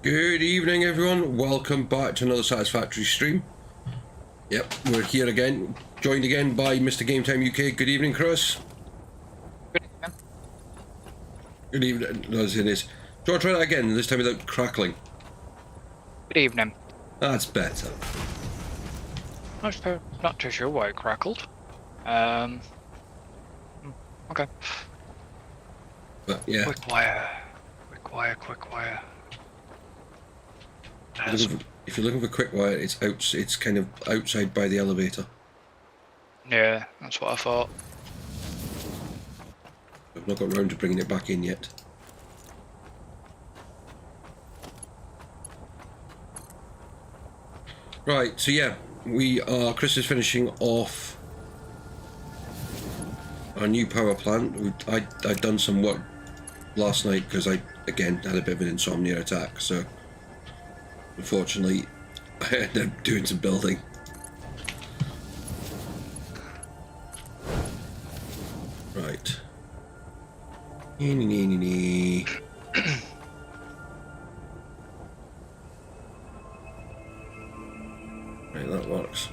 Good evening, everyone. Welcome back to another Satisfactory stream. Yep, we're here again, joined again by Mr. Game Time UK. Good evening, Chris. Good evening. Good evening. No, it is. Do you want to try that again, this time without crackling? Good evening. That's better. Not too sure why it crackled. Okay. But yeah. Quick wire. Quick wire. If you're looking for quick wire, it's kind of outside by the elevator. Yeah, that's what I thought. I've not got round to bringing it back in yet. Right, so yeah, Chris is finishing off our new power plant. I'd done some work last night because I, again, had a bit of an insomnia attack, so unfortunately I ended up doing some building. Right. Right, that works.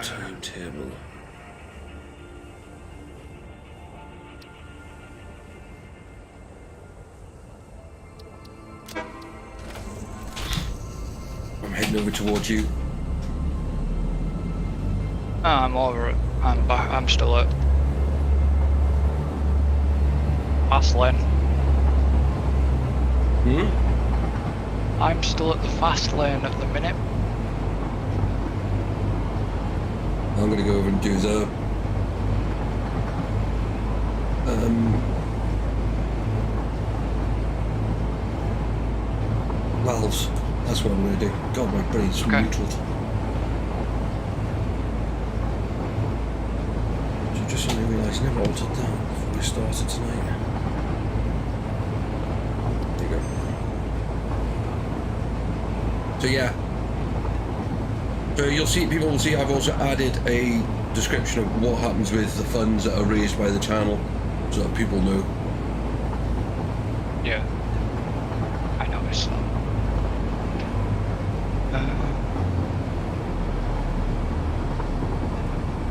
Timetable. I'm heading over towards you. I'm over it. I'm back. I'm still at fast lane. I'm still at the fast lane at the minute. I'm going to go over and do the valves. That's what I'm going to do. God, my brain's neutral. So just suddenly realised I never altered that before we started tonight. There you go. So yeah. So people will see I've also added a description of what happens with the funds that are raised by the channel, so that people know. Yeah. I noticed that.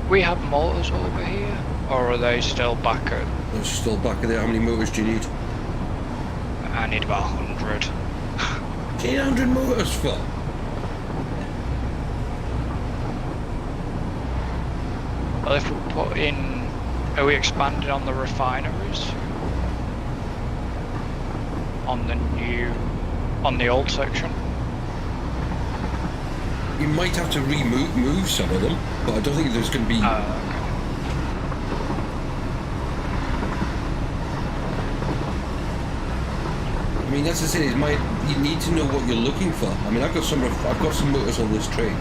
We have motors over here, or are they still back at? They're still back at there. How many motors do you need? I need about 100. 100 motors for? Well, if we put in, are we expanding on the refineries? On the old section? You might have to move some of them, but I don't think there's going to be... Okay. I mean, that's the thing, you need to know what you're looking for. I mean, I've got some motors on this train.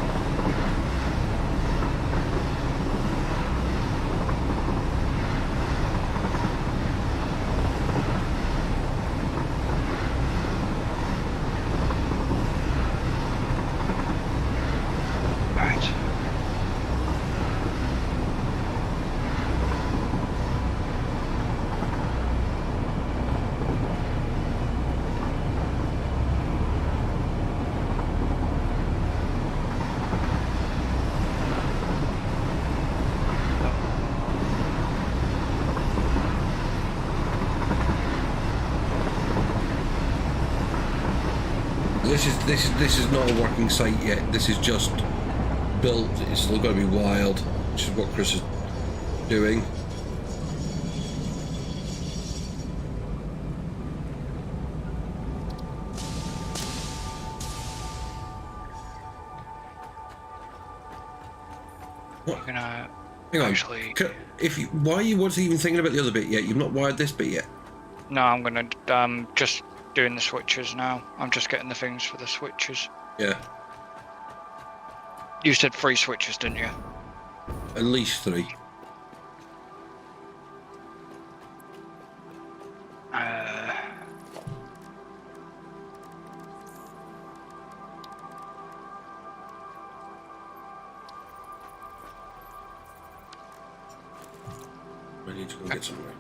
This is not a working site yet. This is just built. It's still got to be wild, which is what Chris is doing. What? Hang on. Actually, why wasn't even thinking about the other bit yet? You've not wired this bit yet. No, I'm gonna just doing the switches now. I'm just getting the things for the switches. Yeah. You said 3 switches, didn't you? At least 3. I need to go get somewhere.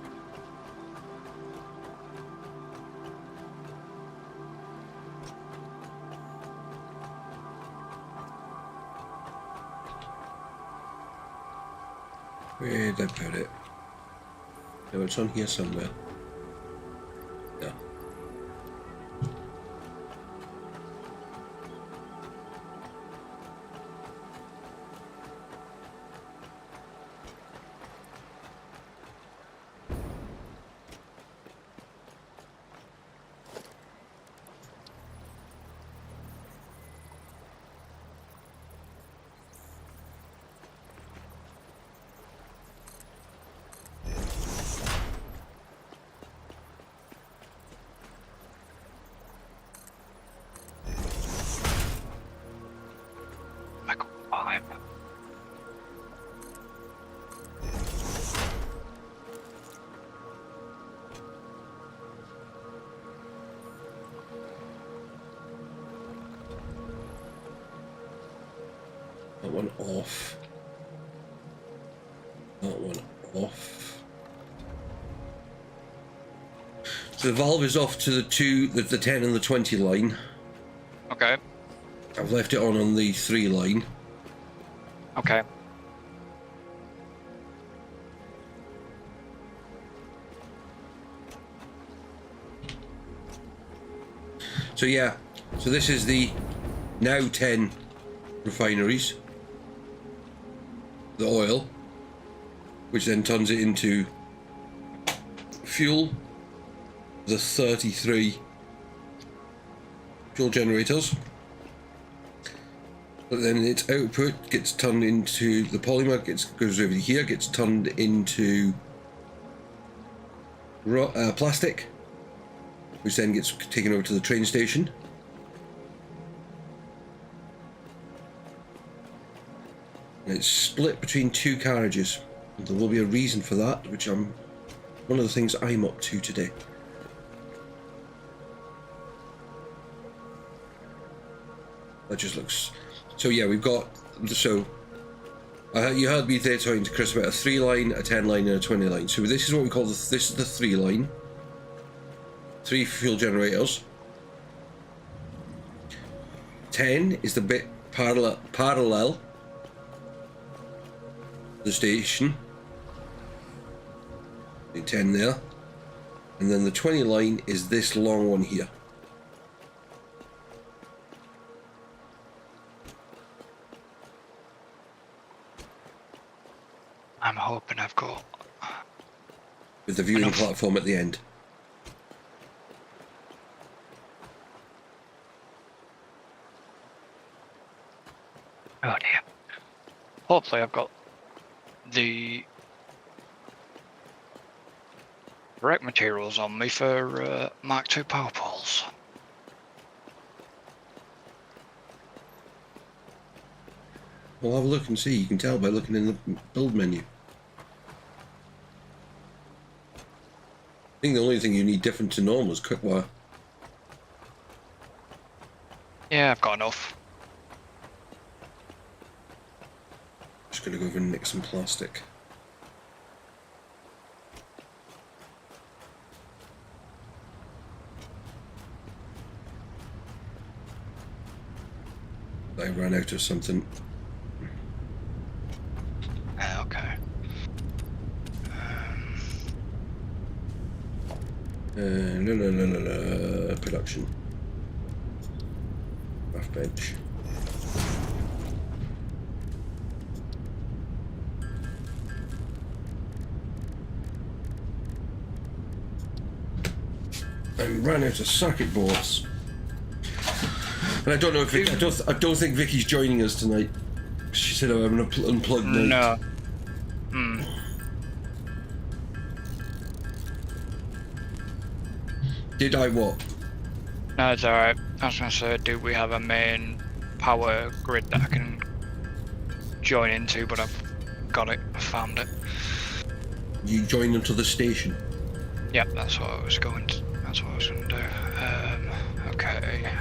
Where'd I put it? No, it's on here somewhere. Yeah. That one off. That one off. So the valve is off to the 10 and the 20 line. Okay. I've left it on the 3 line. Okay. So yeah, so this is the now 10 refineries. The oil, which then turns it into fuel, the 33 fuel generators, but then its output gets turned into the polymer, goes over here, gets turned into plastic, which then gets taken over to the train station. And it's split between 2 carriages. There will be a reason for that, which one of the things I'm up to today. That just looks... So yeah, we've got... So... you heard me there talking to Chris about a 3 line, a 10 line and a 20 line. So this is what we call this is the 3 line. 3 fuel generators. 10 is the bit parallel the station. 10 there, and then the 20 line is this long one here. I'm hoping I've got with the viewing platform at the end. Oh dear. Hopefully I've got the correct materials on me for Mark II power poles. Well, have a look and see. You can tell by looking in the build menu. I think the only thing you need different to normal is quick wire. Yeah, I've got enough. Just gonna go over and nick some plastic. I ran out of something. Okay. No. Production. Rough bench. I ran out of circuit boards. And I don't know if I don't think Vicky's joining us tonight. She said I'm having an unplugged night. No. Did I what? No, it's alright. I was gonna say, do we have a main power grid that I can join into, but I've got it. I found it. You joined into the station? Yep, that's what I was going to do. Okay.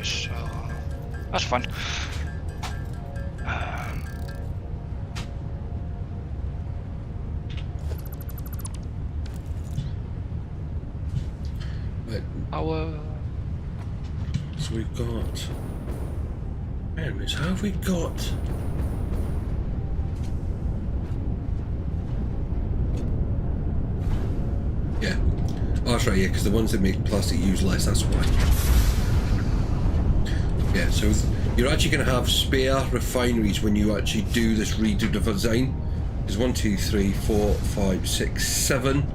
anyways, so that's fine. Right. Our So we've got. Anyways, how have we got? Yeah. Oh, that's right, yeah, because the ones that make plastic use less, that's why. Yeah, so you're actually going to have spare refineries when you actually do this redo the design. There's 1, 2, 3, 4, 5, 6, 7.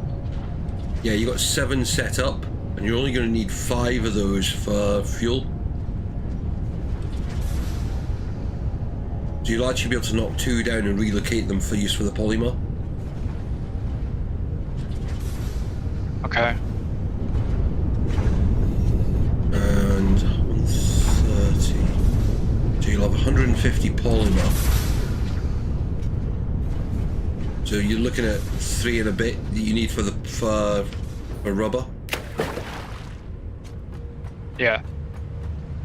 Yeah, you got 7 set up, and you're only going to need 5 of those for fuel. So you'll actually be able to knock 2 down and relocate them for use for the polymer. okay. And 130. So you'll have 150 polymer. So you're looking at 3 and a bit that you need for the for rubber. Yeah.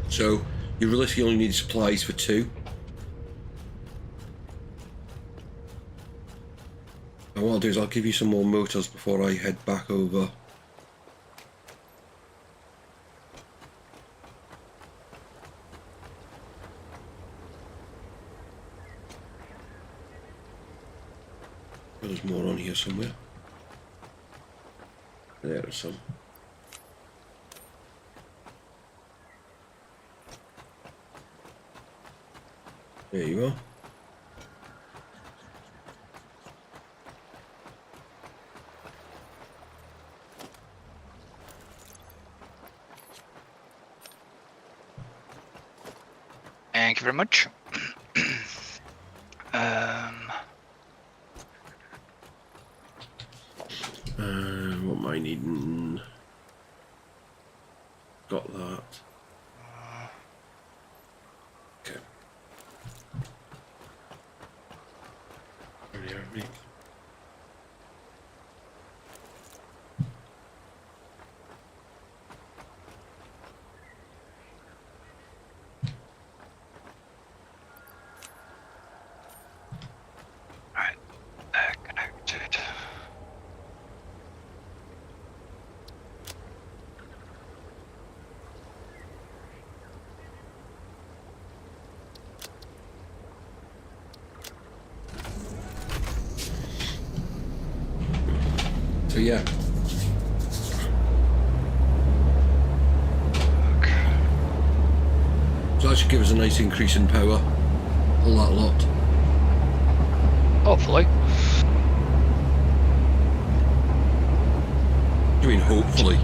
So you realistically only need supplies for 2. And what I'll do is I'll give you some more motors before I head back over. There's more on here somewhere. There's some. There you go. Thank you very much. What am I needing? Got that. Okay. Where are we? Alright, connected. So yeah. So that should give us a nice increase in power. A lot. Hopefully. You mean hopefully?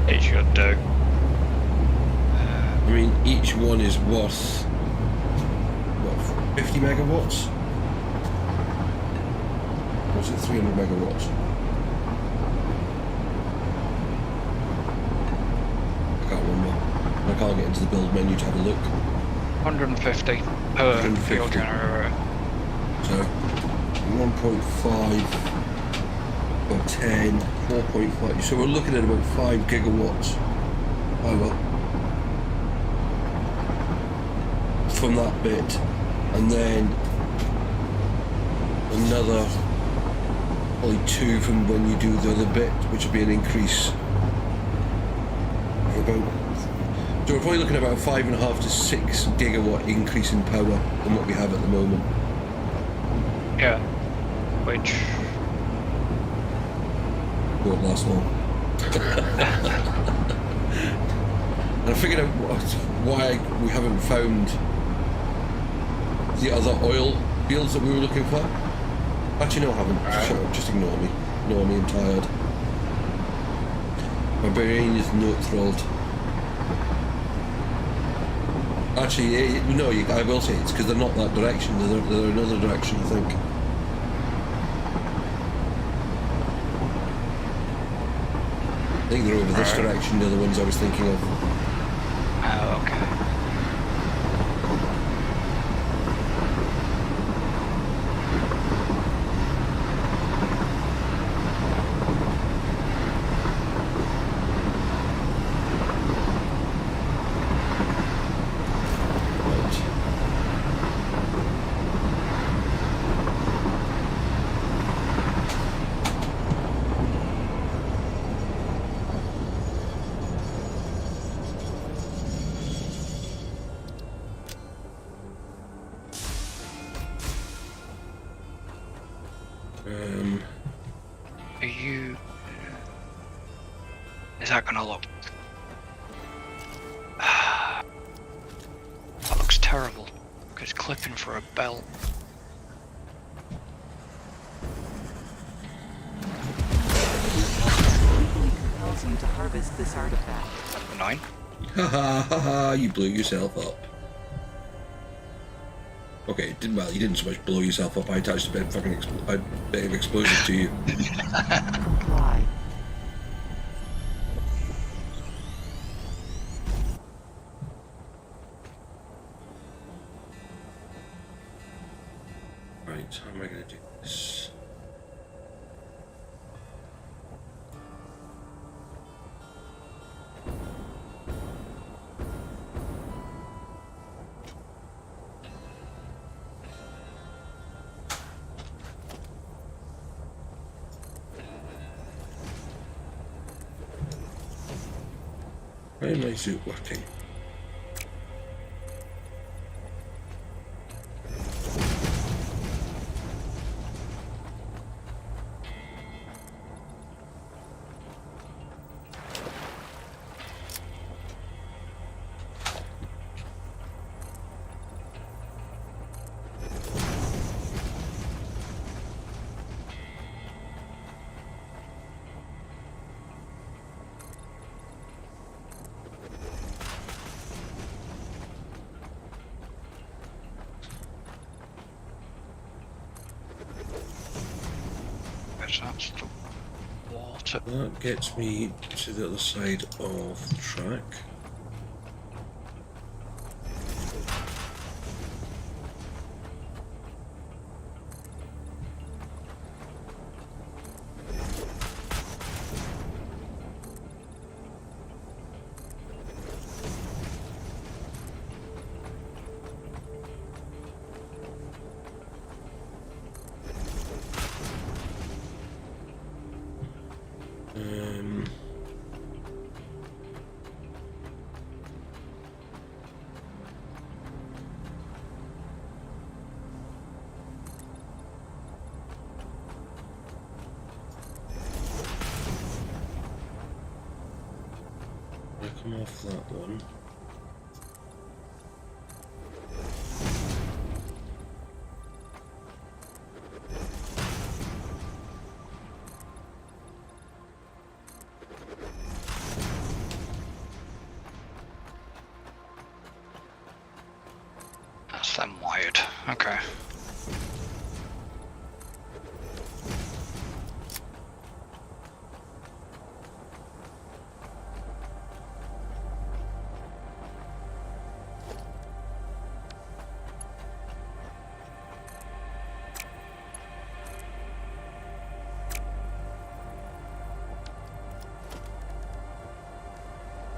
It should do. I mean, each one is worth, what, 50 megawatts? Or is it 300 megawatts? I can't remember. I can't get into the build menu to have a look. 150 per 150. fuel generator. So, 1.5 or 10, 4.5. So we're looking at about 5 gigawatts power from that bit, and then another probably 2 from when you do the other bit, which will be an increase of about. So we're probably looking at about 5.5 to 6 gigawatt increase in power than what we have at the moment. Yeah. Which Won't last long. And I figured out why we haven't found the other oil fields that we were looking for. Actually, no, I haven't. Right. Shut up, just ignore me. Ignore me, I'm tired. My brain is not-thrilled. Actually, no, I will say it's because they're not that direction. They're another direction, I think. I think they're over this Right. direction. They're the ones I was thinking of. oh, okay. Are you... Is that gonna look... That looks terrible. It's clipping for a belt. Compels you to harvest this artifact. 9. Ha, you blew yourself up. Okay, it didn't, well, you didn't so much blow yourself up, I attached a bit of fucking a bit of explosive to you. Comply. Right, how am I going to do this? Why is my suit working? That's the water. That gets me to the other side of the track. Come off that one. That's them wired. Okay.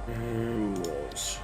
Walls.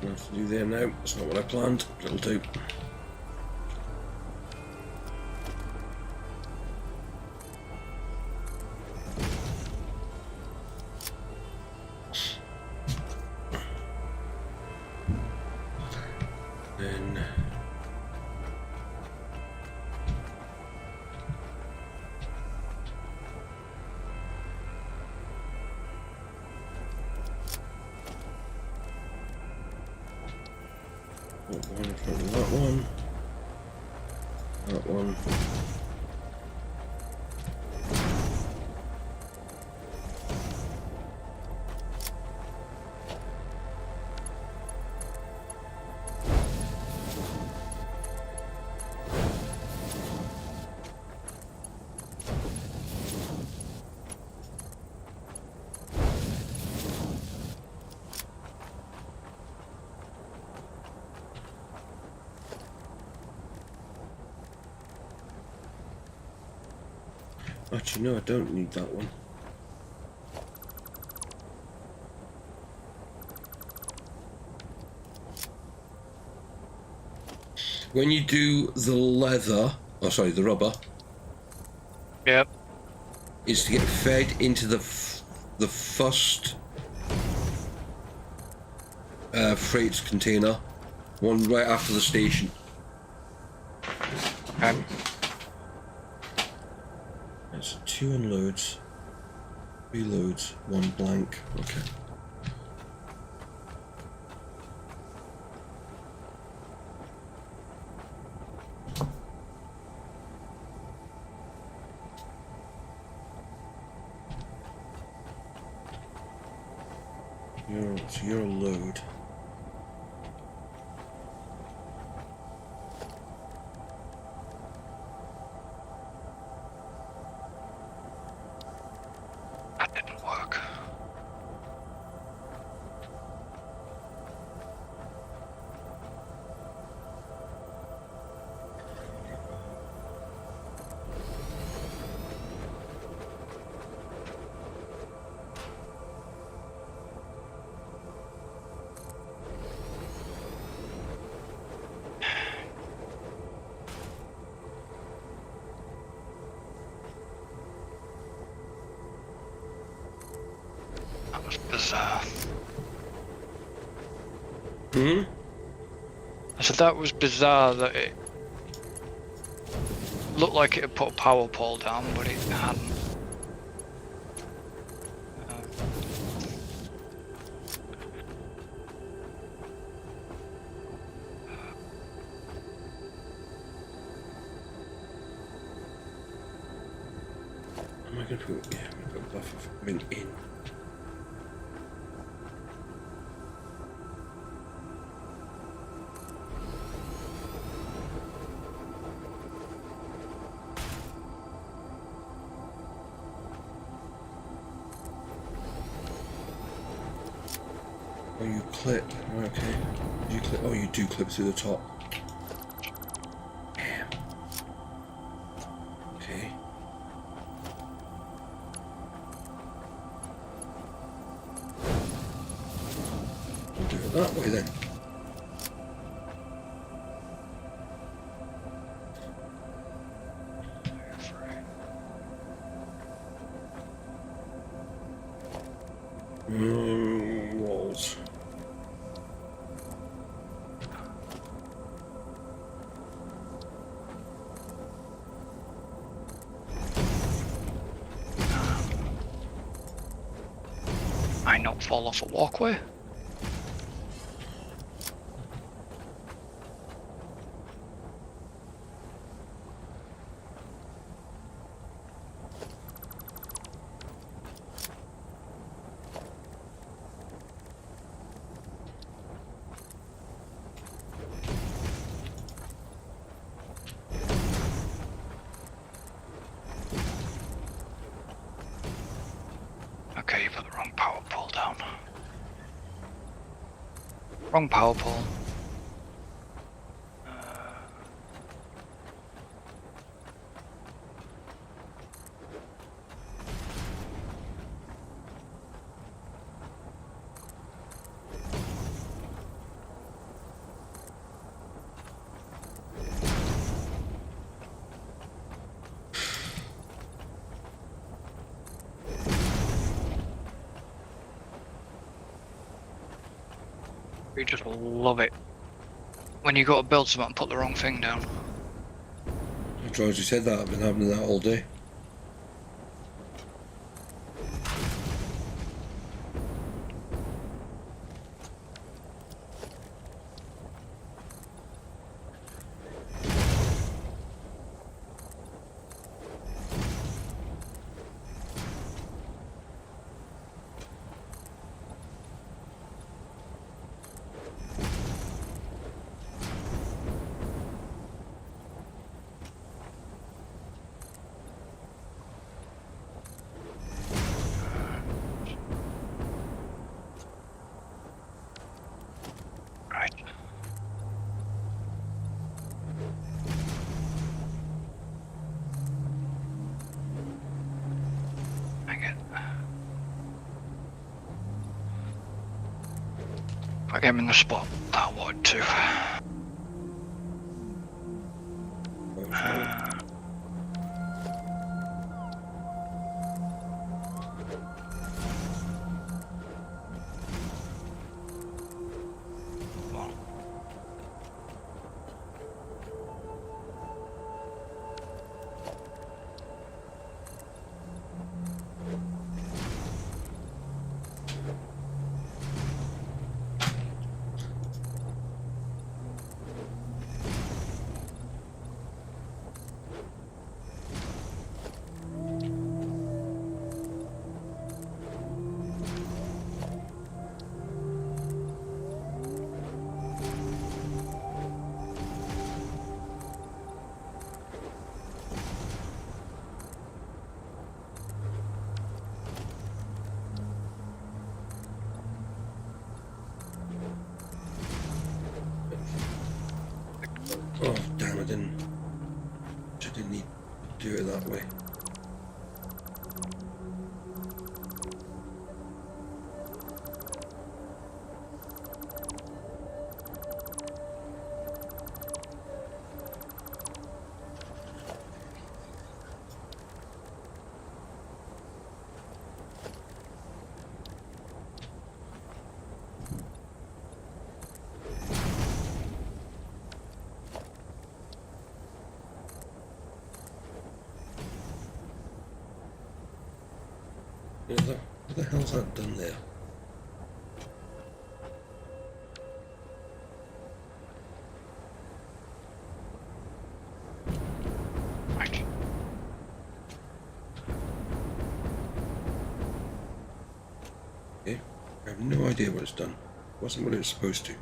Nothing to do there now. That's not what I planned. It'll do. Then one in front of that one. That one. Actually, no, I don't need that one. When you do the leather, oh sorry, the rubber, Yep. is to get fed into the first freight container, one right after the station. Okay. That's 2 unloads, 3 loads, 1 blank. Okay. So you're a load. That didn't work. That was bizarre. Hmm? I said that was bizarre that it looked like it had put a power pole down, but it hadn't. Am I gonna put? Yeah, I'm gonna put a buffer for coming in. Oh, you clip. Okay. You clip. Oh, you do clip through the top. Damn. Okay. We'll do it that way then. Walls. I not fall off a walkway? Okay, you put the wrong power pole down. Wrong power pole. You just love it when you got to build something and put the wrong thing down. I'm sure as you said that, I've been having that all day. it. If I get him in the spot that I wanted to. Come on. Oh, damn, I didn't need to do it that way. What the hell's that done there? Right. Okay, I have no idea what it's done. It wasn't what it was supposed to.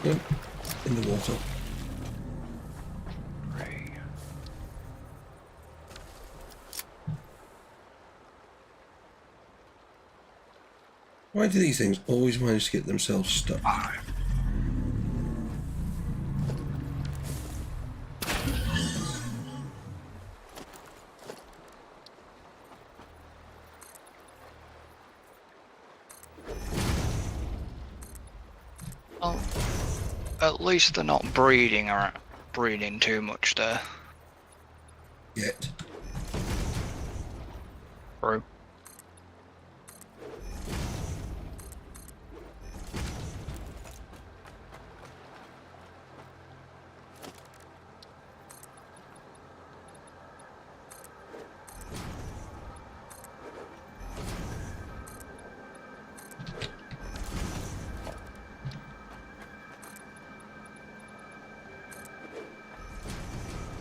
Yep, in the water. Right. Why do these things always manage to get themselves stuck? Well, at least they're not breeding or breeding too much there. Yet. True.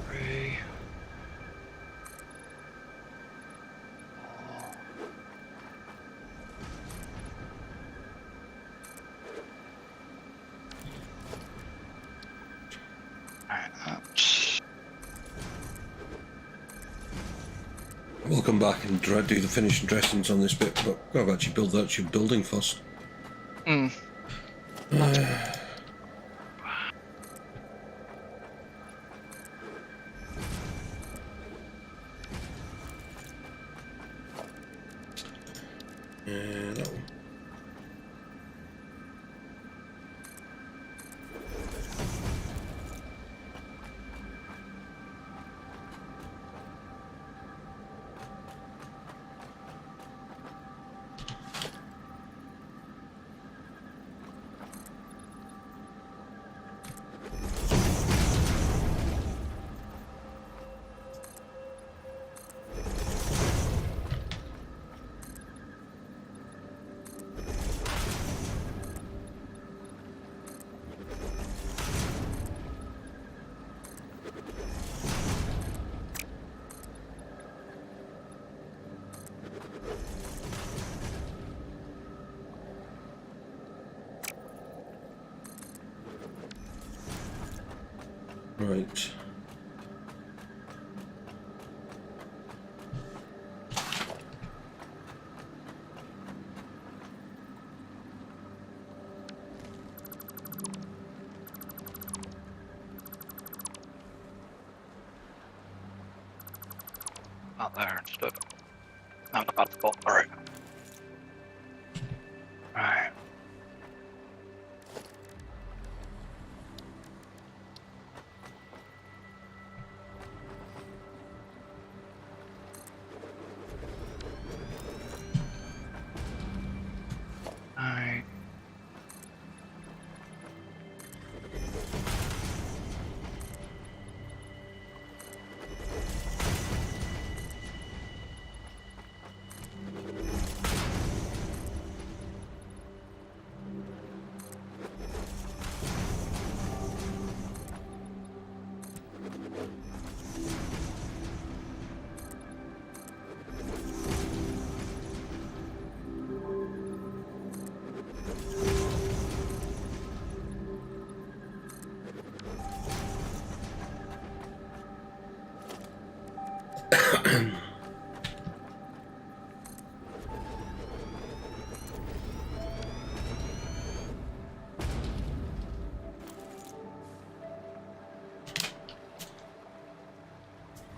Three. Alright, that's... We'll come back and do the finishing dressings on this bit, but I've got to actually build that building first. Hmm. That one. Right. Not there instead. I'm about to fall for it. Right. Alright.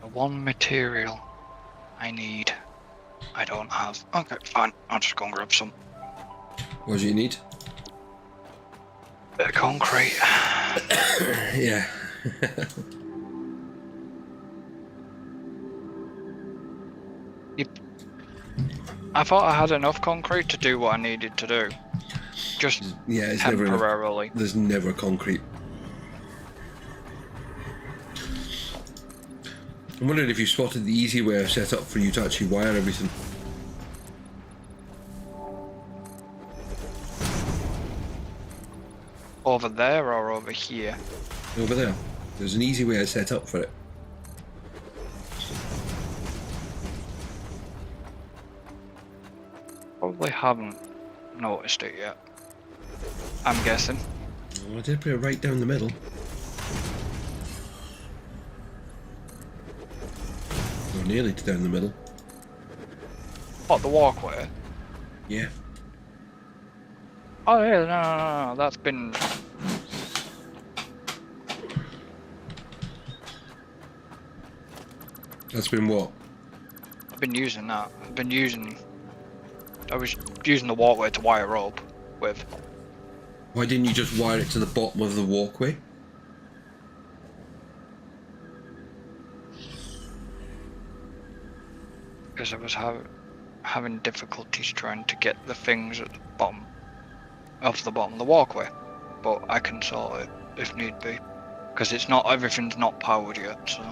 The one material I need, I don't have. Okay, fine. I'll just go and grab some. What do you need? Bit of concrete. Yeah. I thought I had enough concrete to do what I needed to do. Just Yeah, it's never enough. temporarily. There's never concrete. I'm wondering if you spotted the easy way of set up for you to actually wire everything. Over there or over here? Over there. There's an easy way to set up for it. Probably haven't noticed it yet. I'm guessing. Oh, I did put it right down the middle. Or nearly to down the middle. What, the walkway? Yeah. Oh yeah, no, that's been... That's been what? I've been using that. I was using the walkway to wire up with. Why didn't you just wire it to the bottom of the walkway? Because I was having difficulties trying to get the things at the bottom of the walkway. But I can sort it if need be. Because everything's not powered yet, so...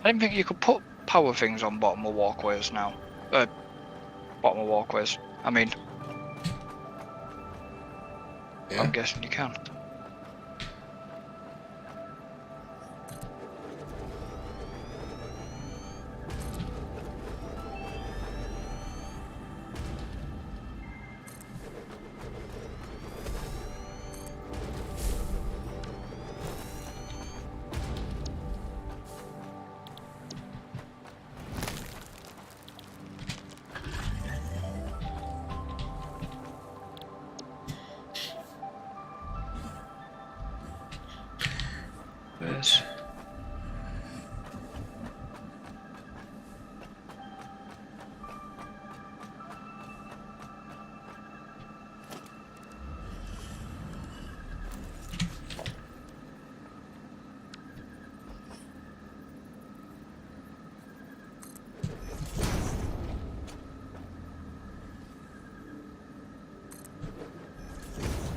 I didn't think you could put power things on bottom of walkways now. Bottom of walkways. I mean... Yeah. I'm guessing you can. Yes.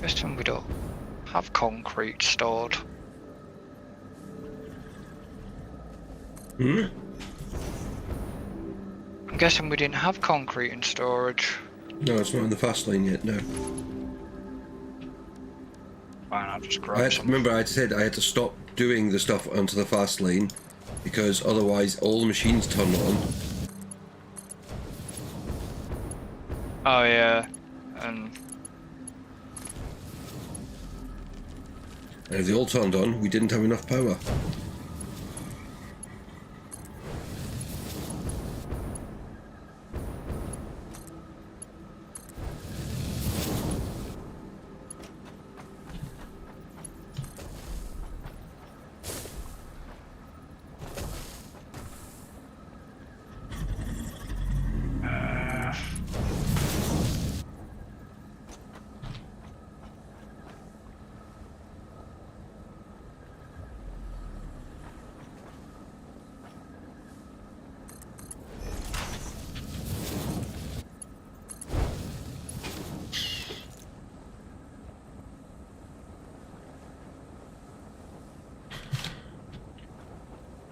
This time we don't have concrete stored. Hmm? I'm guessing we didn't have concrete in storage. No, it's not in the fast lane yet, no. Fine, I'll just grab some. Remember I said I had to stop doing the stuff onto the fast lane because otherwise all the machines turn on. Oh yeah, and And if they all turned on, we didn't have enough power.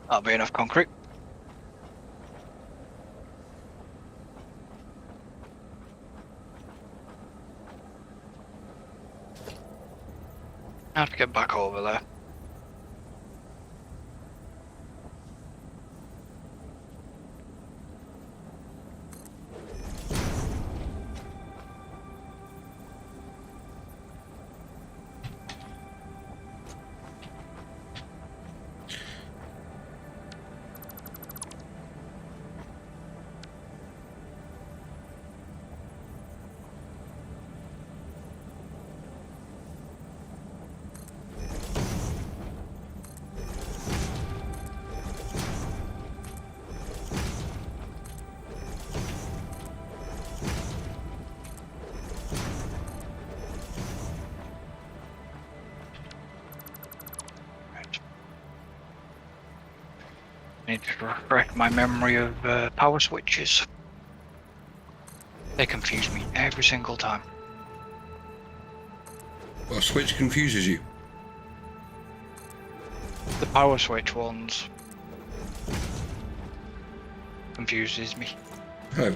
That'll be enough concrete. I have to get back over there. Need to refresh my memory of power switches. They confuse me every single time. What switch confuses you? The power switch ones confuses me. How?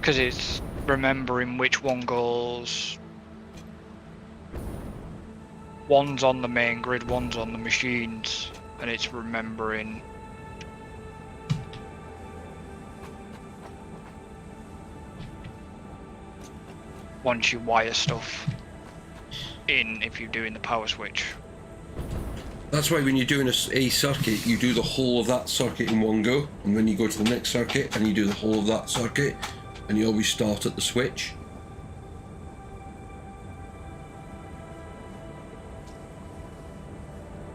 Because it's remembering which one goes. One's on the main grid, one's on the machines, and it's remembering. Once you wire stuff in, if you're doing the power switch. That's why when you're doing a circuit, you do the whole of that circuit in one go, and then you go to the next circuit and you do the whole of that circuit, and you always start at the switch.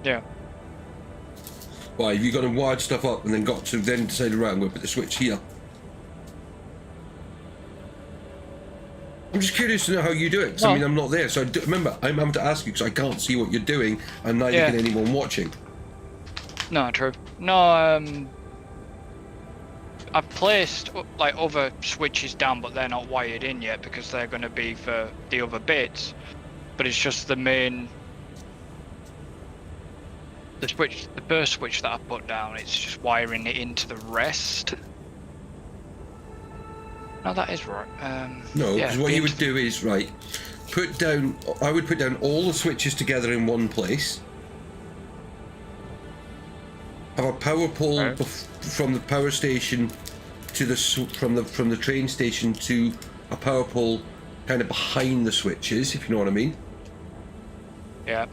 Yeah. Why, have you got to wired stuff up and then got to then decided, right, I'm going to put the switch here? I'm just curious to know how you do it, because I mean, I'm not there, so remember, I'm having to ask you because I can't see what you're doing, and neither can anyone watching. No, true. No, I've placed like other switches down, but they're not wired in yet because they're going to be for the other bits. But it's just the main. The first switch that I put down, it's just wiring it into the rest. No, that is right. No, because what you would do is, right, I would put down all the switches together in one place. Have a power pole from the power station to the from the train station to a power pole kind of behind the switches, if you know what I mean. Yeah.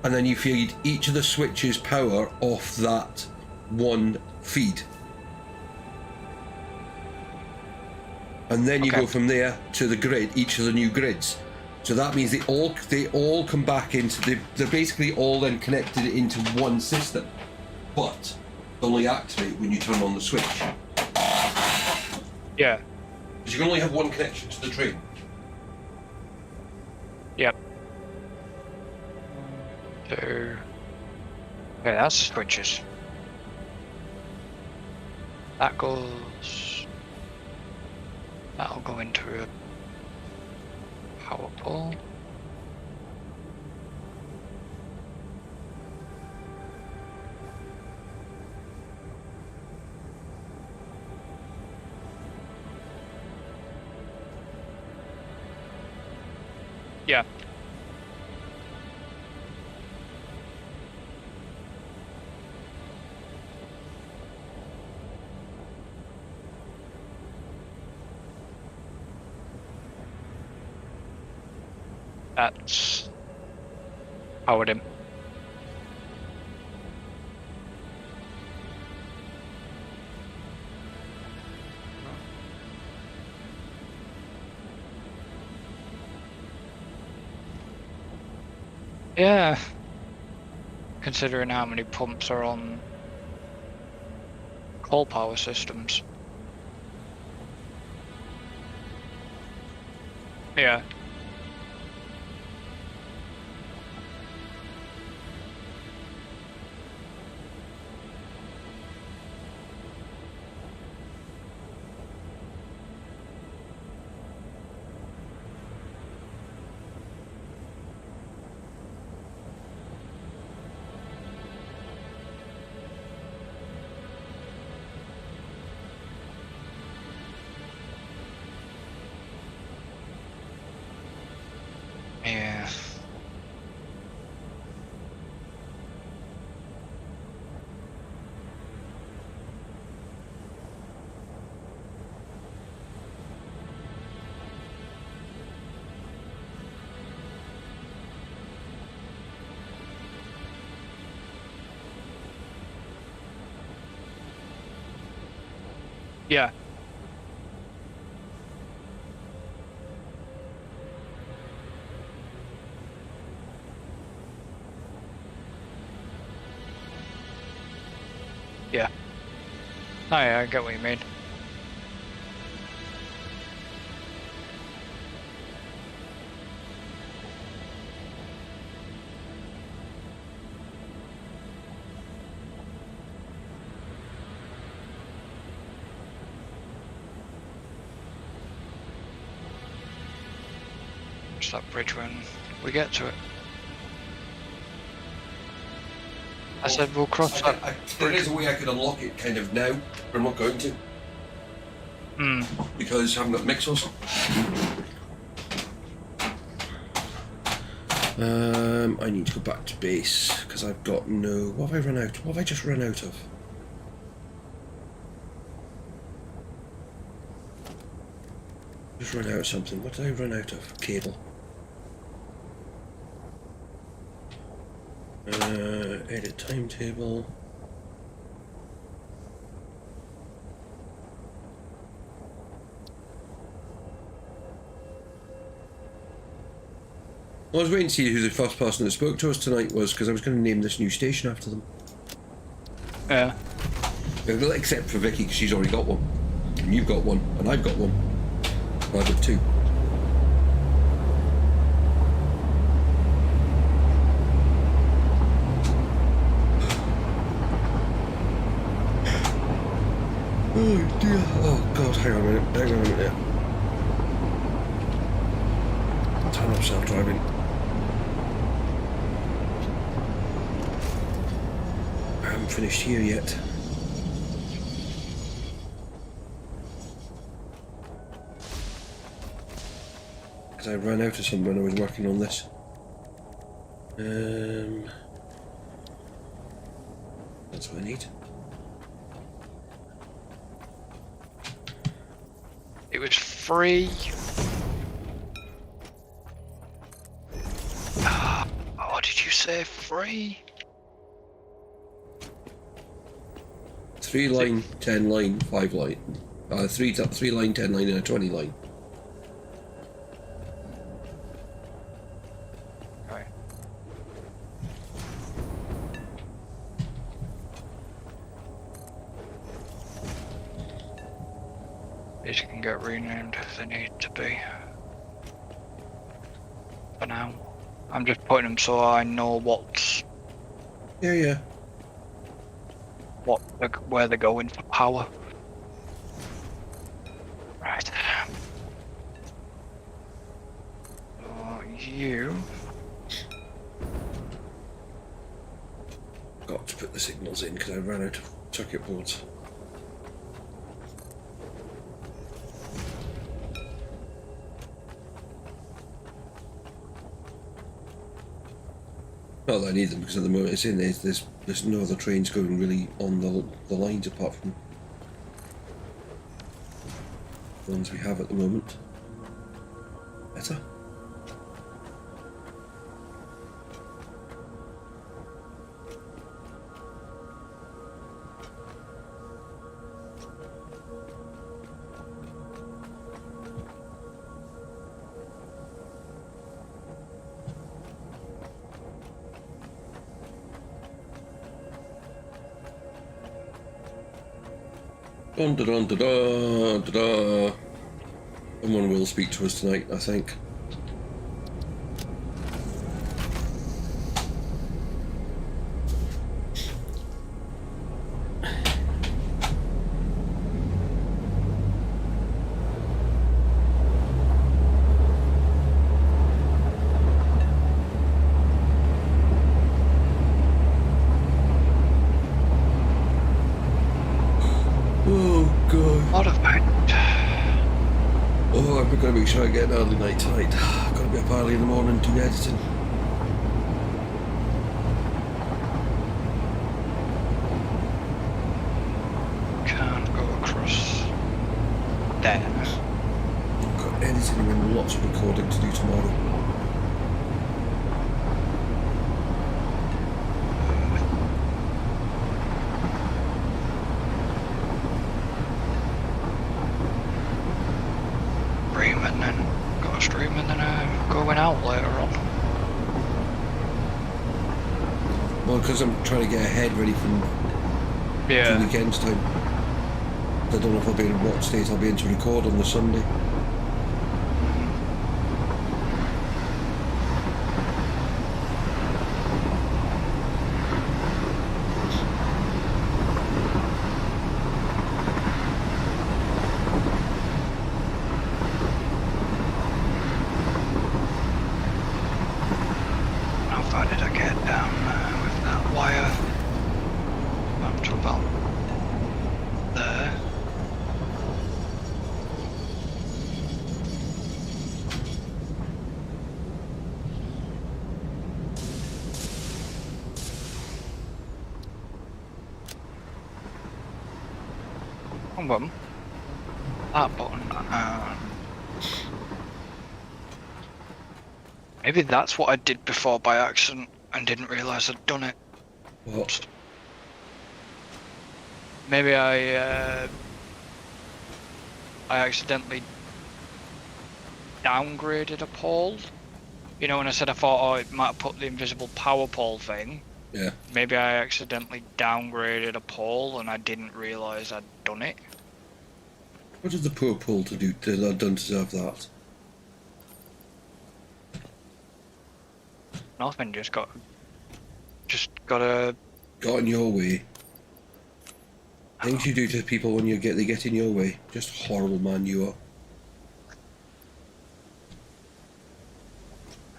And then you feed each of the switches power off that one feed. And then you go from there to the grid, each of the new grids. So that means they all come back into they're basically all then connected into one system. But they only activate when you turn on the switch. Yeah. Because you can only have one connection to the train. Yep. So, okay, that's switches. That goes. That'll go into a power pole. Yeah. That's powered him. Yeah. Considering how many pumps are on coal power systems. Yeah. Yeah. Yeah. Yeah. Oh yeah, I get what you mean. It's that bridge when we get to it. I said we'll cross that There is bridge. a way I could unlock it kind of now, but I'm not going to. Because I haven't got mixers. I need to go back to base because I've got no. What have I run out? What have I just run out of? Just run out of something. What did I run out of? Cable. Edit timetable. I was waiting to see who the first person that spoke to us tonight was because I was going to name this new station after them. Yeah. Well, except for Vicky because she's already got one. And you've got one. And I've got one. I've got two. Oh dear. Oh god, hang on a minute. Hang on a minute. Turn off self-driving. I haven't finished here yet. Because I ran out of some when I was working on this. That's what I need. It was free. What did you say? Free? 3 line, 10 line, 5 line. 3 line, 10 line, and a 20 line. Right. These can get renamed if they need to be. For now. I'm just putting them so I know what's Yeah. where they're going for power. Right. You Got to put the signals in because I ran out of circuit boards. Not that I need them because at the moment it's in there's no other trains going really on the lines apart from the ones we have at the moment. Better. Dun, dun, dun, dun, dun, dun, dun. Someone will speak to us tonight, I think. Oh god. What a pain. Oh, I'm gonna make sure I get an early night tonight. Gotta be up early in the morning to editing. Can't go across there. I've got editing and lots of recording to do tomorrow. Stream and then got a stream and then going out later on. Well, because I'm trying to get ahead ready for the weekend's time. I don't know if I'll be in what state I'll be in to record on the Sunday. How far did I get down with that wire? Up to about there. Wrong button. That button. Maybe that's what I did before by accident and didn't realise I'd done it. What? Maybe I accidentally downgraded a pole. You know, when I said I thought, oh, it might have put the invisible power pole thing. Yeah. Maybe I accidentally downgraded a pole and I didn't realise I'd done it. What did the poor Paul to do done to deserve that? Nothing, just got a. Got in your way. Things you do to people when they get in your way. Just horrible man you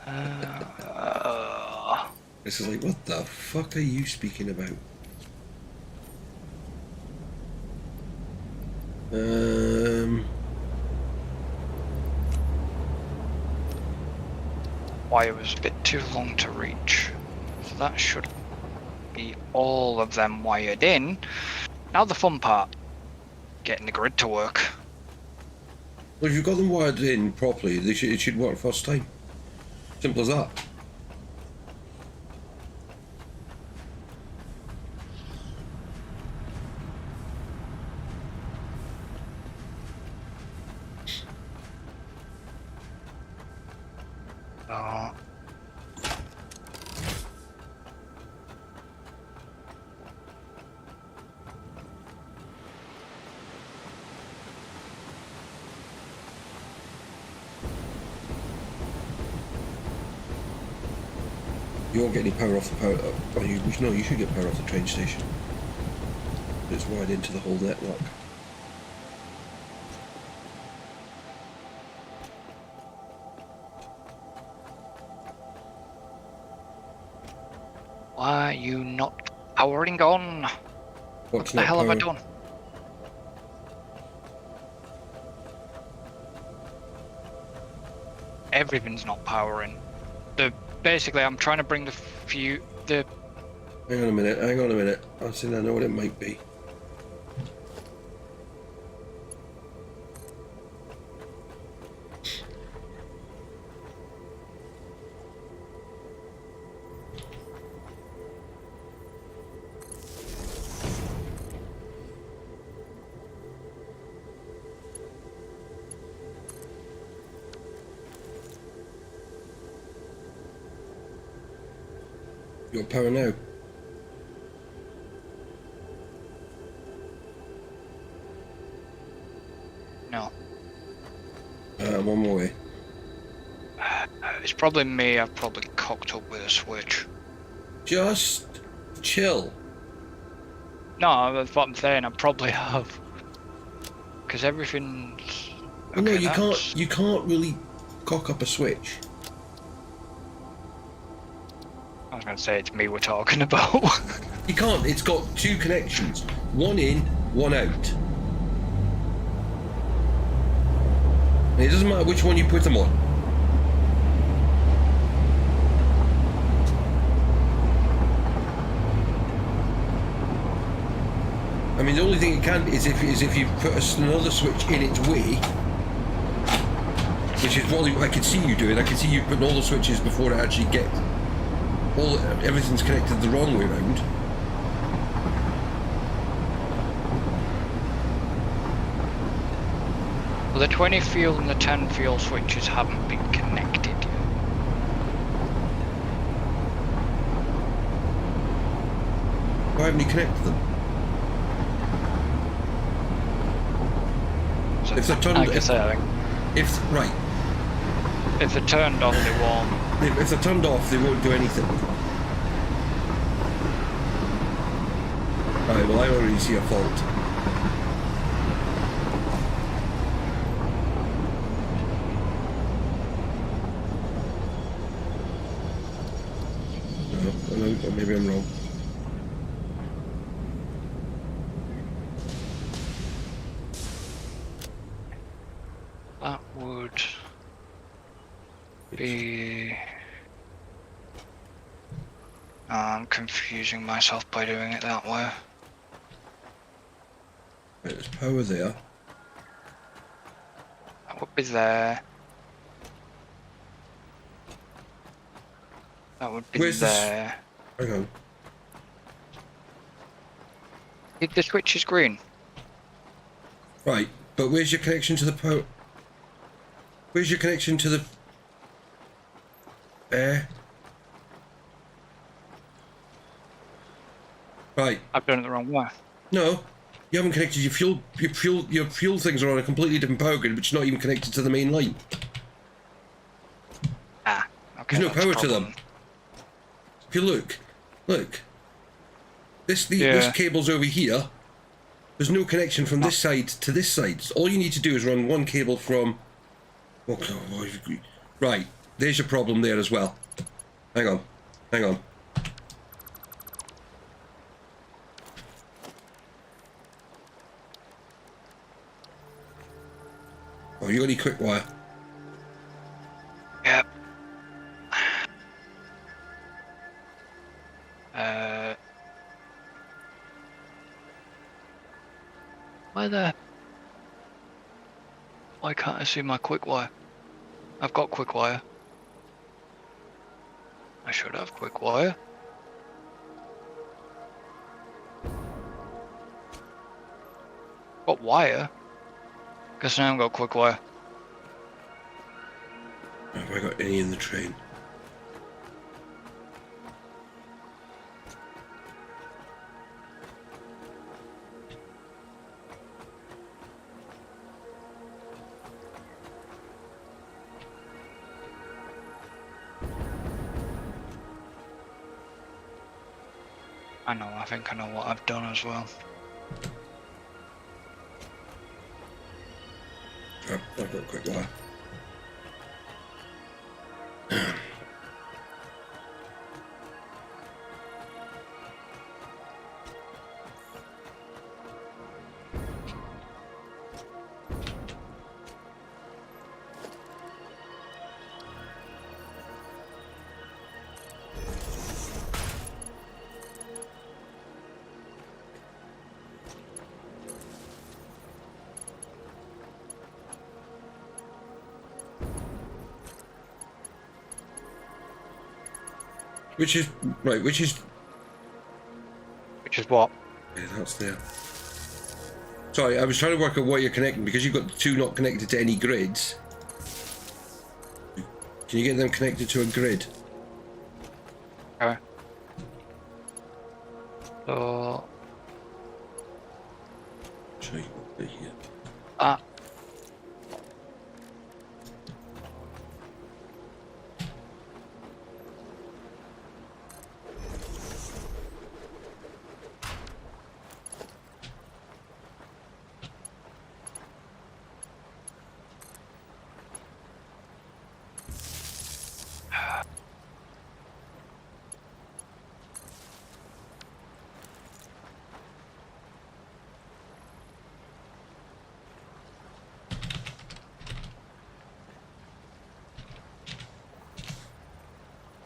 are. This is like, what the fuck are you speaking about? Wire was a bit too long to reach. So that should be all of them wired in. Now the fun part. Getting the grid to work. Well, if you've got them wired in properly, it should work first time. Simple as that. You won't get any power off the power. No, you should get power off the train station. It's wired into the whole network. Why are you not powering on? What the hell have I done? Everything's not powering. Basically, I'm trying to bring Hang on a minute. I think I know what it might be. You got power now? No. One more way. It's probably me. I've probably cocked up with a switch. Just chill. No, that's what I'm saying. I probably have. Because everything's. Well, no, Okay, you that's- can't. You can't really cock up a switch. I was going to say it's me we're talking about. You can't. It's got two connections. One in, one out. And it doesn't matter which one you put them on. I mean, the only thing it can is if you put another switch in its way, which is what I can see you doing. I can see you putting all the switches before it actually gets everything's connected the wrong way around. Well, the 20 fuel and the 10 fuel switches haven't been connected yet. Why haven't you connected them? So If they're turned, like I say, I think right, if they're turned off, they won't. if they're turned off, they won't do anything. Right, well, I already see a fault. No, or maybe I'm wrong. That would be. I'm confusing myself by doing it that way. Right, there's power there. That would be there. That would be Where's this- there. Hang on. If the switch is green. Right, but where's your connection to the power? Where's your connection to the air? Right. I've done it the wrong way. No, you haven't connected your fuel. Your fuel things are on a completely different power grid, which is not even connected to the main line. Ah, okay. There's no that's a power to problem. them. If you look, this Yeah. cable's over here. There's no connection from this side to this side. All you need to do is run one cable from. Right, there's your problem there as well. Hang on. Oh, you got any quick wire? Yep. Why can't I see my quick wire? I've got quick wire. I should have quick wire. Got wire? Guess I haven't got quick wire. Have I got any in the train? I think I know what I've done as well. Oh, I've got a quick wire. Which is what? yeah, that's there. Sorry, I was trying to work out what you're connecting because you've got the two not connected to any grids. Can you get them connected to a grid? Okay. So Actually, they're here. that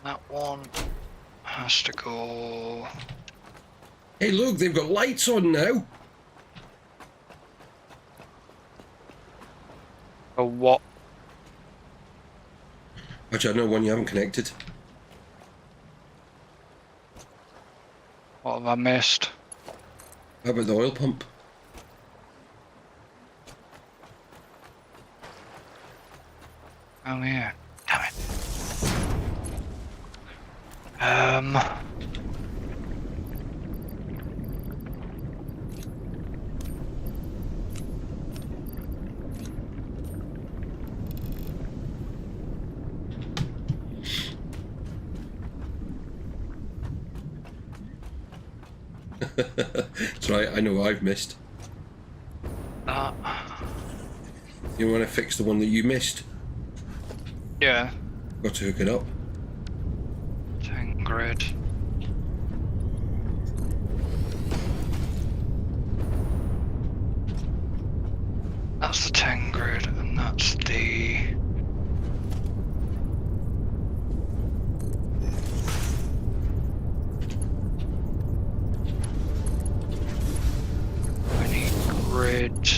That one has to go. Hey, look, they've got lights on now. A what? Actually, I know one you haven't connected. What have I missed? How about the oil pump? Oh yeah. Damn it. That's right, I know what I've missed. That. You want to fix the one that you missed? Yeah. Got to hook it up. 10 grid. That's the 10 grid, and that's the. I need grid.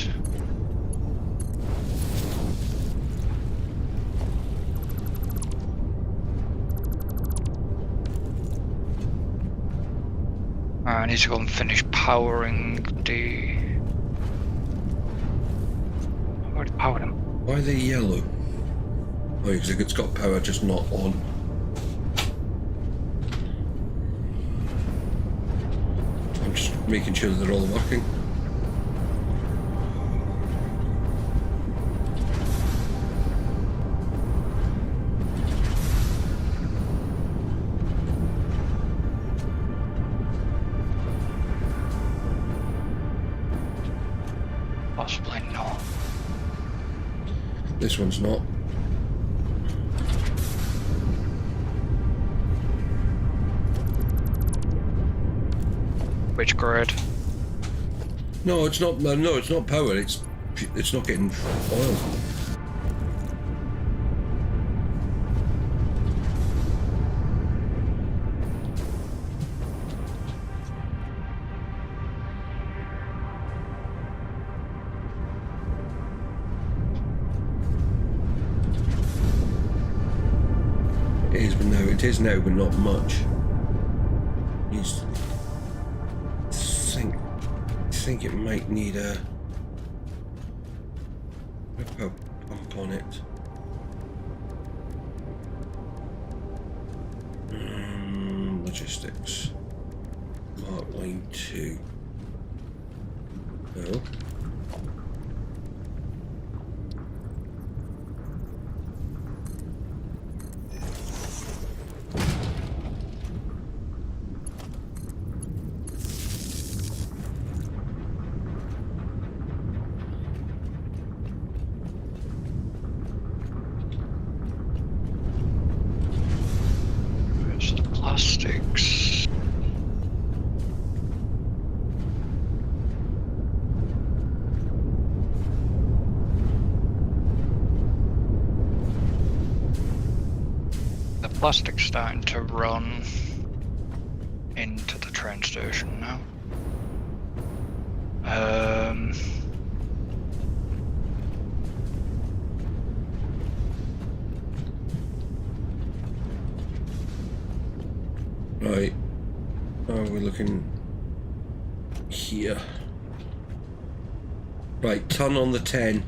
I need to go and finish powering the. I've already powered them. Why are they yellow? Oh, because it's got power, just not on. I'm just making sure that they're all working. Possibly not. This one's not. Which grid? No, it's not. No, it's not power. It's not getting oil. It is now, but not much. Needs. I think it might need a pump on it. Logistics. Mark line 2. No. Plastics. The plastic's starting to run into the train station now. Right. Oh, we're looking here. Right, ton on the 10.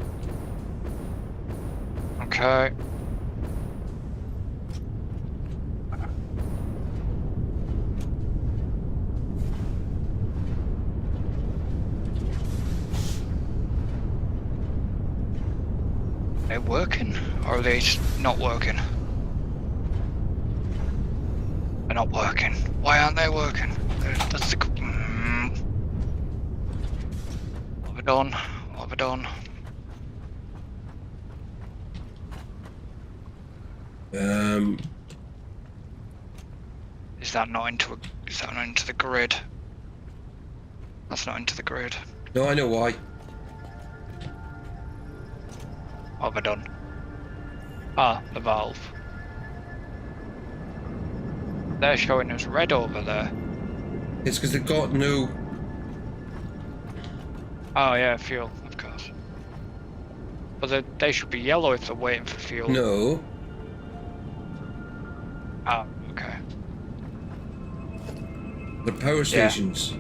Okay. Are they working, or are they not working? They're not working. Why aren't they working? That's the. What have I done? What have I done? Is that not into the grid? That's not into the grid. No, I know why. What have I done? Ah, the valve. They're showing us red over there. It's because they've got no... Oh yeah, fuel, of course. But they should be yellow if they're waiting for fuel. No. Oh, okay. The power stations.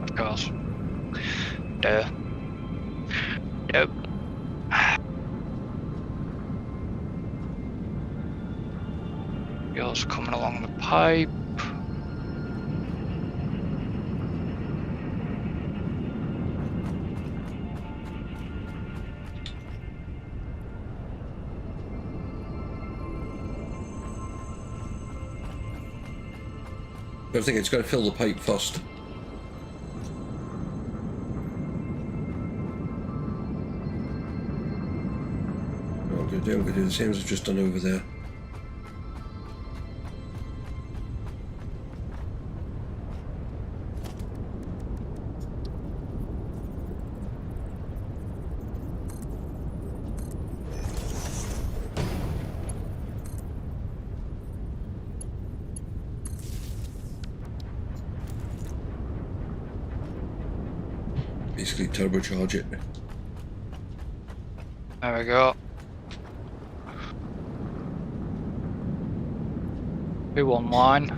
Of course. Duh. Yep. Fuel's coming along the pipe. I think it's got to fill the pipe first. What I'm going to do the same as I've just done over there. Basically turbocharge it. There we go. Who online?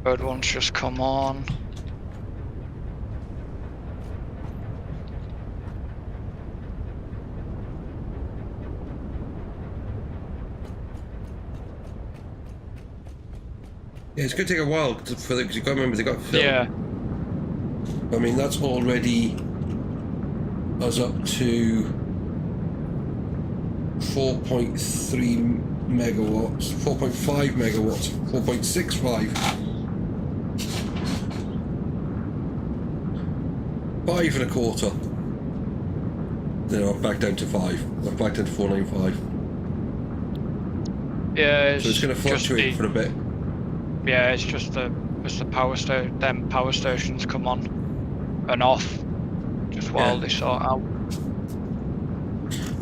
Third one's just come on. Yeah, it's going to take a while for because you've got to remember they got filled. Yeah. I mean, that's already us up to 4.3 megawatts, 4.5 megawatts, 4.65. 5.25. Then I'm back down to 5. I'm back down to 495. Yeah, So it's going to fluctuate for a bit. Yeah, it's just the power stations come on and off just while they sort out.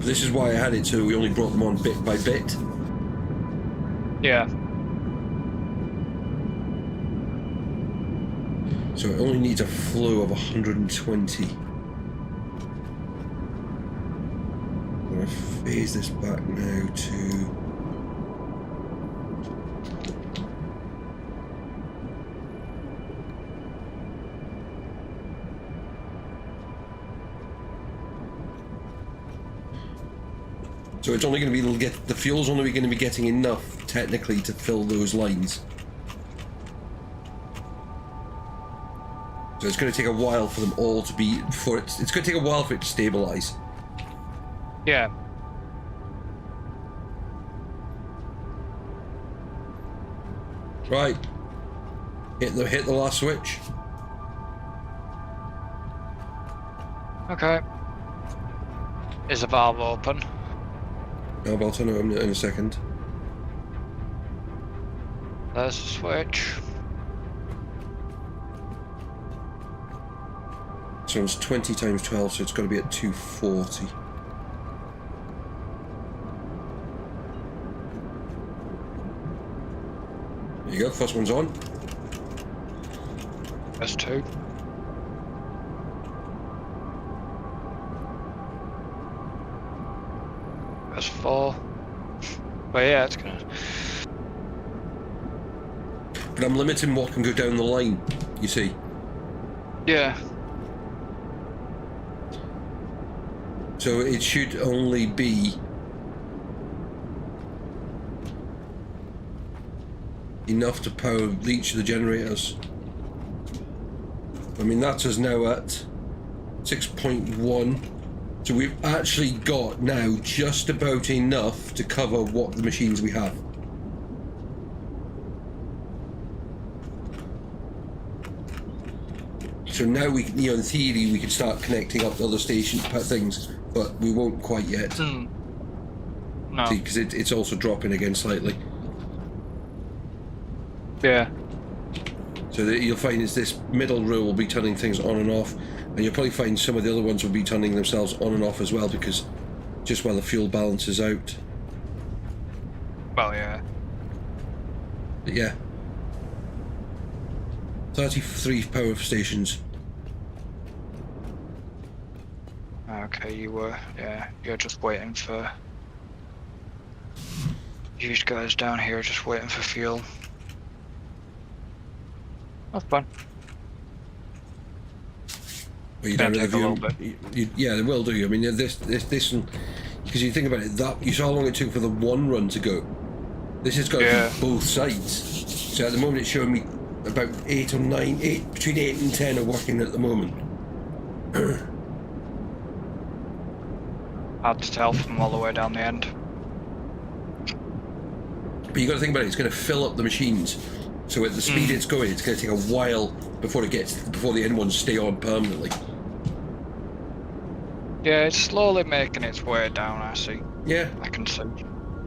This is why I had it so we only brought them on bit by bit. Yeah. So it only needs a flow of 120. I'm going to phase this back now to... So it's only going to be the fuel's only going to be getting enough technically to fill those lines. So it's going to take a while for them all to be it's going to take a while for it to stabilize. Yeah. Right. Hit the last switch. Okay. Is the valve open? I'll turn it on in a second. There's the switch. So it's 20 times 12, so it's got to be at 240. There you go, first one's on. There's 2. There's 4. But yeah, it's gonna... But I'm limiting what can go down the line, you see. Yeah. So it should only be enough to power each of the generators. I mean, that's us now at 6.1. So we've actually got now just about enough to cover what the machines we have. So now we, in theory, we can start connecting up to other station things, but we won't quite yet. No. Because it's also dropping again slightly. Yeah. So that you'll find is this middle row will be turning things on and off, and you'll probably find some of the other ones will be turning themselves on and off as well, because just while the fuel balances out. Well, yeah. But yeah. 33 power stations. Okay, you're just waiting for... You guys down here just waiting for fuel. That's fun. Well, you Gonna don't take a little have bit. yeah, they will do. I mean, this one, because you think about it, that you saw how long it took for the one run to go. This has got to be both sides. So at the moment, it's showing me about 8 or 9, between 8 and 10 are working at the moment. Hard to tell from all the way down the end. But you got to think about it. It's going to fill up the machines. So at the speed it's going to take a while before the end ones stay on permanently. Yeah, it's slowly making its way down, I see. Yeah. I can see.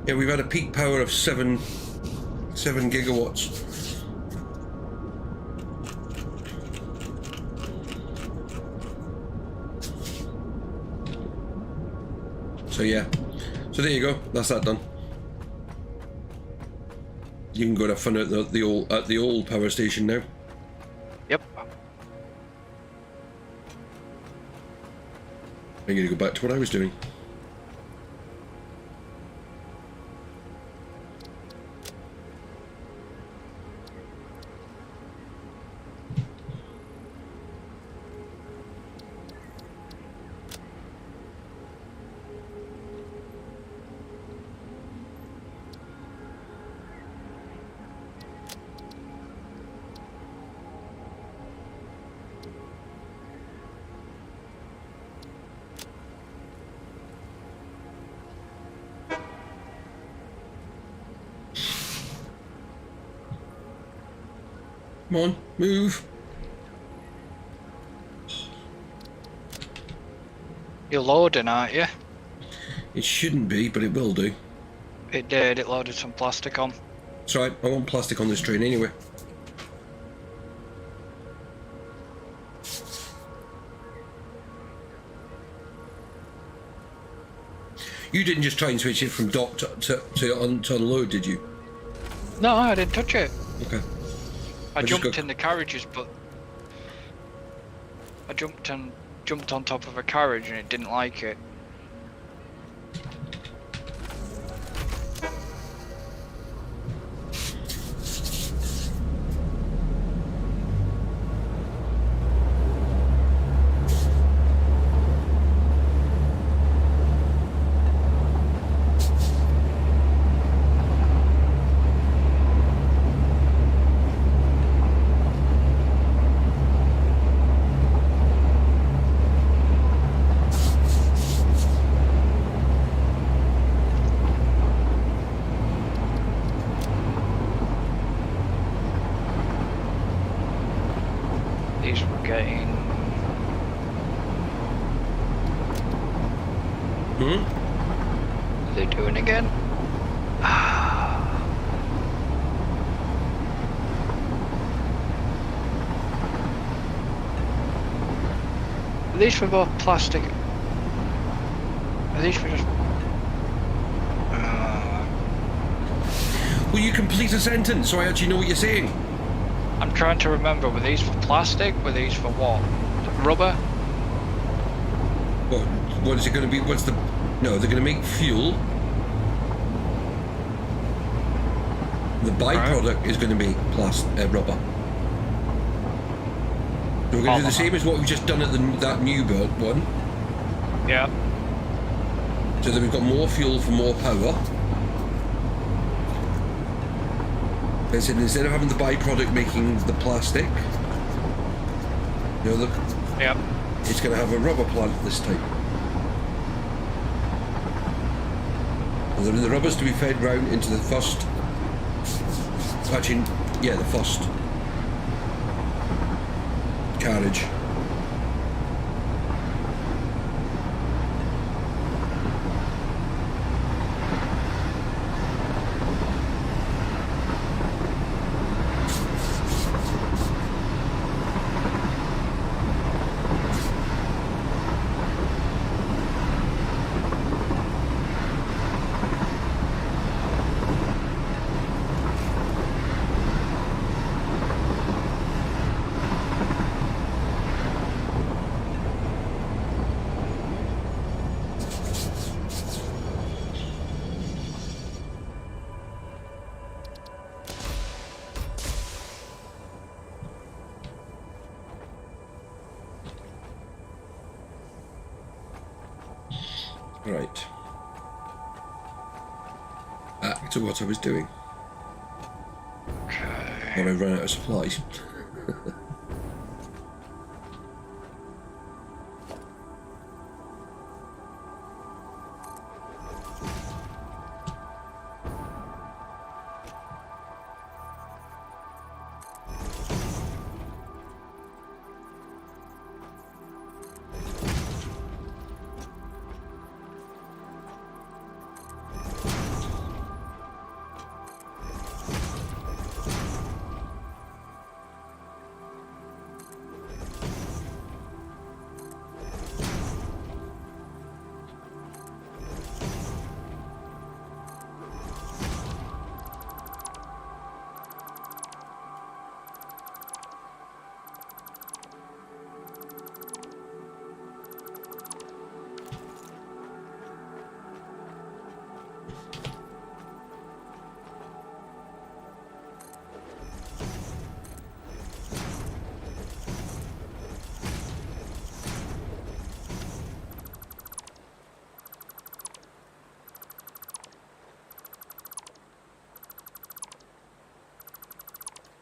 Yeah, we've had a peak power of 7 gigawatts. So yeah. So there you go. That's that done. You can go to fun at the old power station now. Yep. I'm gonna go back to what I was doing. Come on, move. You're loading, aren't you? It shouldn't be, but it will do. It did, it loaded some plastic on. It's right, I want plastic on this train anyway. You didn't just try and switch it from dock to unload, did you? No, I didn't touch it. Okay. I jumped in the carriages, but I jumped on top of a carriage and it didn't like it. These were getting... What are they doing again? Are these for both plastic? Are these for just... Will you complete a sentence so I actually know what you're saying? I'm trying to remember, were these for plastic? Were these for what? Rubber? What is it going to be? No, they're going to make fuel. The byproduct is going to be rubber. So we're going to do the same as what we've just done at that new built one. Yeah. So that we've got more fuel for more power. And so instead of having the byproduct making the plastic, look, Yep. it's going to have a rubber plant this time. And the rubber's to be fed round into the first. Actually, yeah, the first carriage. Right. Back to what I was doing. Okay. When I ran out of supplies.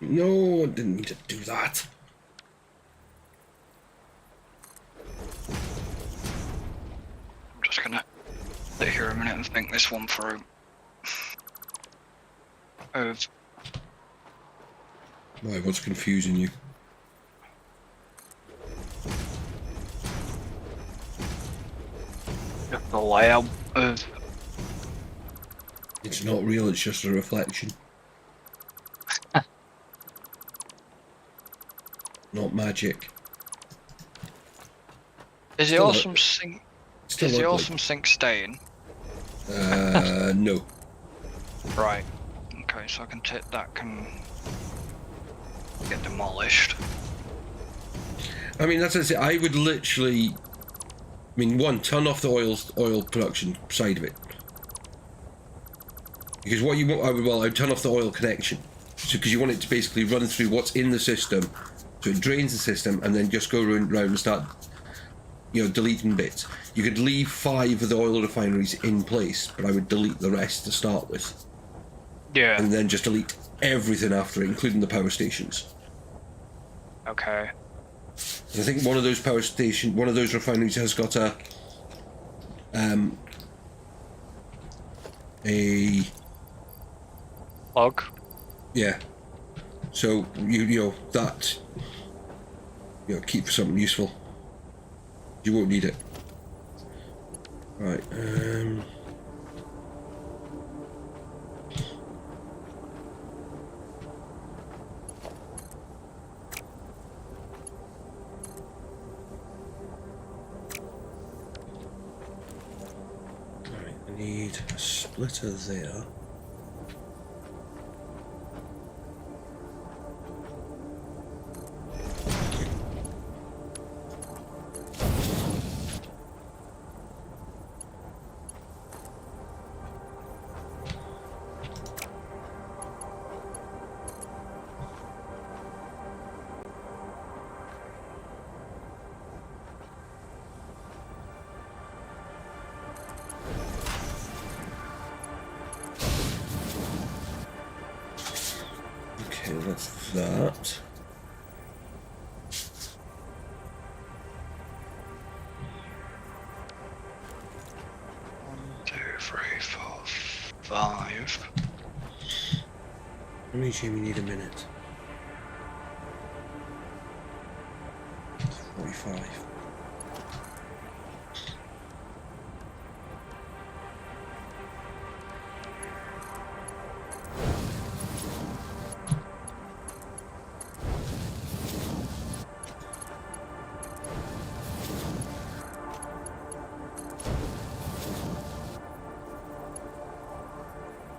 No, I didn't need to do that. I'm just gonna sit here a minute and think this one through. Of Why, what's confusing you? the layout of It's not real, it's just a reflection. Not magic. is it Still awesome sync? Still Is the look like- awesome sync staying? No. Right. Okay, so I can take that can get demolished. I mean, that's what I say. I would literally, I mean, one, turn off the oil production side of it. Because what you want, I'd turn off the oil connection. So, because you want it to basically run through what's in the system, so it drains the system, and then just go around and start, deleting bits. You could leave 5 of the oil refineries in place, but I would delete the rest to start with, Yeah. and then just delete everything after it, including the power stations. Okay. And I think one of those refineries has got a Log. yeah. So that keep for something useful. You won't need it. Right. Right. I need a splitter there. Okay, that's that. Two, three, four, five. Let me assume you need a minute. 45.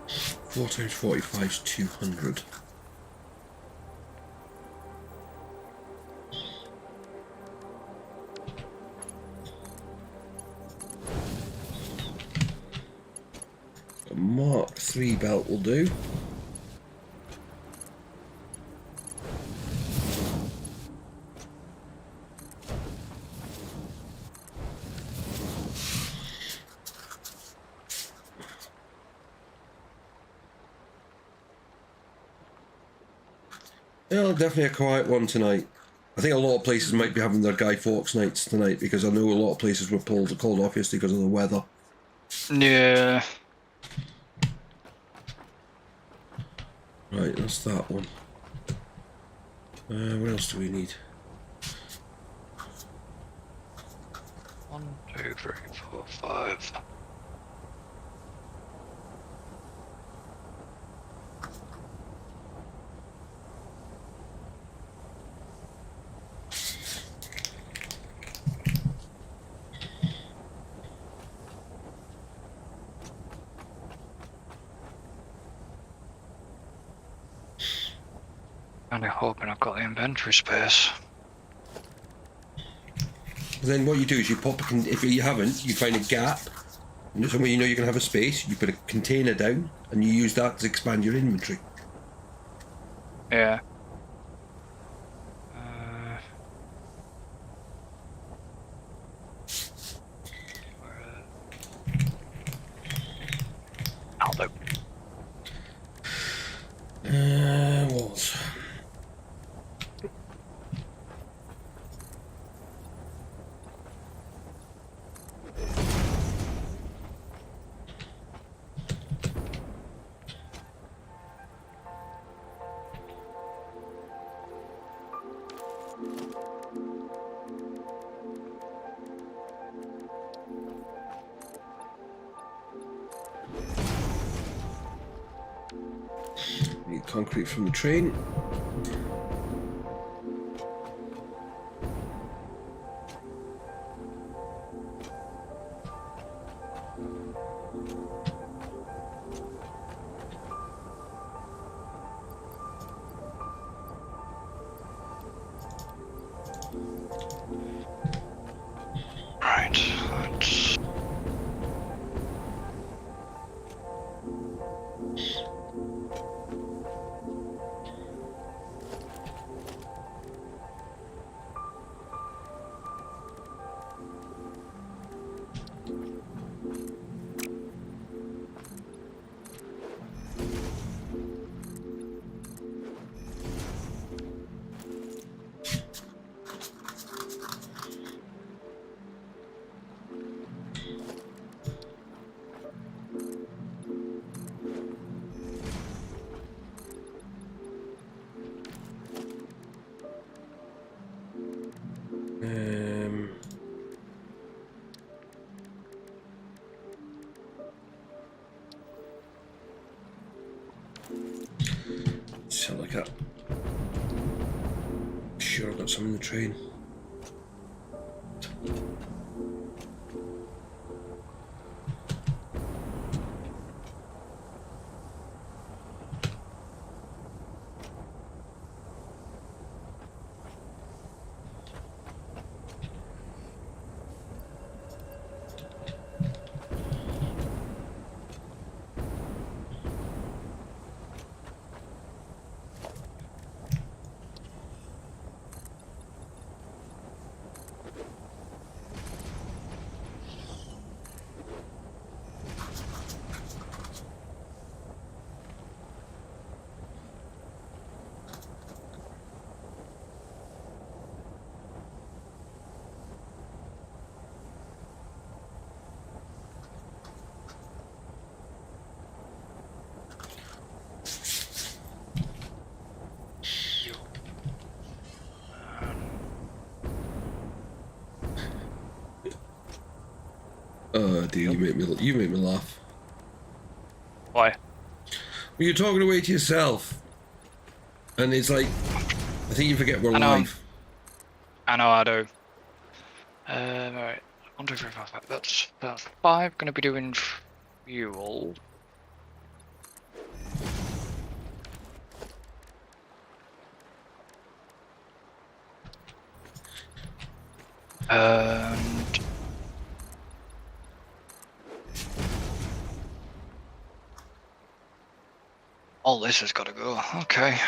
Four times 45 is 200. A Mark III belt will do. Yeah, definitely a quiet one tonight. I think a lot of places might be having their Guy Fawkes nights tonight because I know a lot of places were called off yesterday because of the weather. Yeah. Right, that's that one. What else do we need? 1, 2, 3, 4, 5. I'm hoping I've got the inventory space. Then what you do is you pop if you haven't, you find a gap, and somewhere you know you can have a space, you put a container down, and you use that to expand your inventory. Yeah. I'll do. Walls. Need concrete from the train. Right, let's... Sound like that. Sure, I've got some in the train. Oh dear, you make me laugh. Why? Well, you're talking away to yourself, and it's like, I think you forget we're I know. live. I know I do. Right. 1, 2, 3, 4, 5. That's 5. Gonna be doing fuel. And all this has got to go. Okay.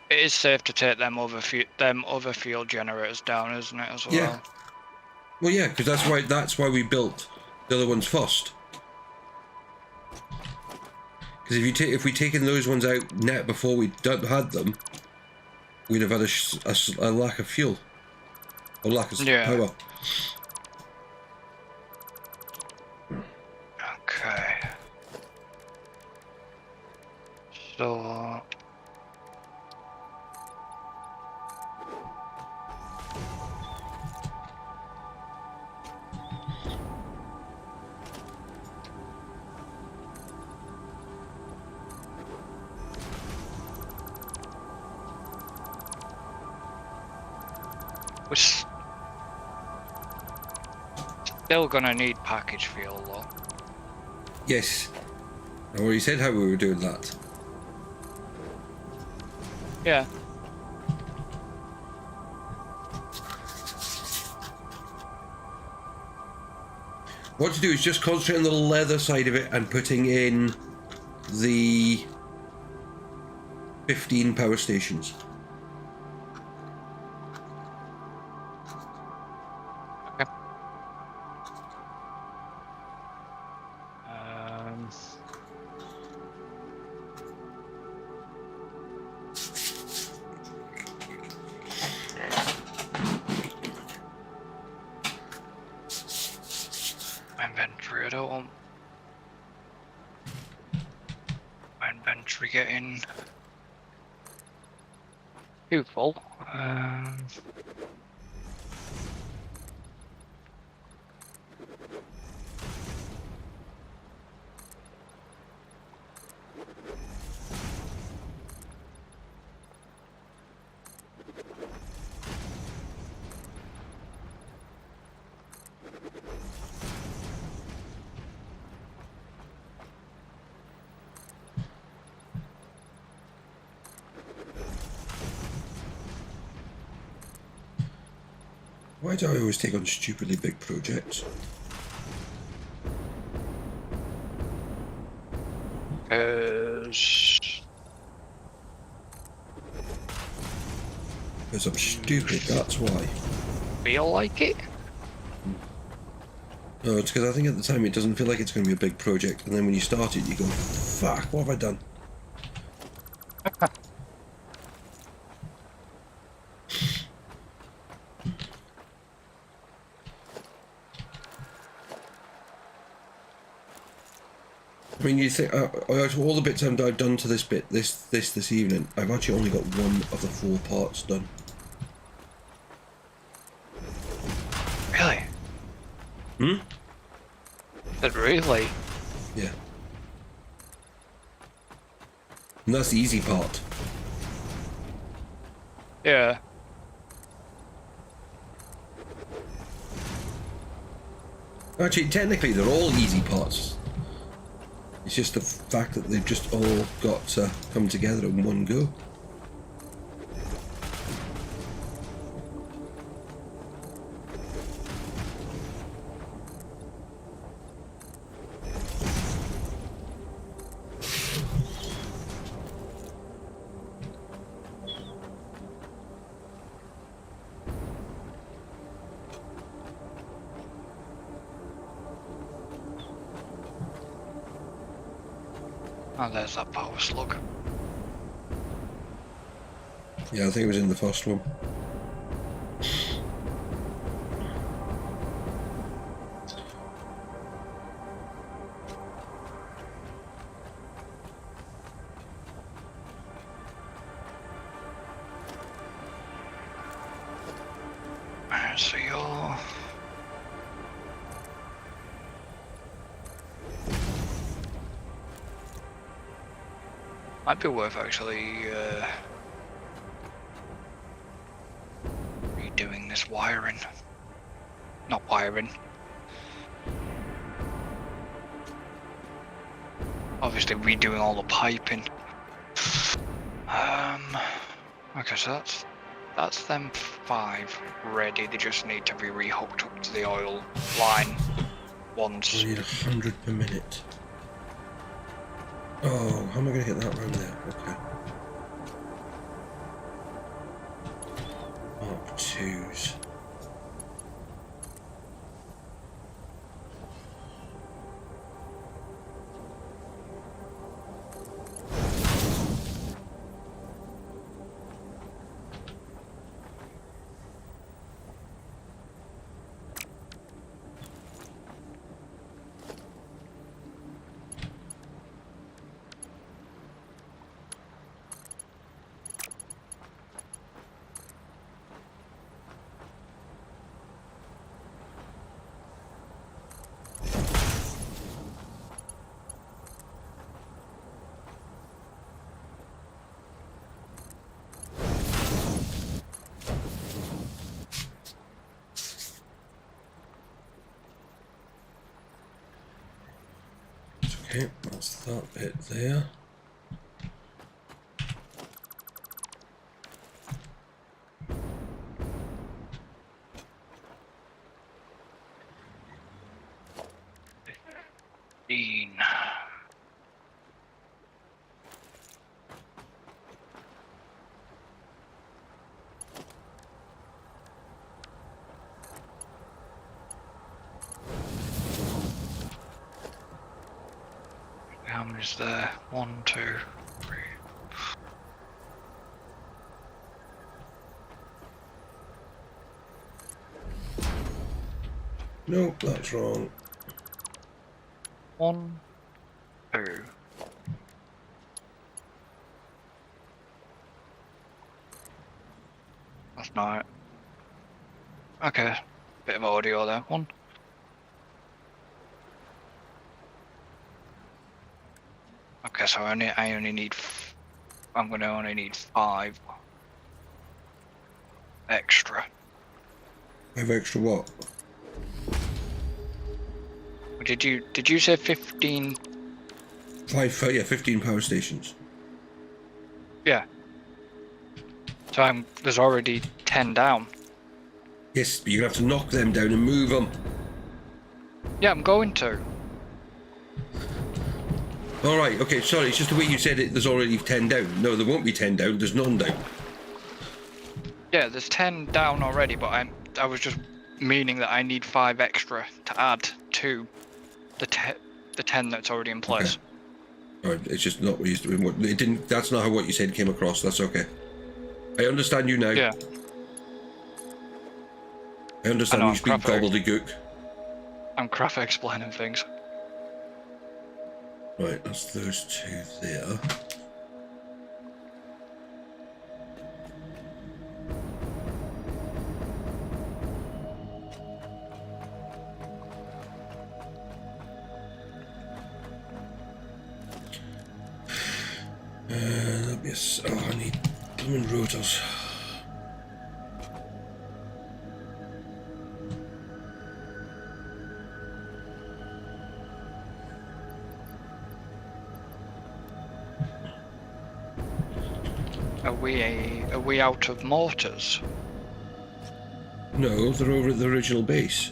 It is safe to take them other fuel generators down, isn't it, as well? Yeah. Well, yeah, because that's why we built the other ones first. Because if we'd taken those ones out net before we had them, we'd have had a lack of fuel. Or lack of power. Okay. So... We're still gonna need package fuel though. Yes. I already said how we were doing that. Yeah. What to do is just concentrate on the leather side of it and putting in the 15 power stations. Okay. Inventory, I don't want my inventory getting too full. Why do I always take on stupidly big projects? Because I'm stupid, that's why. Feel like it? No, it's because I think at the time it doesn't feel like it's going to be a big project, and then when you start it, you go, fuck, what have I done? I mean, you think all the bits I've done to this bit this evening, I've actually only got one of the 4 parts done. Really? Hmm? But really? Yeah. And that's the easy part. Yeah. Actually, technically, they're all easy parts. It's just the fact that they've just all got to come together in one go. Oh, there's that power slug. Yeah, I think it was in the first one. So you're... Might be worth actually redoing this wiring. Not wiring. Obviously redoing all the piping. Okay, so that's them 5 ready. They just need to be rehooked up to the oil line once. I need 100 per minute. Oh, how am I going to get that round there? Okay. Mark 2s. Okay, that's that bit there. Dean. How many is there? 1, 2, 3. Nope, that's wrong. 1, 2. That's not it. Okay, bit of audio there. 1. Okay, so I only need. I'm gonna only need 5 extra. 5 extra what? Did you say 15? 15 power stations. Yeah. So there's already 10 down. Yes, but you're gonna have to knock them down and move them. Yeah, I'm going to. Alright, okay, sorry, it's just the way you said it, there's already 10 down. No, there won't be 10 down, there's none down. Yeah, there's 10 down already, but I was just meaning that I need 5 extra to add to the 10 that's already in place. Okay. Alright, it's just not what you it didn't. That's not how what you said came across. That's okay. I understand you now. Yeah. I understand I know, you speak gobbledygook. I'm crap at explaining things. Right, that's those 2 there. That'd be I need blooming rotors. Are we out of mortars? No, they're over at the original base.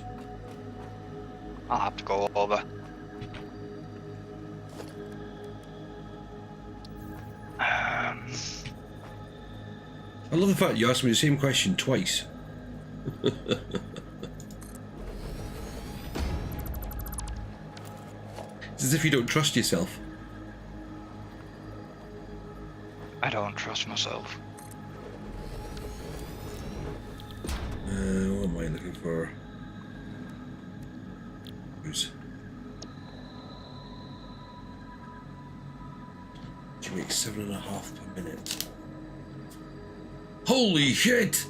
I'll have to go over. I love the fact you asked me the same question twice. It's as if you don't trust yourself. I don't trust myself. What am I looking for? Who's? She makes 7.5 per minute. Holy shit!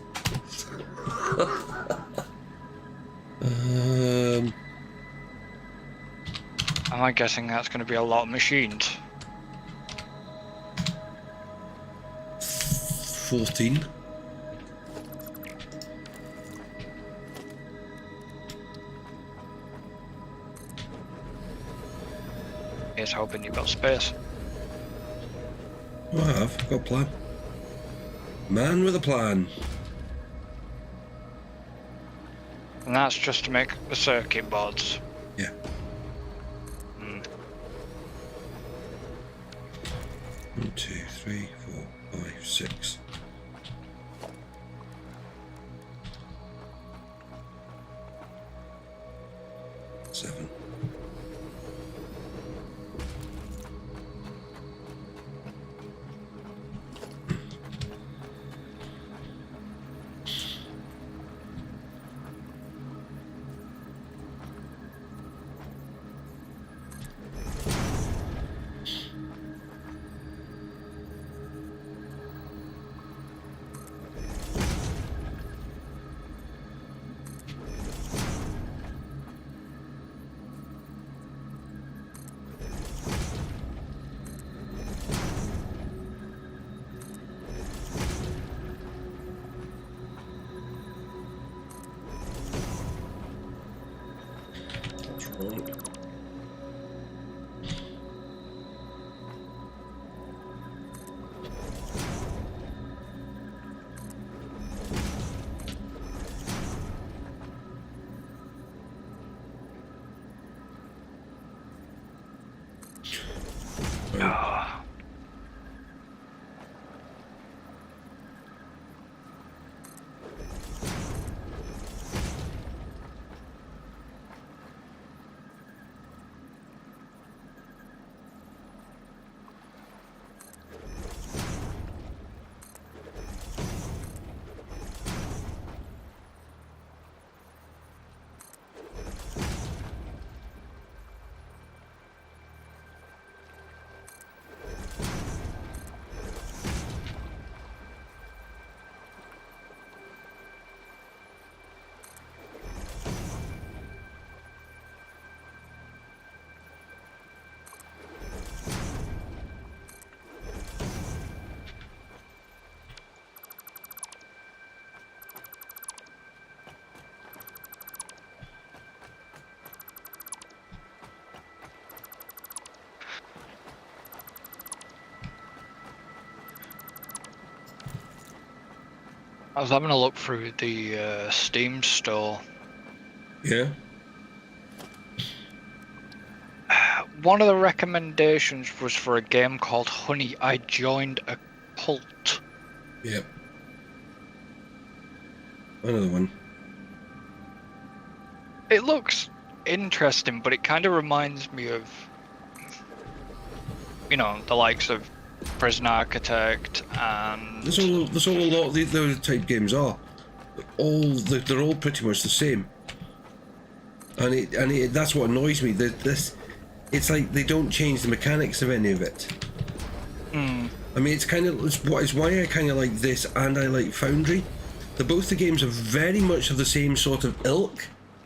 Am I guessing that's going to be a lot of machines? 14. Here's hoping you've got space. Oh, I have. I've got a plan. Man with a plan. And that's just to make the circuit boards. Yeah. 1, 2, 3, 4, 5, 6. Seven. I was having a look through the Steam store. Yeah. One of the recommendations was for a game called Honey, I Joined a Cult. Yep. Another one. It looks interesting, but it kind of reminds me of, you know, the likes of Prison Architect and... That's all a lot of those type games are. They're all pretty much the same. And that's what annoys me. It's like they don't change the mechanics of any of it. Mm. I mean, it's why I kind of like this and I like Foundry. Both the games are very much of the same sort of ilk,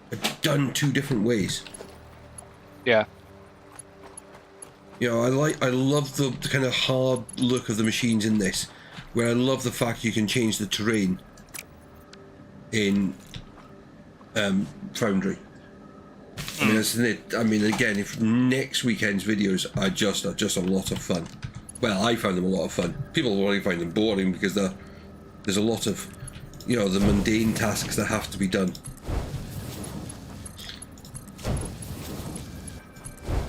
but done two different ways. Yeah. You know, I love the kind of hard look of the machines in this, where I love the fact you can change the terrain in Foundry. I mean, that's it. I mean, again, if next weekend's videos are just a lot of fun. Well, I found them a lot of fun. People will only find them boring because there's a lot of, you know, the mundane tasks that have to be done.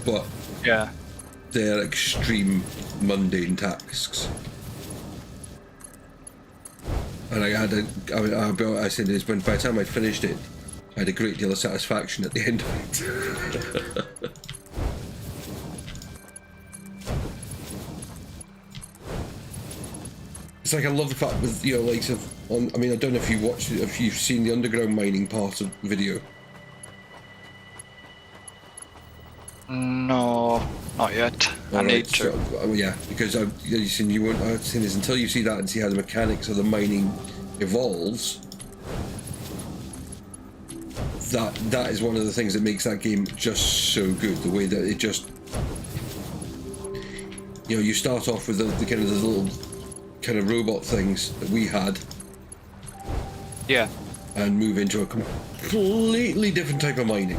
But Yeah. they're extreme mundane tasks. And I said this when by the time I finished it, I had a great deal of satisfaction at the end of it. It's like I love the fact with, you know, like I mean, I don't know if you've seen the underground mining part of the video. No, not yet. I need to. So, yeah, because you won't have seen this until you see that and see how the mechanics of the mining evolves. That is one of the things that makes that game just so good. The way that it just, you know, you start off with the kind of the little kind of robot things that we had. Yeah. And move into a completely different type of mining.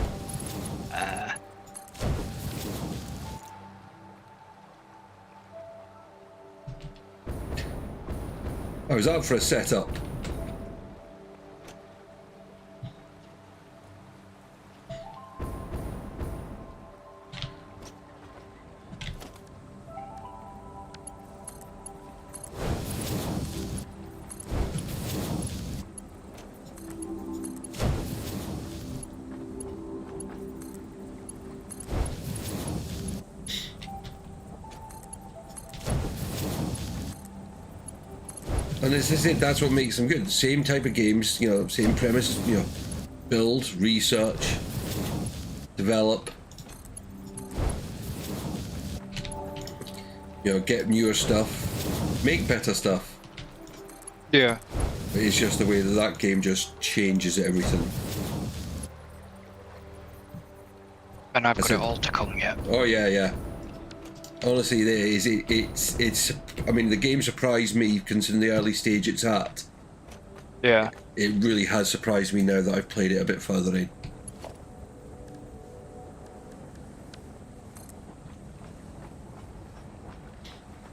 I was out for a setup. And this is it, that's what makes them good. Same type of games, you know, same premise, you know, build, research, develop, you know, get newer stuff, make better stuff. Yeah. But it's just the way that game just changes everything. And I've got it all to come yet. Oh yeah, yeah. Honestly, it's. I mean, the game surprised me considering the early stage it's at. Yeah. It really has surprised me now that I've played it a bit further in.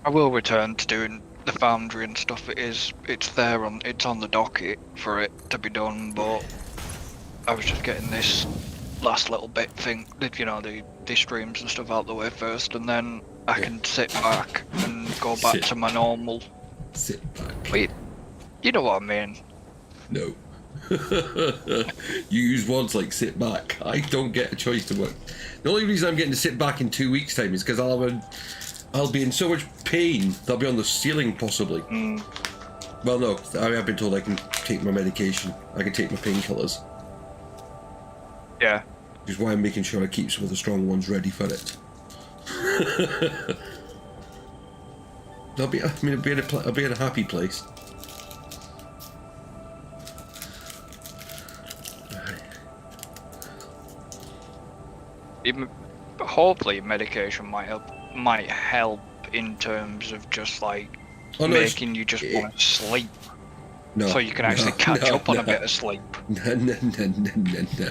I will return to doing the Foundry and stuff. It's on the docket for it to be done, but I was just getting this last little bit thing, you know, the streams and stuff out the way first, and then I can sit back and go back to my normal. Sit back. Wait, you know what I mean? No. You use words like sit back. I don't get a choice to work. The only reason I'm getting to sit back in 2 weeks' time is because I'll be in so much pain that I'll be on the ceiling possibly. Mm. Well, no, I have been told I can take my medication. I can take my painkillers. Yeah. Which is why I'm making sure I keep some of the strong ones ready for it. I'll be in a happy place. Even, hopefully medication might help in terms of just like making you just want to sleep. No, so you can actually catch up on a bit of sleep. No.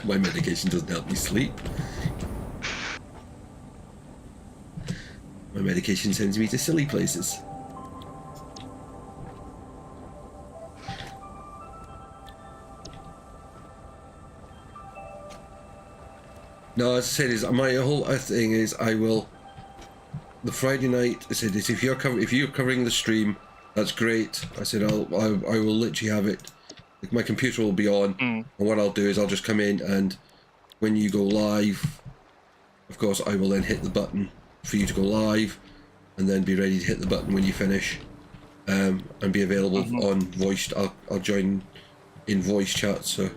My medication doesn't help me sleep. My medication sends me to silly places. No, as I said, is my whole thing is I will. The Friday night, I said, is if you're covering the stream, that's great. I said I will literally have it. Like, my computer will be on, and what I'll do is I'll just come in, and when you go live, of course, I will then hit the button for you to go live, and then be ready to hit the button when you finish, and be available on voice. I'll join in voice chat, so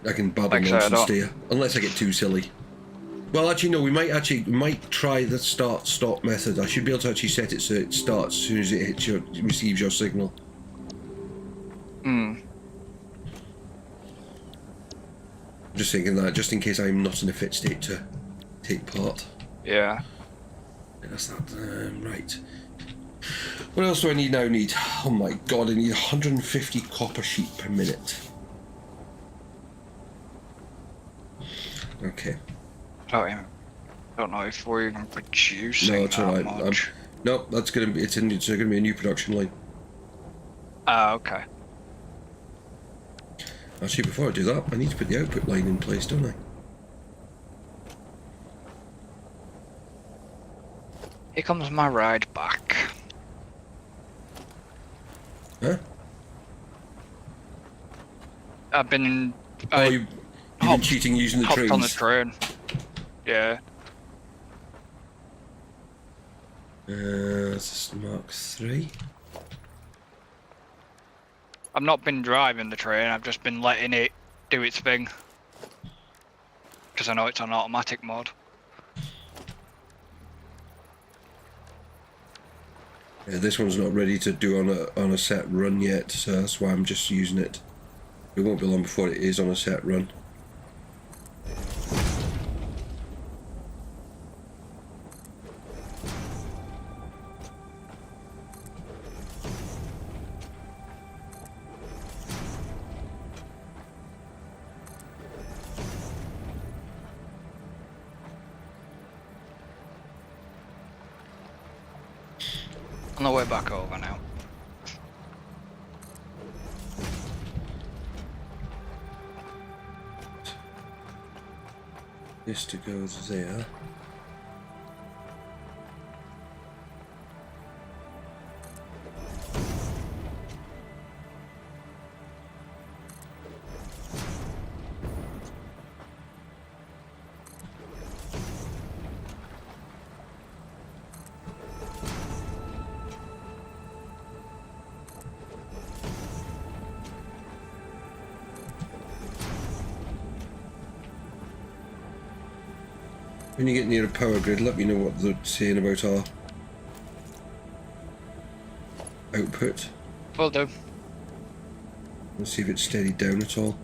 I can babble nonsense to you, unless I get too silly. Well, actually, no. We might try the start-stop method. I should be able to actually set it so it starts as soon as it receives your signal. Hmm. I'm just thinking that, just in case I'm not in a fit state to take part. Yeah. That's that. Right. What else do I need? Oh my god! I need 150 copper sheet per minute. Okay. Don't know if we're even producing No, it's alright. much. Nope, that's gonna be. It's gonna be a new production line. Ah, okay. Actually, before I do that, I need to put the output line in place, don't I? Here comes my ride back. Huh? I've been. You've been cheating using the hopped trains. on the train. Yeah. This is Mark 3. I've not been driving the train, I've just been letting it do its thing. Because I know it's on automatic mode. Yeah, this one's not ready to do on a set run yet, so that's why I'm just using it. It won't be long before it is on a set run. On the way back over now. This to go there. When you get near a power grid, let me know what they're saying about our output. Will do. Let's see if it's steadied down at all.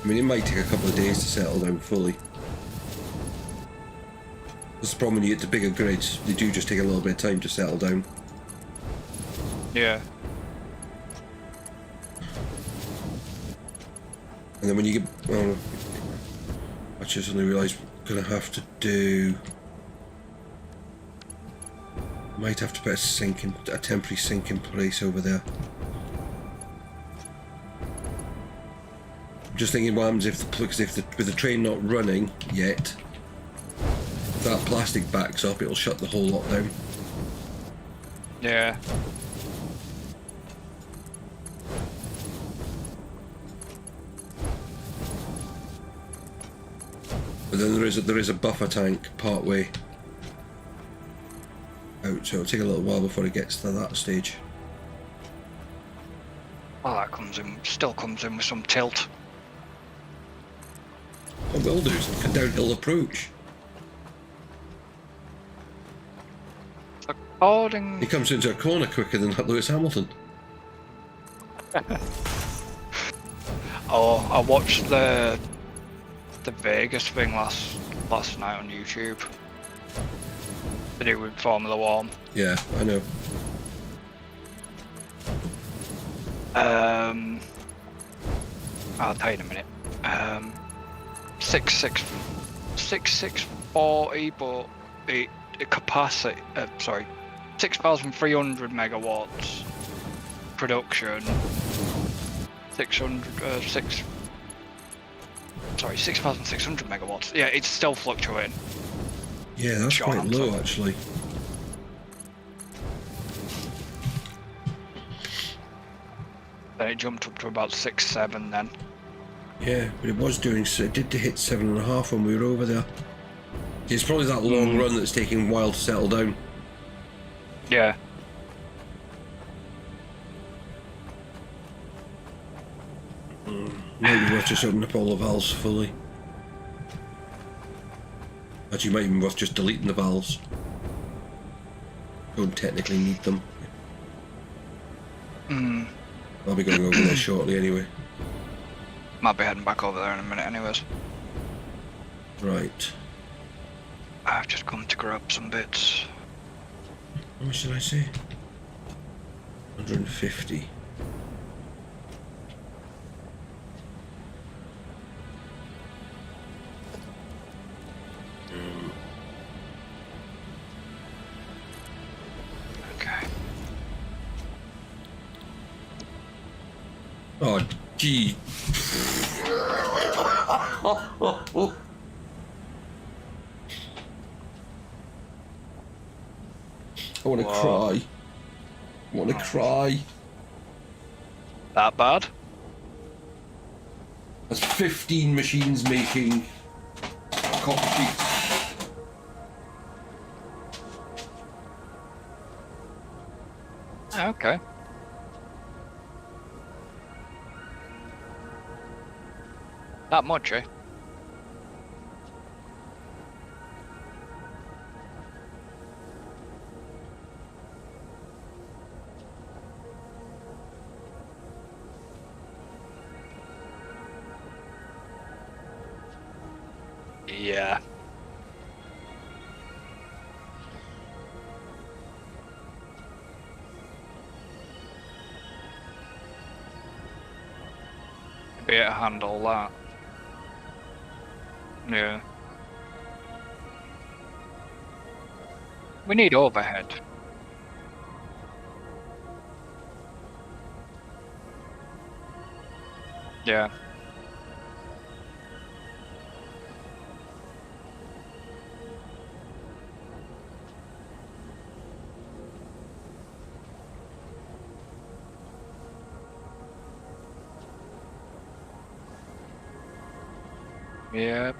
I mean, it might take a couple of days to settle down fully. That's the problem when you get to bigger grids, they do just take a little bit of time to settle down. Yeah. And then when you get... Oh, I just suddenly realised I'm going to have to do... Might have to put a temporary sink in place over there. I'm just thinking what happens if with the train not running yet, if that plastic backs up, it'll shut the whole lot down. Yeah. But then there is a buffer tank part way out, so it'll take a little while before it gets to that stage. Well, that still comes in with some tilt. What we'll do is a downhill approach. According... He comes into a corner quicker than Lewis Hamilton. Oh, I watched the Vegas thing last night on YouTube. To do with Formula 1. Yeah, I know. I'll tell you in a minute. 6,640, but it capacity. Sorry, 6,300 megawatts production. 600 Sorry, 6,600 megawatts. Yeah, it's still fluctuating. Yeah, that's Short quite answer. low actually. Then it jumped up to about 6, 7 then. Yeah, but it was doing. It did hit 7.5 when we were over there. It's probably that long run that's taking a while to settle down. Yeah. Might be worth just opening up all the valves fully. Actually, might even be worth just deleting the valves. Don't technically need them. I'll be going over there shortly anyway. Might be heading back over there in a minute anyways. Right. I've just come to grab some bits. How much did I say? 150. Okay. Oh, gee. I want to cry. I want to cry. That bad? That's 15 machines making copper sheets. Okay. That much, eh? Yeah. Be able to handle that. Yeah. We need overhead. Yeah. Yep.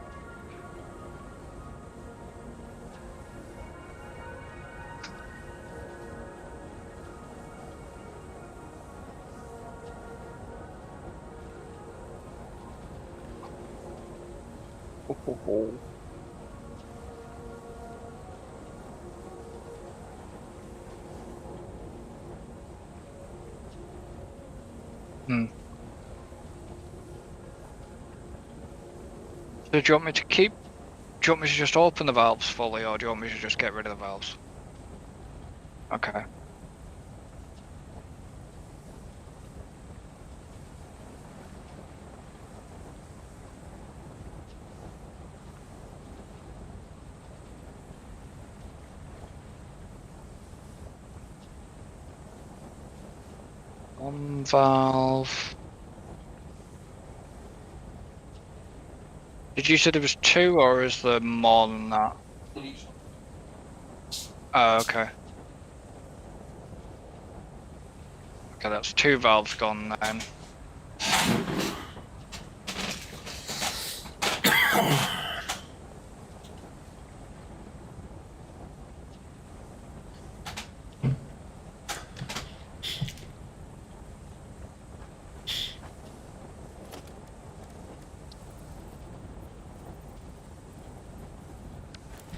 Hmm. So do you want me to keep? Do you want me to just open the valves fully, or do you want me to just get rid of the valves? Okay. One valve. Did you say there was 2, or is there more than that? Oh, okay. Okay, that's 2 valves gone then.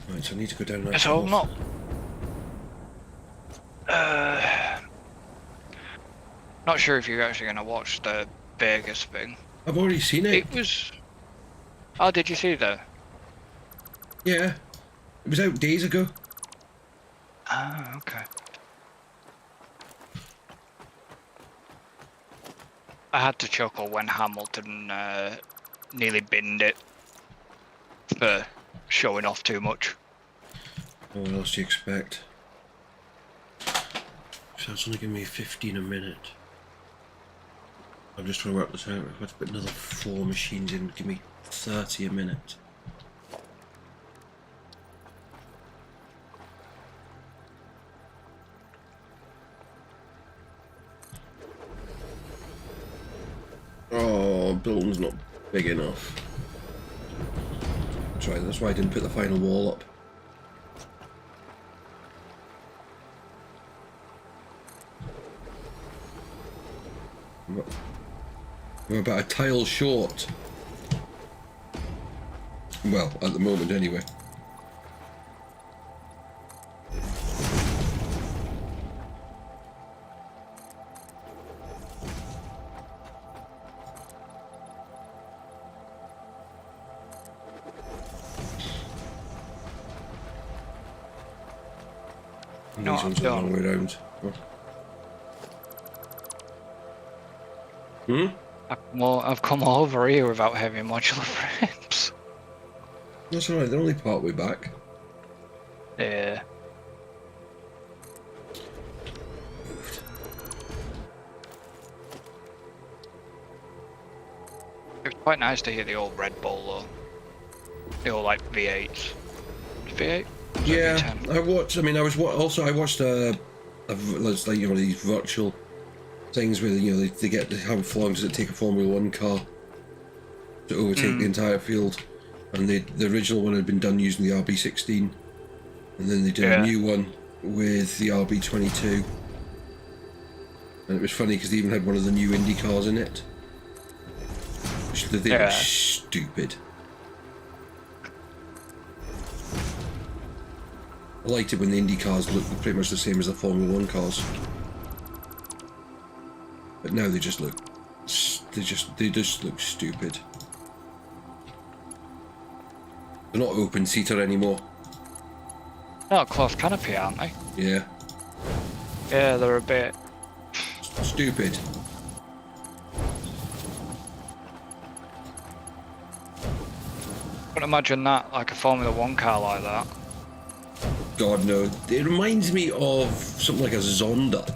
Right, so I need to go down that. So I'm not. Not sure if you're actually gonna watch the Vegas thing. I've already seen it. It was. Oh, did you see that? Yeah. It was out days ago. Ah, okay. I had to chuckle when Hamilton nearly binned it for showing off too much. Oh, what else do you expect? So it's only giving me 15 a minute. I'm just trying to work this out. I've got to put another 4 machines in. Give me 30 a minute. Oh, building's not big enough. That's right, that's why I didn't put the final wall up. We're about a tile short. Well, at the moment anyway. And No, these ones are the long way round. Oh. I've come all over here without heavy modular frames. That's alright, they're only part way back. Yeah. It was quite nice to hear the old Red Bull though. The old like V8s. V8? Yeah, V10? I watched. I mean, I watched like, you know, these virtual things where, you know, they get how long does it take a Formula One car to overtake the entire field, and the original one had been done using the RB16, and then they did a new one with the RB22, and it was funny because they even had one of the new Indy cars in it. They look stupid. I liked it when the Indy cars looked pretty much the same as the Formula One cars, but now they just look stupid. They're not open seater anymore. Not cloth canopy, aren't they? Yeah, Yeah, they're a bit stupid. I couldn't imagine that, like a Formula One car like that. God no, it reminds me of something like a Zonda.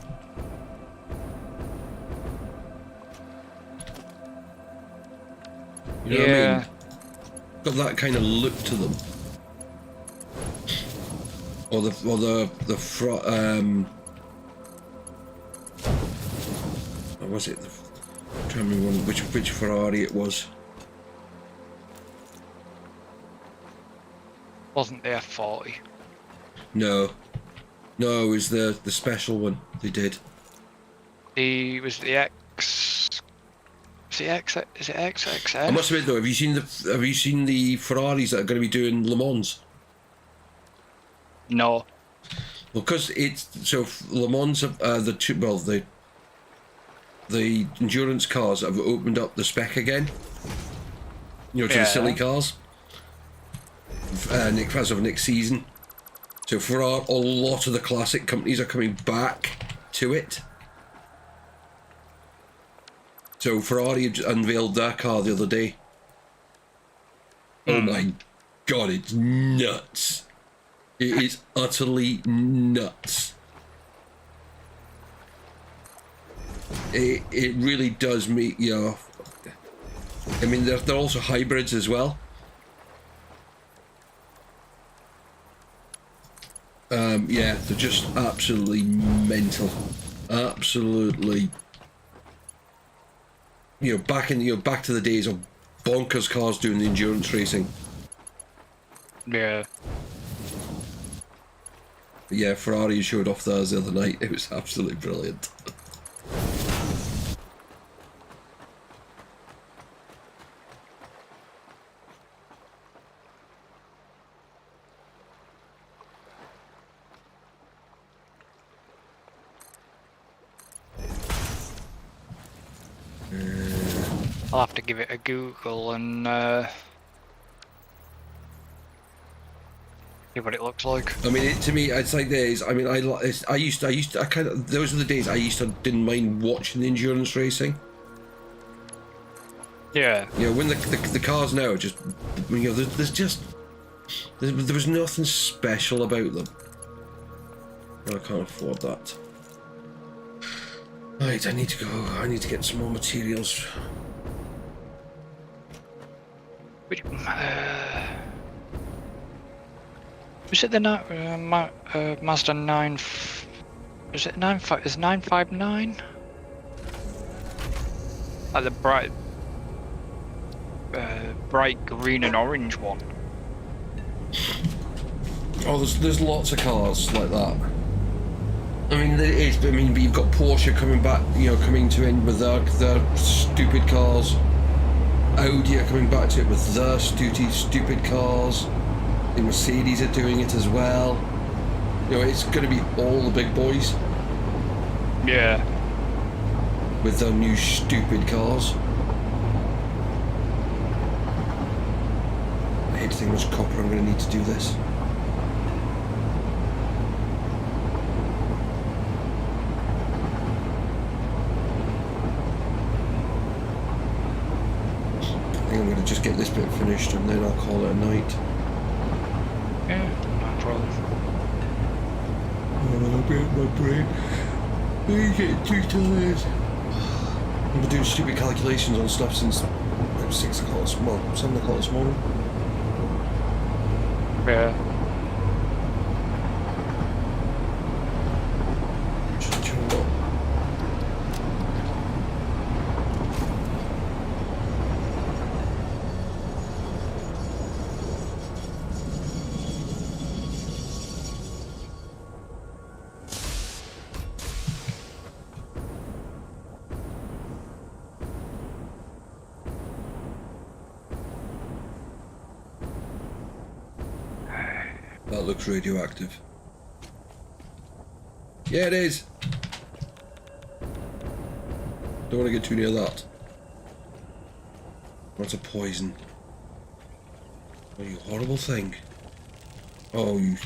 You know what I mean? Got that kind of look to them. Or the front. What was it? I'm trying to remember which Ferrari it was. Wasn't the F40. No, it was the special one they did. Was the X. Is it XXF? I must admit though, have you seen the Ferraris that are going to be doing Le Mans? No. Well, because it's so Le Mans, the endurance cars have opened up the spec again. You know, to the silly cars. As of next season. So for a lot of the classic companies are coming back to it. So Ferrari unveiled their car the other day. Oh my god, it's nuts. It is utterly nuts. It really does make you. I mean, they're also hybrids as well. Yeah, they're just absolutely mental. Absolutely. You know, back to the days of bonkers cars doing the endurance racing. Yeah. But yeah, Ferrari showed off theirs the other night. It was absolutely brilliant. I'll have to give it a Google and see what it looks like. I mean, to me, it's like days. I mean, I used to kind of, those were the days I didn't mind watching the endurance racing. Yeah. You know, when the cars now are just, you know, there was nothing special about them. I can't afford that. Right, I need to go. I need to get some more materials. Which, was it the Mazda 9? Is it 95? Is 959? Like the bright green and orange one. Oh, there's lots of cars like that. I mean, there is, but I mean, but you've got Porsche coming back, you know, coming to end with their stupid cars. Audi are coming back to it with their stupid cars. The Mercedes are doing it as well. You know, it's going to be all the big boys Yeah. with their new stupid cars. I hate to think how much copper I'm going to need to do this. I think I'm going to just get this bit finished and then I'll call it a night. Yeah, no problem. My brain. I get too tired. I've been doing stupid calculations on stuff since like 6 o'clock, well, 7 o'clock this morning. Yeah. Just chilled up. That looks radioactive. Yeah, it is. Don't want to get too near that. That's a poison. Oh, you horrible thing. Oh, you...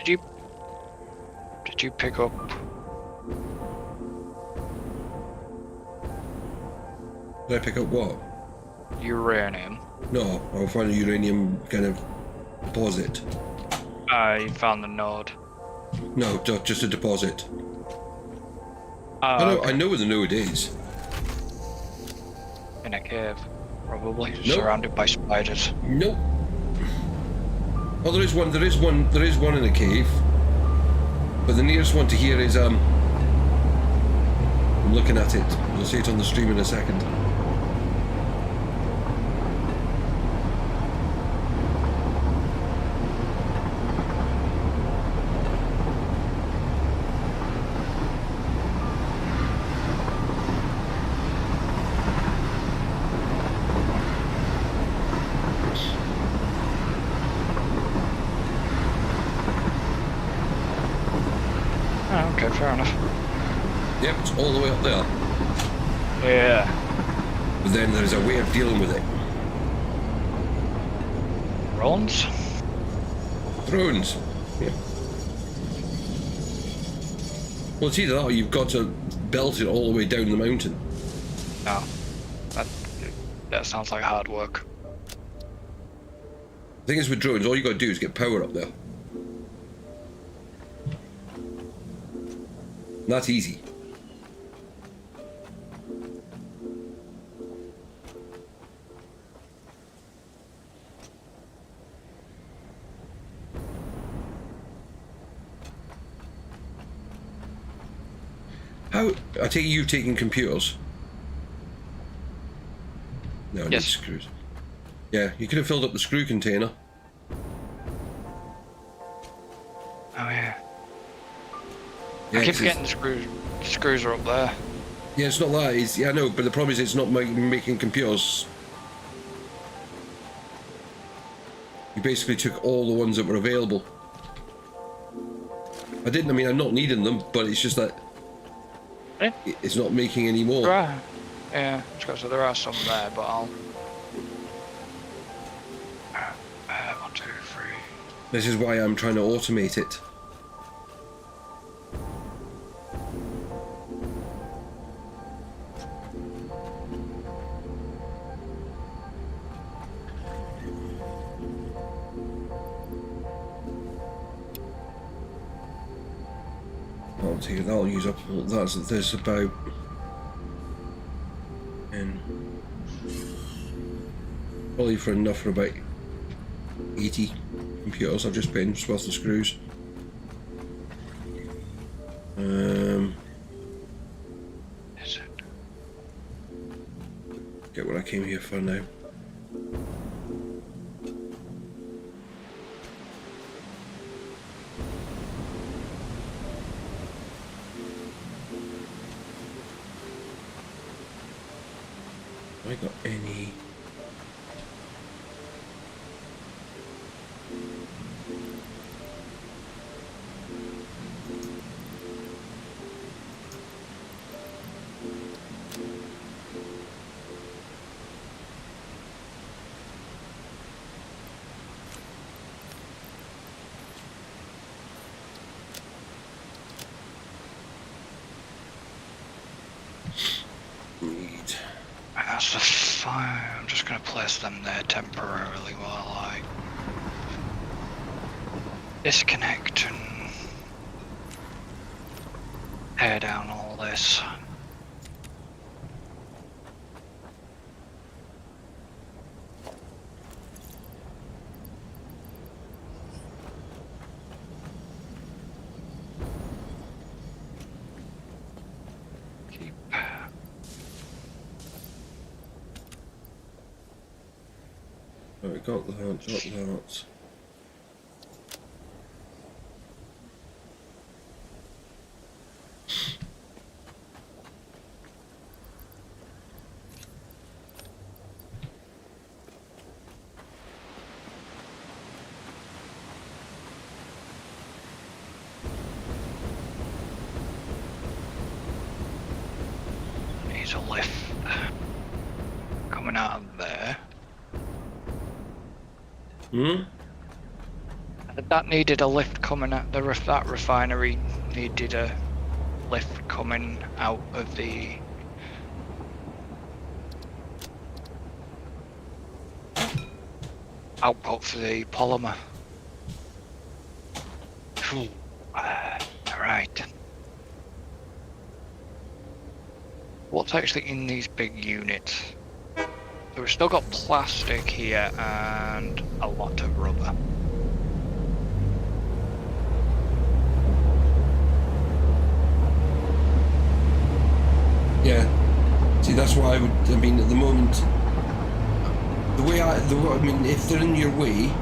Did you pick up? Did I pick up what? Uranium. No, I'll find a uranium kind of deposit. I found the node. No, just a deposit. Okay. I know where the node is. In a cave, probably. Nope. Surrounded by spiders. Nope. Oh, there is one in a cave. But the nearest one to here is, I'm looking at it. You'll see it on the stream in a second. Oh, okay, fair enough. Yep, it's all the way up there. Yeah. But then there's a way of dealing with it. Drones? Drones. Yeah. Well, it's either that or you've got to belt it all the way down the mountain. No. That sounds like hard work. The thing is with drones, all you got to do is get power up there. And that's easy. How? I take it you've taken computers. No, I need Yes. screws. Yeah, you could have filled up the screw container. Oh yeah. Yeah, I keep 'cause forgetting the screws are up there. yeah, it's not that. It's, yeah, I know, but the problem is it's not making computers. You basically took all the ones that were available. I mean, I'm not needing them, but it's just that Eh? it's not making any more. There are. Yeah, so there are some there, but I'll... 1, 2, 3. This is why I'm trying to automate it. Oh, that'll take it. That'll use up. There's about. And probably for enough for about 80 computers. I've just put in worth of screws. Is it? Get what I came here for now. Have I got any? Need. That's the fire. I'm just going to place them there temporarily while I disconnect and tear down all this. Keep. Right, got that. Needs a lift coming out of there. Hmm? That needed a lift coming out. That refinery needed a lift coming out of the output for the polymer. Alright. What's actually in these big units? So we've still got plastic here and a lot of rubber. Yeah. See, that's why I mean, at the moment, I mean, if they're in your way,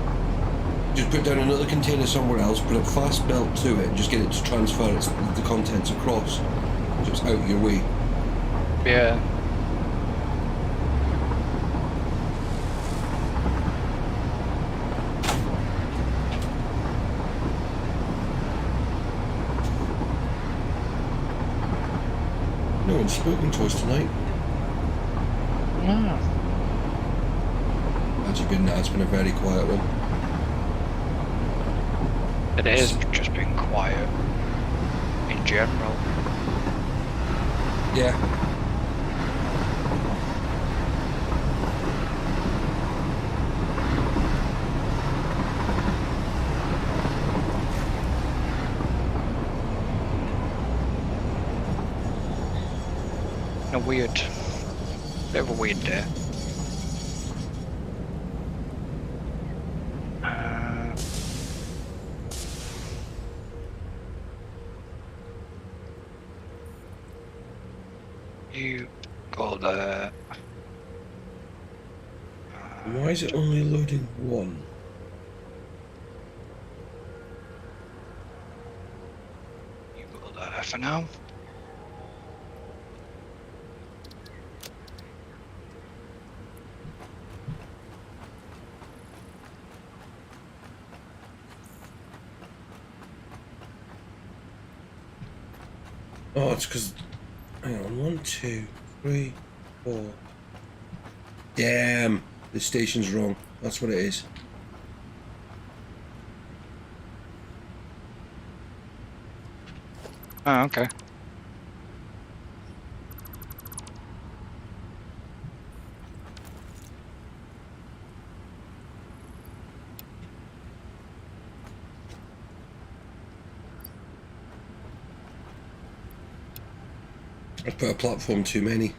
just put down another container somewhere else, put a fast belt to it, and just get it to transfer the contents across, so it's out your way. Yeah. No one's spoken to us tonight. No. It's been a very quiet one. It has just been quiet in general. Yeah. A weird, bit of a weird day. You go there. Why is it only loading one? You go there for now. Oh, it's because. Hang on, 1, 2, 3, 4. Damn, the station's wrong. That's what it is. Oh, okay. I've put a platform too many.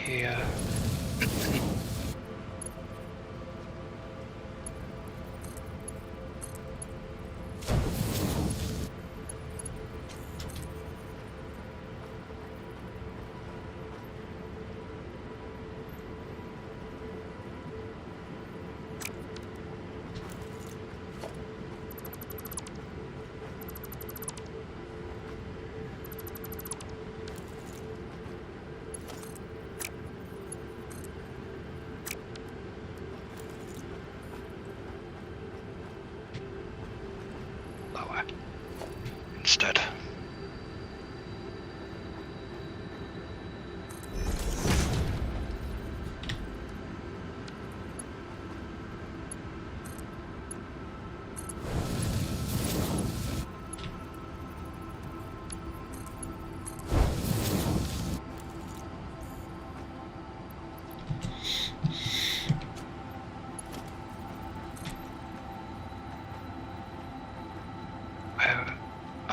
Here. Lower. Instead.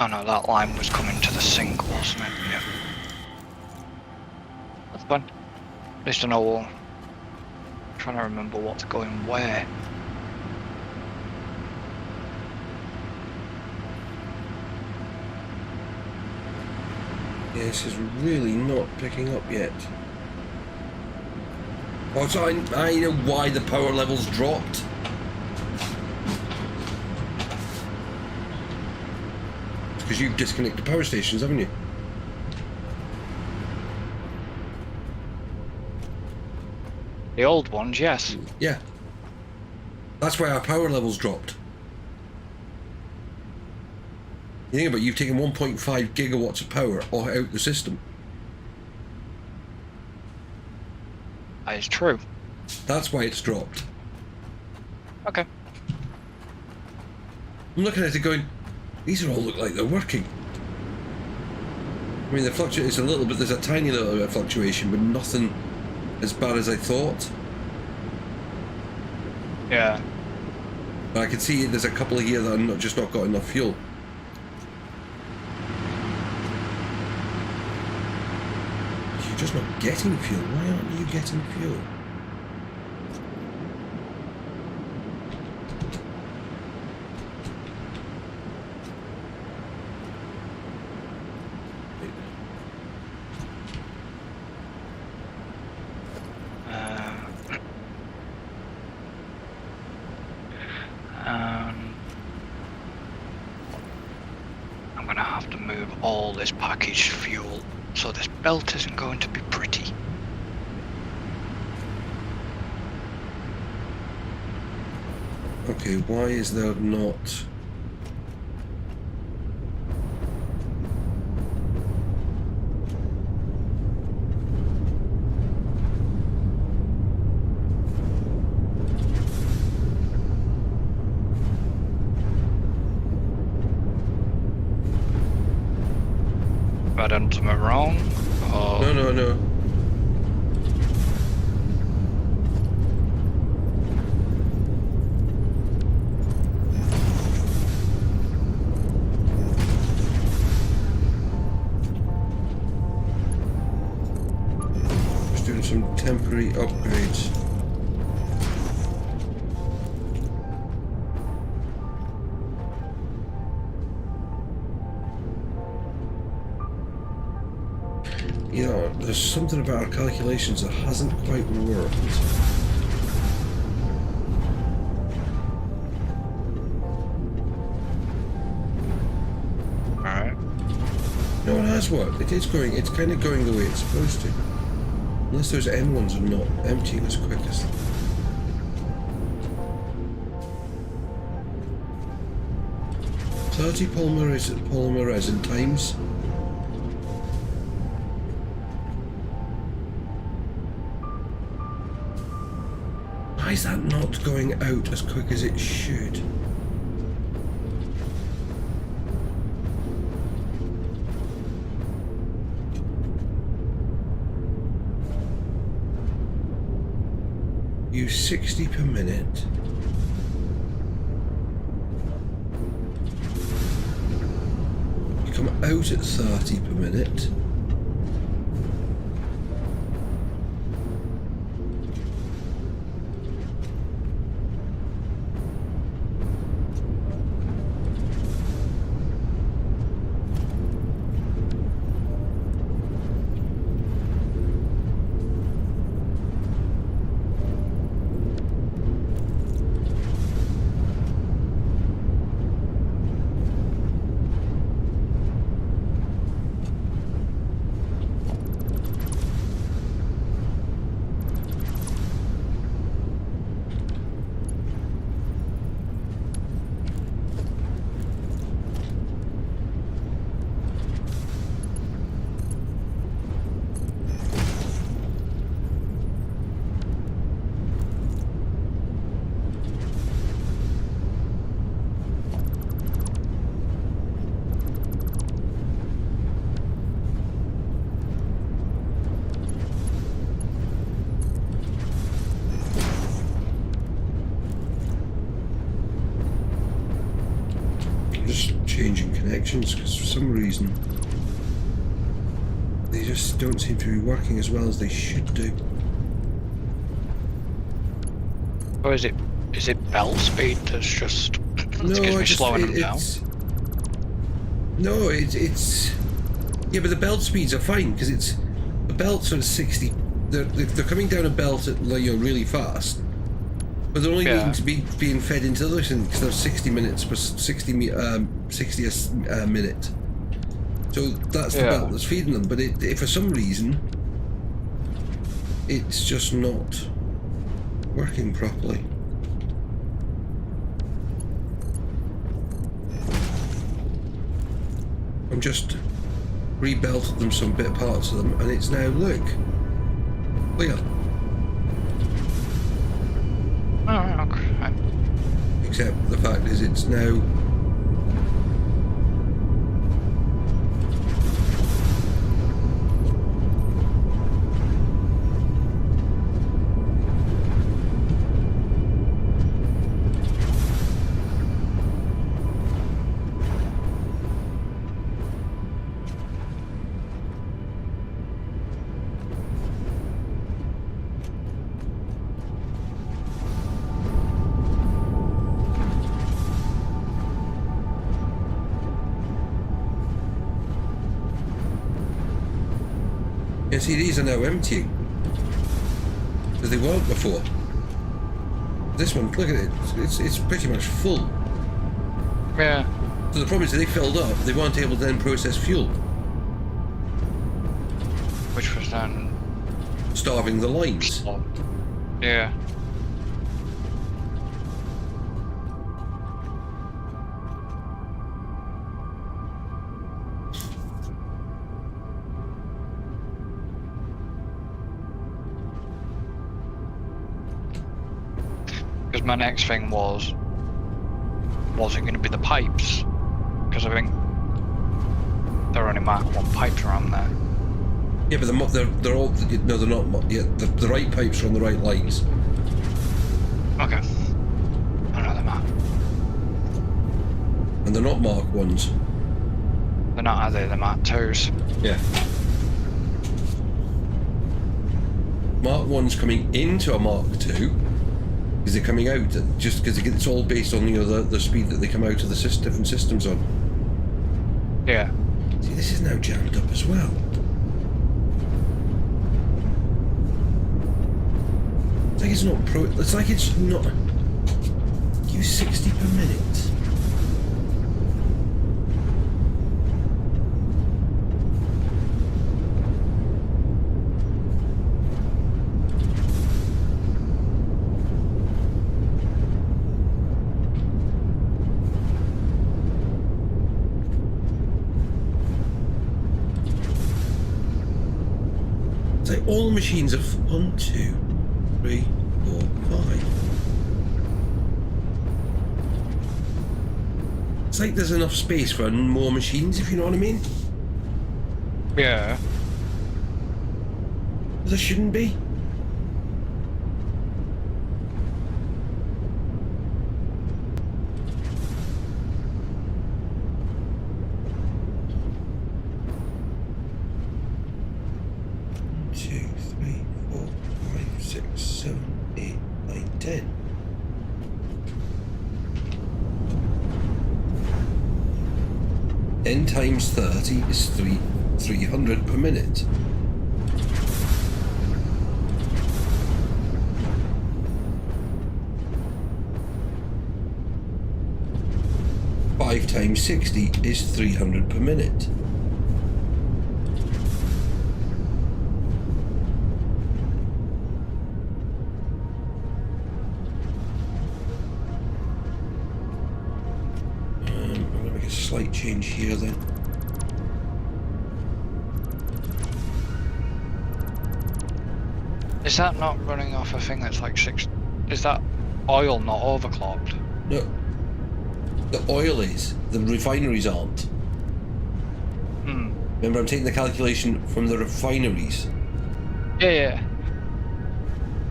Oh no, that line was coming to the sink, wasn't it? Yeah. That's fine. At least I know. I'm trying to remember what's going where. Yeah, this is really not picking up yet. Oh, so I know why the power levels dropped. Because you've disconnected power stations, haven't you? The old ones, yes. Yeah. That's why our power levels dropped. You think about it, you've taken 1.5 gigawatts of power out the system. That is true. That's why it's dropped. Okay. I'm looking at it going, these all look like they're working. I mean, the fluctuation is a little bit, there's a tiny little bit of fluctuation, but nothing as bad as I thought. Yeah. But I can see there's a couple here that are just not got enough fuel. You're just not getting fuel. Why aren't you getting fuel? I'm gonna have to move all this packaged fuel, so this belt isn't going to be pretty. Okay, why is there not... Have I done something wrong? Or... No. Just doing some temporary upgrades. You know, there's something about our calculations that hasn't quite worked. No, it has worked. It is going. It's kind of going the way it's supposed to. Unless those end ones are not emptying as quick as. 30 polymer resin times. Why is that not going out as quick as it should? Use 60 per minute. You come out at 30 per minute. Changing connections because for some reason they just don't seem to be working as well as they should do. Or is it belt speed that's just slowing them down? No, it's yeah, but the belt speeds are fine because it's the belts are 60. They're coming down a belt at really fast. But they're only needing to be being fed into the thing because they're 60 minutes per 60 a minute. So that's the belt that's feeding them. But if for some reason it's just not working properly. I'm just rebelted them some bit parts of them, and it's now clear. Oh, okay. Except the fact is it's now see, these are now emptying as they weren't before. This one, look at it, it's pretty much full. Yeah. So the problem is they filled up, they weren't able to then process fuel. Which was then starving the lines. Yeah. Because my next thing was it going to be the pipes? Because I think there are only Mark 1 pipes around there. Yeah, but they're all no, they're not. Yeah, the right pipes are on the right lines. Okay. I know they're Mark. And they're not Mark 1s. They're not, are they? They're Mark 2s. Yeah. Mark 1's coming into a Mark 2 because they're coming out just because it's all based on the speed that they come out of the different systems on. Yeah. See, this is now jammed up as well. It's like it's not it's like it's not. Use 60 per minute. It's like all the machines are 1, 2, 3, 4, 5. It's like there's enough space for more machines, if you know what I mean. Yeah. There shouldn't be. N times 30 is 300 per minute. Five times 60 is 300 per minute. Slight change here then. Is that not running off a thing that's like 6? Is that oil not overclocked? No. The oil is. The refineries aren't. Remember, I'm taking the calculation from the refineries. Yeah.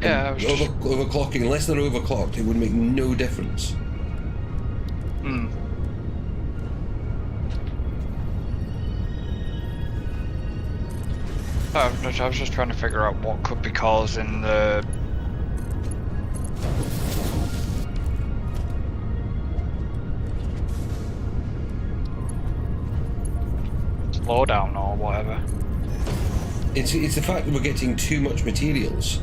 I was just... Overclocking, unless they're overclocked, it would make no difference. I was just trying to figure out what could be causing the slowdown or whatever. It's the fact that we're getting too much materials.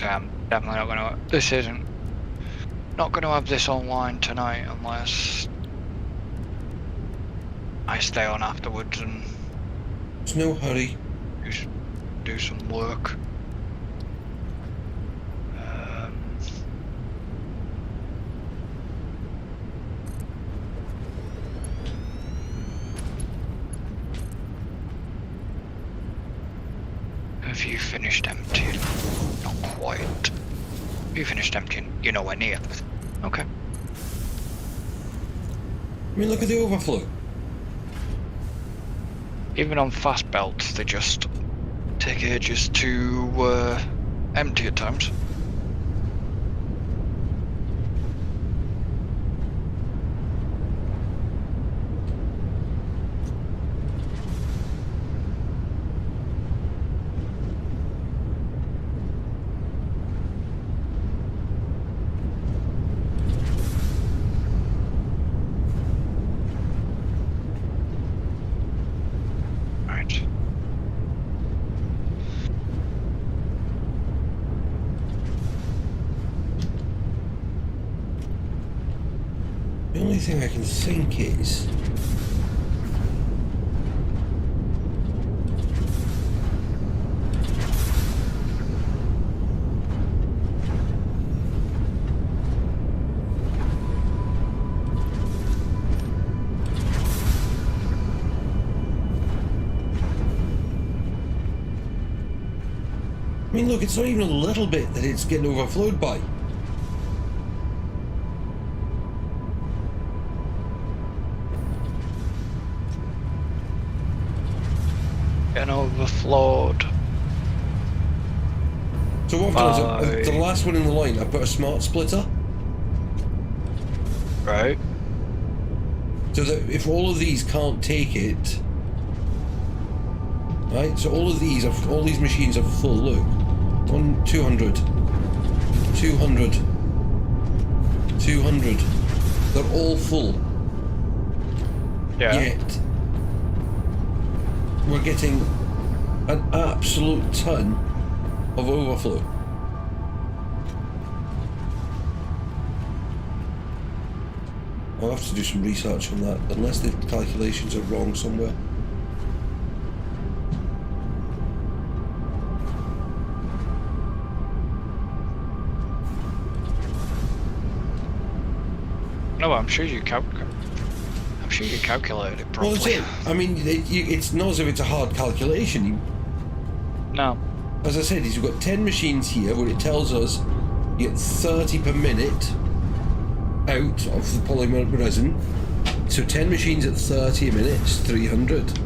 I'm definitely not gonna. This isn't. Not gonna have this online tonight unless I stay on afterwards and. There's no hurry. Do some work. Have you finished emptying? Not quite. Have you finished emptying? You're nowhere near. Okay. I mean, look at the overflow. Even on fast belts, they just take ages to empty at times. The only thing I can think is... I mean, look, it's not even a little bit that it's getting overflowed by. Getting overflowed. So what I've done is, the last one in the line, I put a smart splitter. Right. So that if all of these can't take it, Right, so all these machines are full. Look, 200, 200, 200. They're all full. Yeah. Yet we're getting an absolute ton of overflow. I'll have to do some research on that, unless the calculations are wrong somewhere. No, I'm sure you calculated it Well, that's properly. it. I mean, it's not as if it's a hard calculation. No. As I said, you've got 10 machines here where it tells us you get 30 per minute out of the polymer resin. So 10 machines at 30 a minute is 300.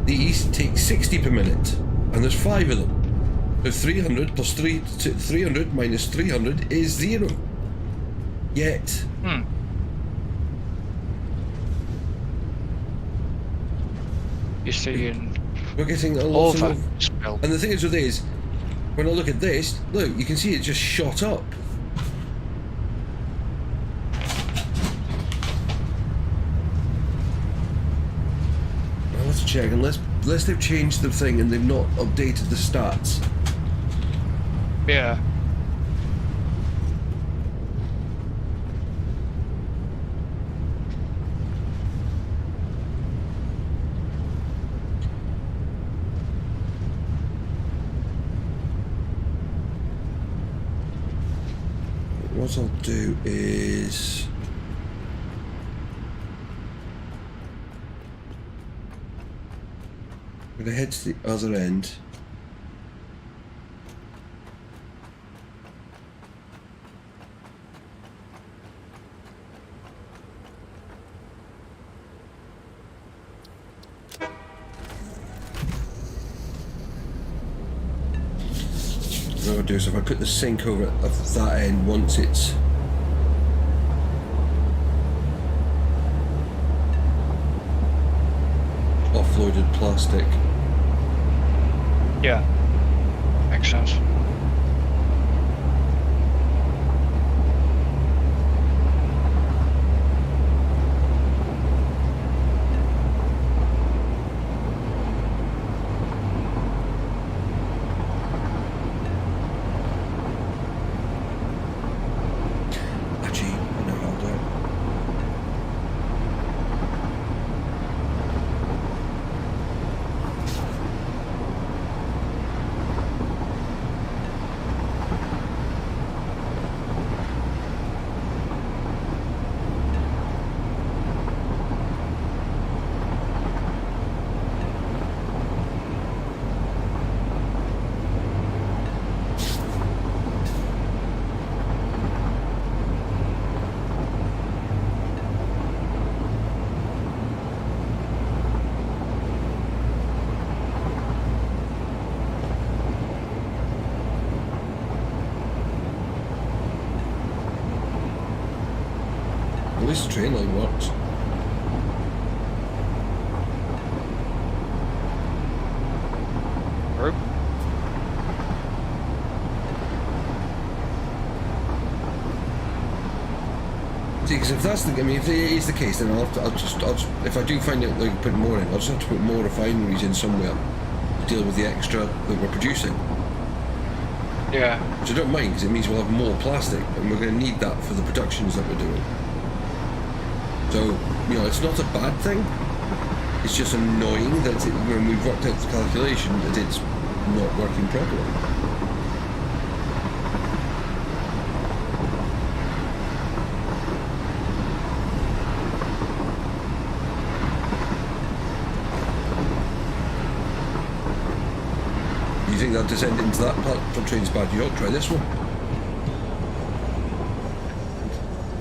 These take 60 per minute, and there's 5 of them. So 300 plus 300 minus 300 is 0. Yet, You're seeing we're getting a lot of... spill. And the thing is with this, when I look at this, look, you can see it just shot up. I'll have to check, unless they've changed the thing and they've not updated the stats. Yeah. What I'll do is... I'm going to head to the other end. What I'll do is if I put the sink over at that end once it's offloaded plastic. Yeah. Makes sense. Actually, I know how I'll do it. At least the train line works. Group. See, because if that's the, I mean, if it is the case, then I'll just, if I do find out they put more in, I'll just have to put more refineries in somewhere to deal with the extra that we're producing. Yeah. Which I don't mind, because it means we'll have more plastic, and we're going to need that for the productions that we're doing. So, you know, it's not a bad thing. It's just annoying that when we've worked out the calculation, that it's not working properly. You think that'll descend into that platform train's bad? You ought to try this one.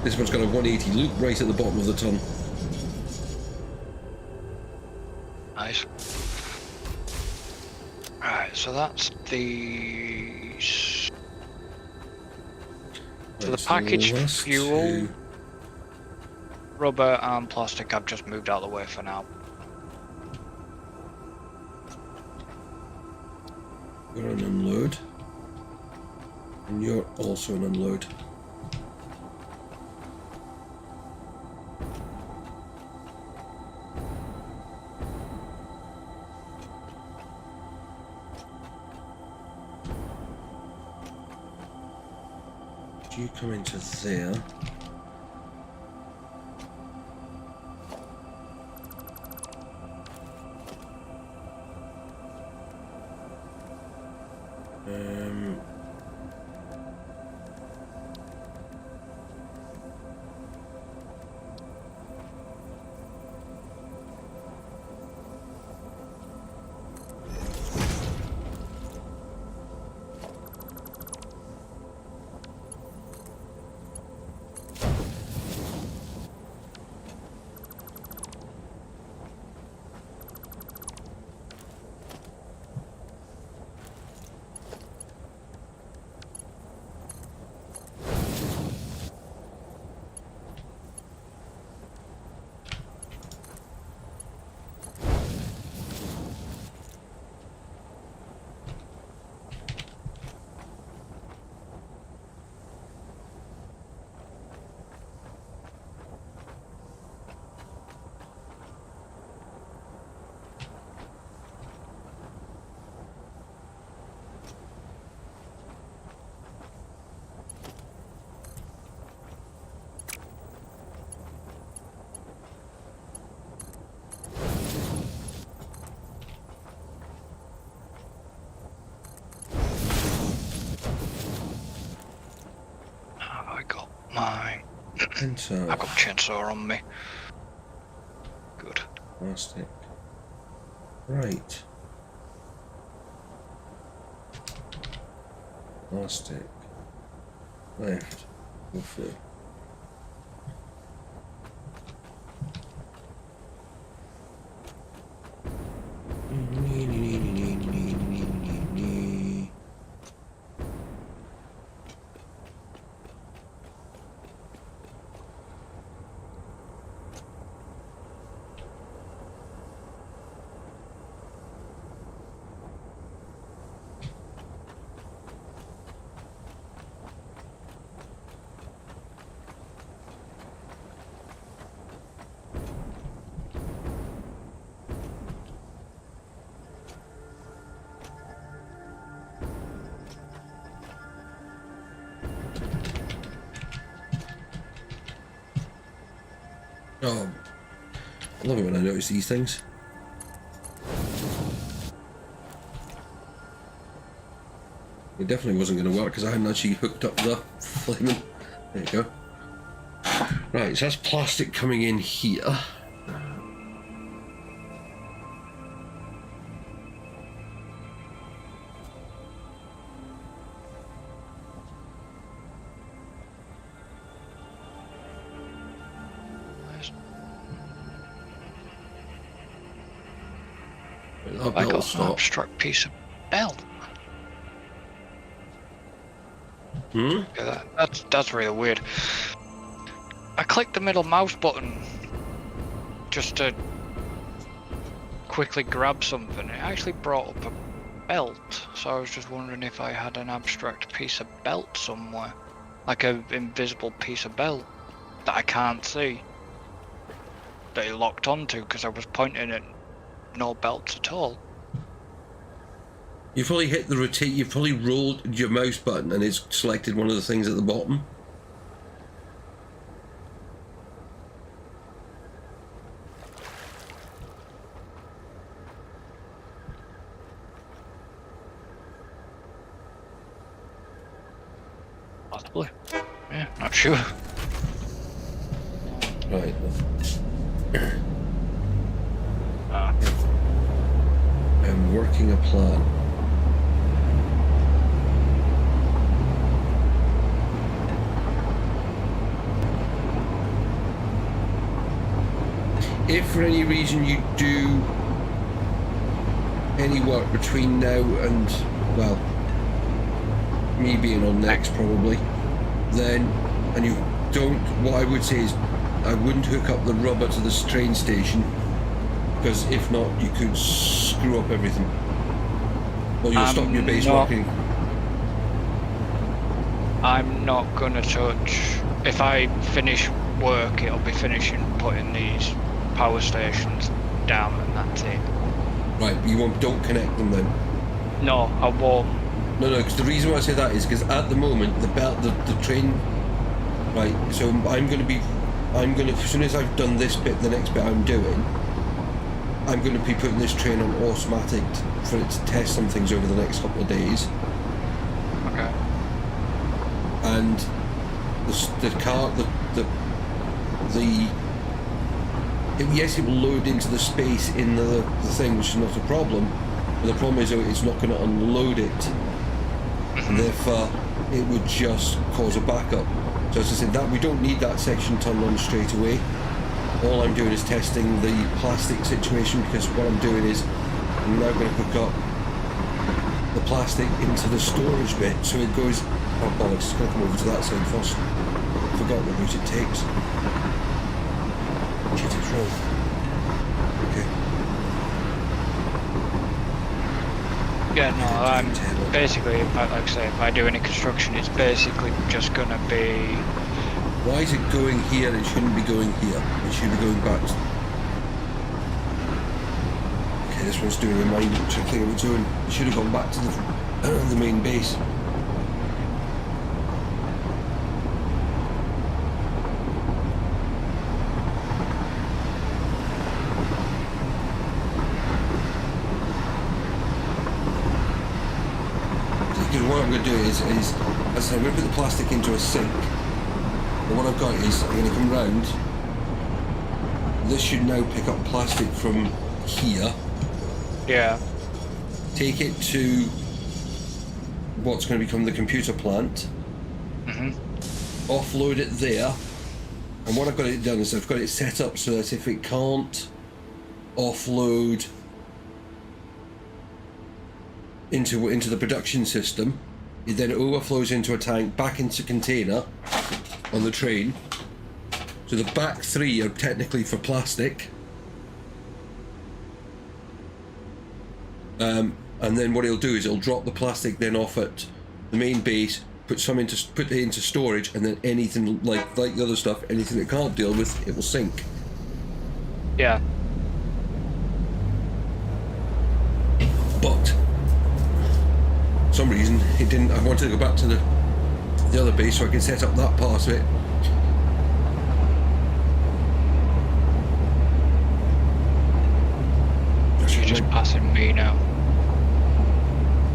This one's got a 180 loop right at the bottom of the ton. Nice. Alright, so that's the... So the packaged fuel, rubber and plastic I've just moved out of the way for now. You're an unload. And you're also an unload. Do you come into there? I got chainsaw on me. Good. Plastic. Right. Plastic. Left. Go through. Oh, I love it when I notice these things. It definitely wasn't going to work because I hadn't actually hooked up the flaming. There you go. Right, so that's plastic coming in here. I got an abstract piece of belt. Hmm? Yeah, that's really weird. I clicked the middle mouse button just to quickly grab something. It actually brought up a belt, so I was just wondering if I had an abstract piece of belt somewhere, like an invisible piece of belt that I can't see, that it locked onto because I was pointing at no belts at all. You probably hit the rotate, you probably rolled your mouse button and it's selected one of the things at the bottom. Possibly. Yeah, not sure. Right. I'm working a plan. If for any reason you do any work between now and, well, me being on next probably, then, and you don't, what I would say is I wouldn't hook up the rubber to the train station, because if not you could screw up everything. Or you'll stop your base not- working? I'm not gonna touch. If I finish work, it'll be finishing putting these power stations down, and that's it. Right, but don't connect them then. No, I won't. No, because the reason why I say that is because at the moment the train, right. So I'm going to as soon as I've done this bit, the next bit I'm doing, I'm going to be putting this train on automatic for it to test some things over the next couple of days. Okay. And the car, yes, it will load into the space in the thing, which is not a problem. But the problem is it's not going to unload it, and therefore it would just cause a backup. So as I said, that we don't need that section turned on straight away. All I'm doing is testing the plastic situation, because what I'm doing is I'm now going to hook up the plastic into the storage bit, so it goes. Oh bollocks! It's going to come over to that side first. I forgot what route it takes. Shit, it's wrong. Okay. Yeah, no, I'm basically, like I say, if I do any construction, it's basically just gonna be. Why is it going here? It shouldn't be going here. It should be going back. Okay, this one's doing a mind trick thing of its own. It should have gone back to the main base. Because what I'm going to do is as I said, I'm going to put the plastic into a sink. But what I've got is I'm going to come round. This should now pick up plastic from here. Yeah. Take it to what's going to become the computer plant. Offload it there. And what I've got it done is I've got it set up so that if it can't offload into the production system, it then overflows into a tank, back into container on the train. So the back three are technically for plastic. And then what he'll do is he'll drop the plastic then off at the main base, put it into storage, and then anything like the other stuff, anything it can't deal with, it will sink. Yeah. But for some reason it didn't. I wanted to go back to the other base so I can set up that part of it. You're just passing me now.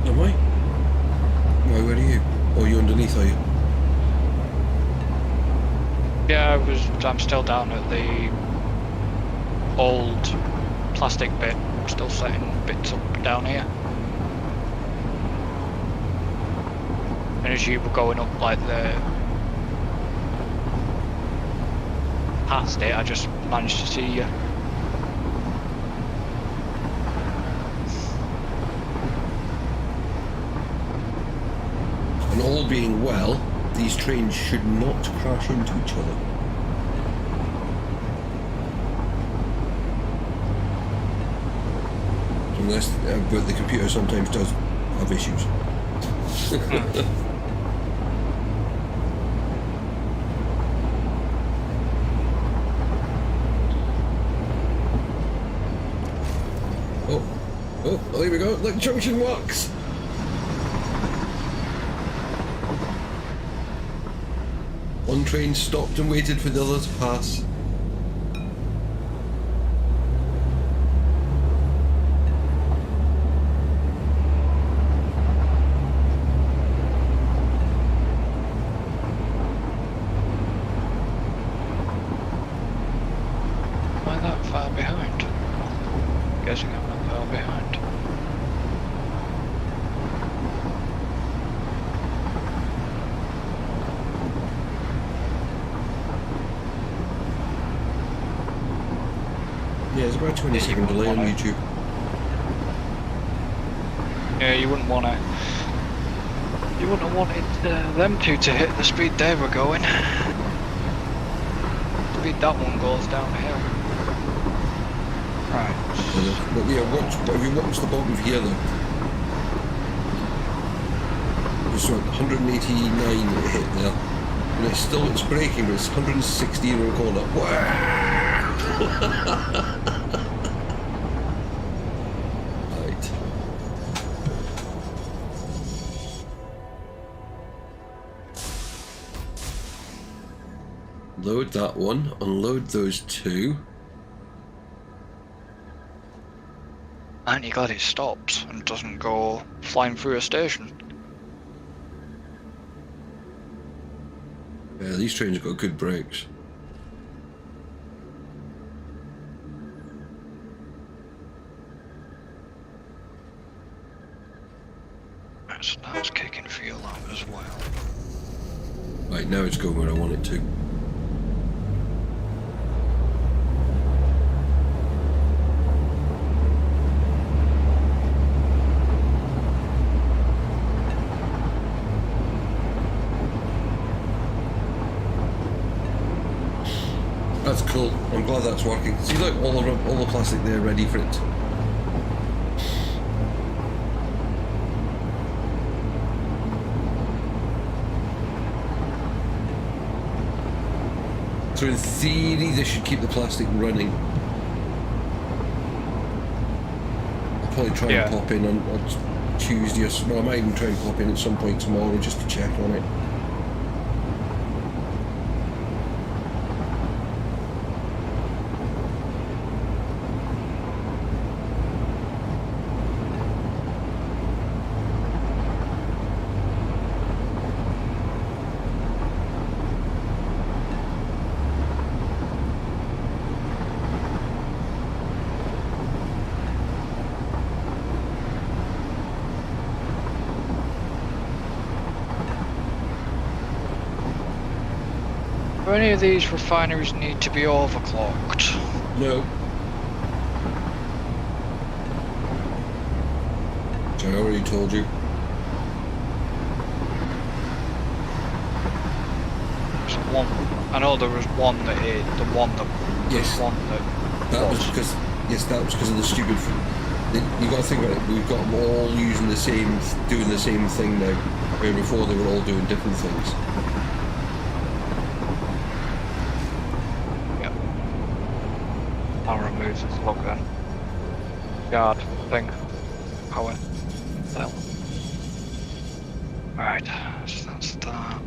Am I? Why, where are you? Oh, you're underneath, are you? Yeah, I'm still down at the old plastic bit. I'm still setting bits up down here. And as you were going up like past it, I just managed to see you. And all being well, these trains should not crash into each other. Unless, but the computer sometimes does have issues. Oh, there we go. Look, junction works. One train stopped and waited for the other to pass. Am I that far behind? Guessing I'm not far behind. Yeah, it's about a 20-second delay on YouTube. Yeah, you wouldn't want to. You wouldn't have wanted them two to hit the speed they were going. The speed that one goes downhill. Right. But yeah, have you watched the bottom of here though? was what, 189 it hit there. And it's braking, but it's 160 in the corner. Right. Load that one, unload those two. Aren't you glad it stops and doesn't go flying through a station? Yeah, these trains have got good brakes. So that's kicking fuel out as well. Right, now it's going where I want it to. That's cool. I'm glad that's working. See, look, all the plastic there ready for it. So in theory, this should keep the plastic running. I'll probably try and pop in on Tuesday or so. Well, I might even try and pop in at some point tomorrow just to check on it. Do any of these refineries need to be overclocked? No. So I already told you. So one, I know there was one that hit, the one that Yes. one That was because of the stupid. You got to think about it. We've got them all using the same, doing the same thing now. Where before they were all doing different things. Yep. I'll remove this log then. Guard thing. Power. Well. Right. So that's that.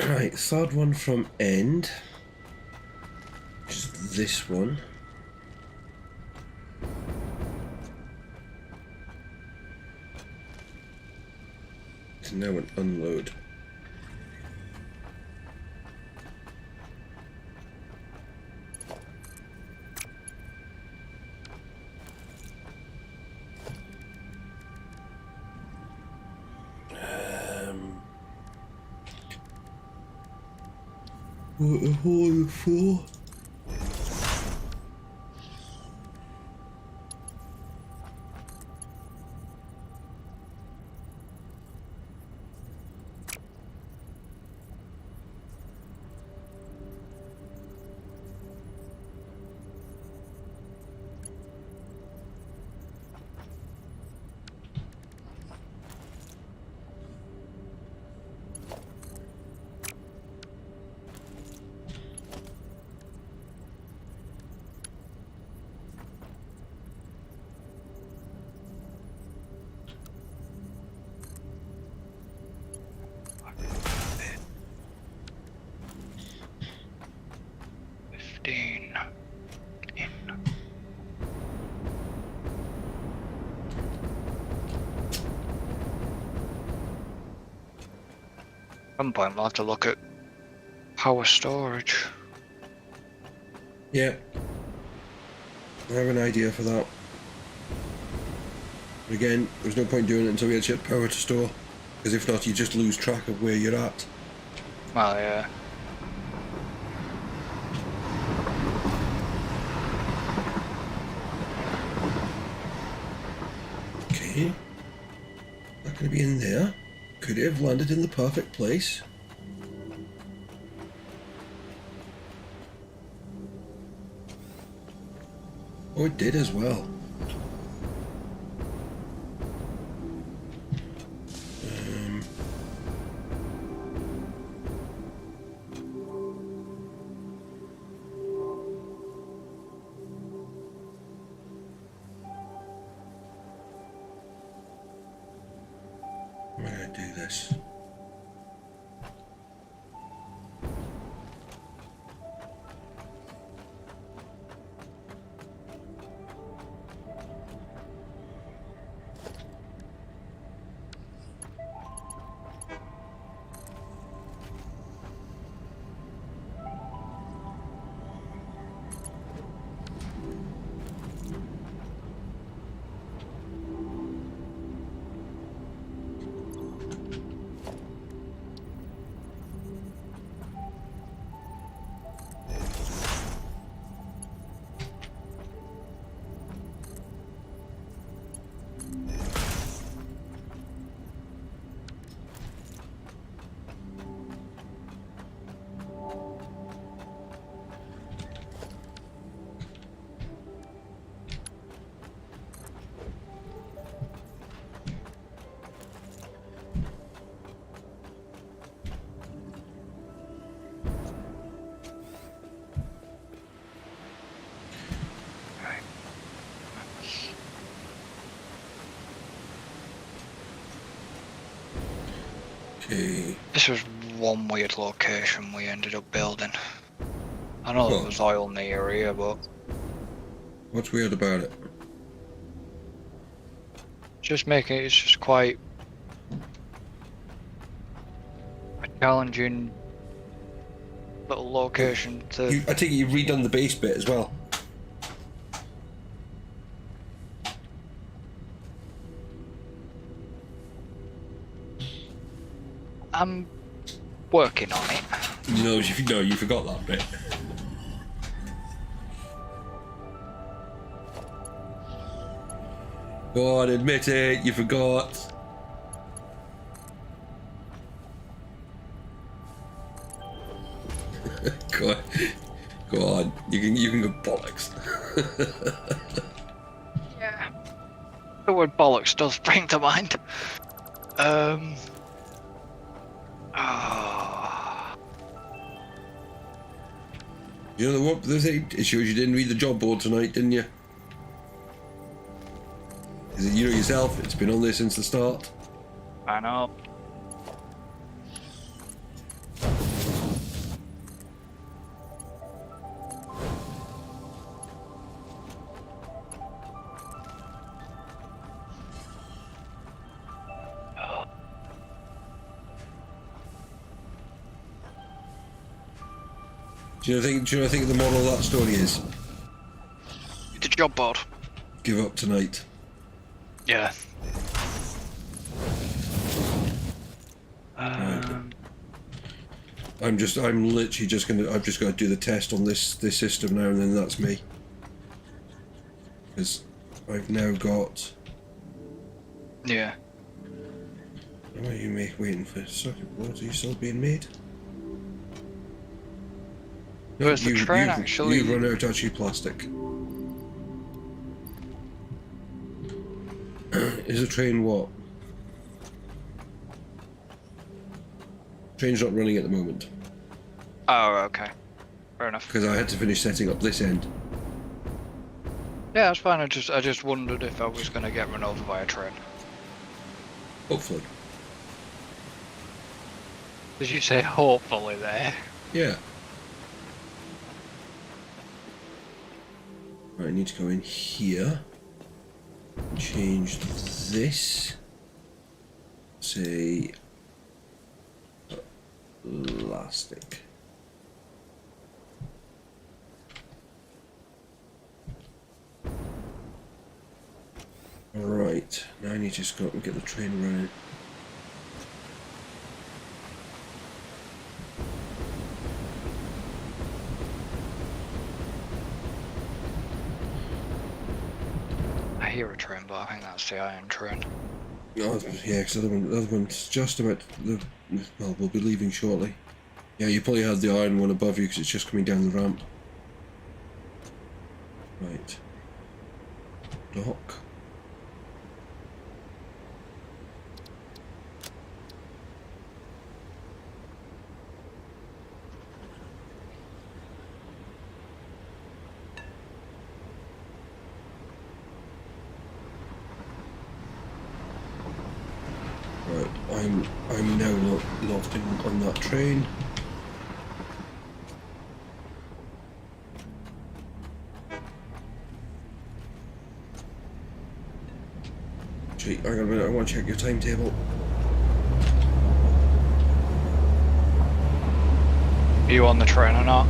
Right, third one from end. Which is this one. So now an unload. What a hole for? At some point we'll have to look at power storage. Yeah. I have an idea for that. But again, there's no point doing it until we actually have power to store. Because if not, you just lose track of where you're at. Well, yeah. Okay. Not going to be in there. Could it have landed in the perfect place? Oh, it did as well. I'm gonna do this. Okay. This was one weird location we ended up building. I know there was oil near here, but What's weird about it? it's just quite a challenging little location to. I think you've redone the base bit as well. I'm working on it. No, you forgot that bit. Go on, admit it, you forgot. Go on, you can go bollocks. Yeah. The word bollocks does spring to mind. You know what? It shows you didn't read the job board tonight, didn't you? Is it you know yourself? It's been on there since the start. I know. Do you know what I think the moral of that story is? The job board. Give up tonight. Yeah. I'm literally just gonna. I've just got to do the test on this system now, and then that's me. Because I've now got. Yeah. What are you waiting for? Circuit boards? Are you still being made? No, Where's the train actually? You've run out of touchy plastic. Is the train what? Train's not running at the moment. Oh, okay. Fair enough. Because I had to finish setting up this end. Yeah, that's fine. I just wondered if I was gonna get run over by a train. Hopefully. Did you say hopefully there? Yeah. Right, I need to go in here. Change this. Say plastic. Right, now I need to just go up and get the train running. I hear a train, but I think that's the iron train. Oh, yeah, because the other one's just about. Well, we'll be leaving shortly. Yeah, you probably had the iron one above you because it's just coming down the ramp. Right. dock. Right, I'm now locked in on that train. Gee, hang on a minute, I want to check your timetable. Are you on the train or not?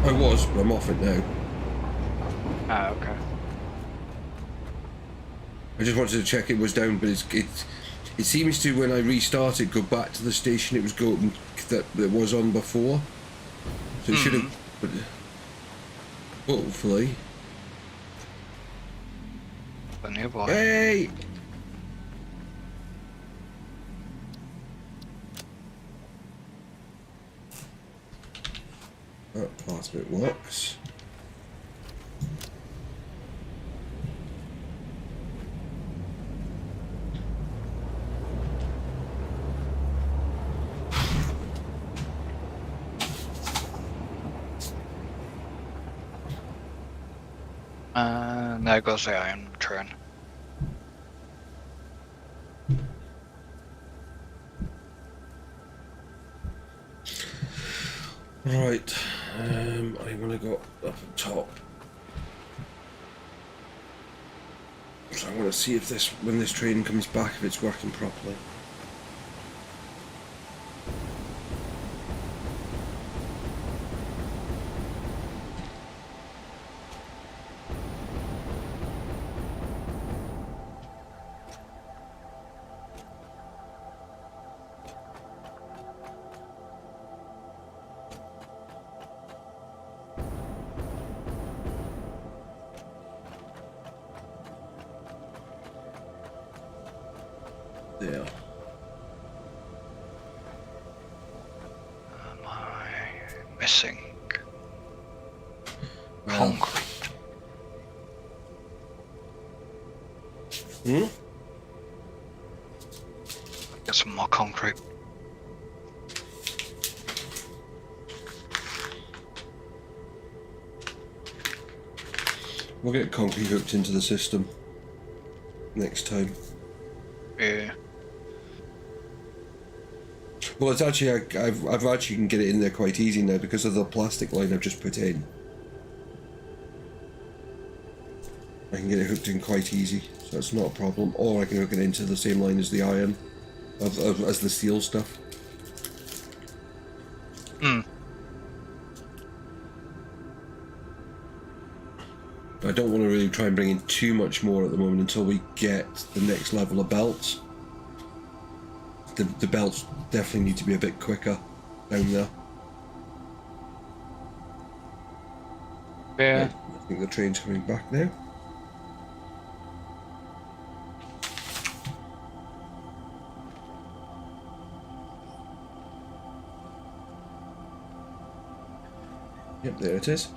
I was, but I'm off it now. Ah, okay. I just wanted to check it was down, but it seems to, when I restart it, go back to the station it was going that was on before. So it should have, but hopefully. The new boy. Hey! That part of it works. And there goes the iron train. Right, I'm gonna go up top. So I want to see if when this train comes back, if it's working properly. There. Am I missing Well. concrete? Hmm? Get some more concrete. We'll get concrete hooked into the system next time. Yeah. Well, it's actually I've actually can get it in there quite easy now because of the plastic line I've just put in. I can get it hooked in quite easy, so it's not a problem. Or I can hook it into the same line as the iron, as the steel stuff. Hmm. I don't want to really try and bring in too much more at the moment until we get the next level of belts. The belts definitely need to be a bit quicker down there. Yeah. Right, I think the train's coming back now. Yep, there it is.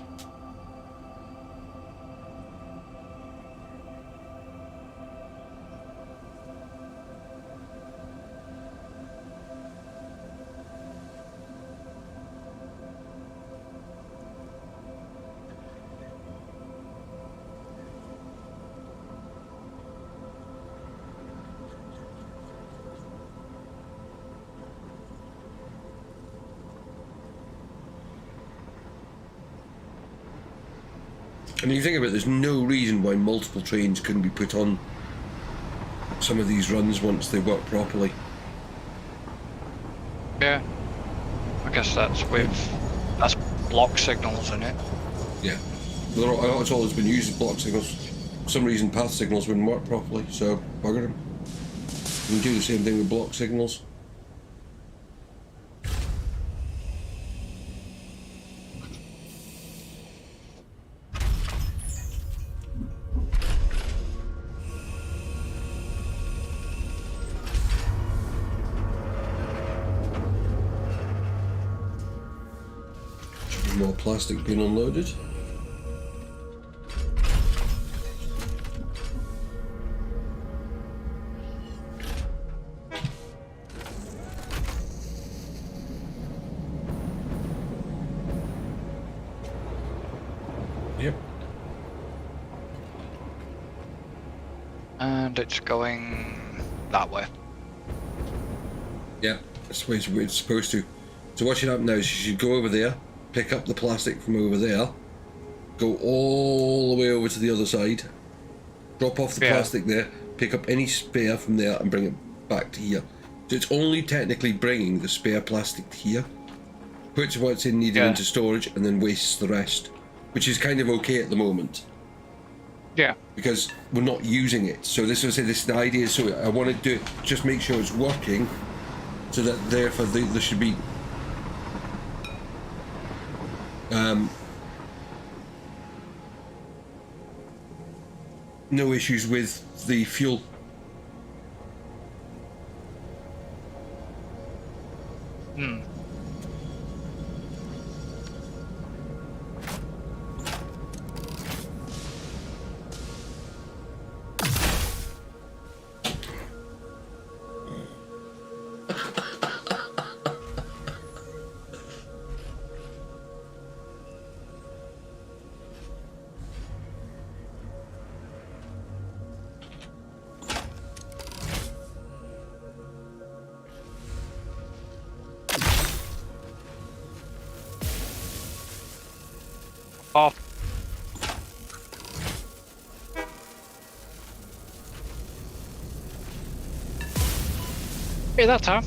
And you think about it, there's no reason why multiple trains couldn't be put on some of these runs once they work properly. Yeah. I guess that's that's block signals in it. Yeah. That's all that's been used as block signals. For some reason path signals wouldn't work properly, so bugger them. You can do the same thing with block signals. More plastic being unloaded. Yep. And it's going that way. Yeah, that's the way it's supposed to. So what should happen now is you should go over there, pick up the plastic from over there, go all the way over to the other side, drop off the plastic there, pick up any spare from there and bring it back to here. So it's only technically bringing the spare plastic to here, puts what's in needed into storage and then wastes the rest, which is kind of okay at the moment. Yeah. Because we're not using it. So this is the idea. So I want to just make sure it's working, so that therefore there should be no issues with the fuel. Off. Hey, that time.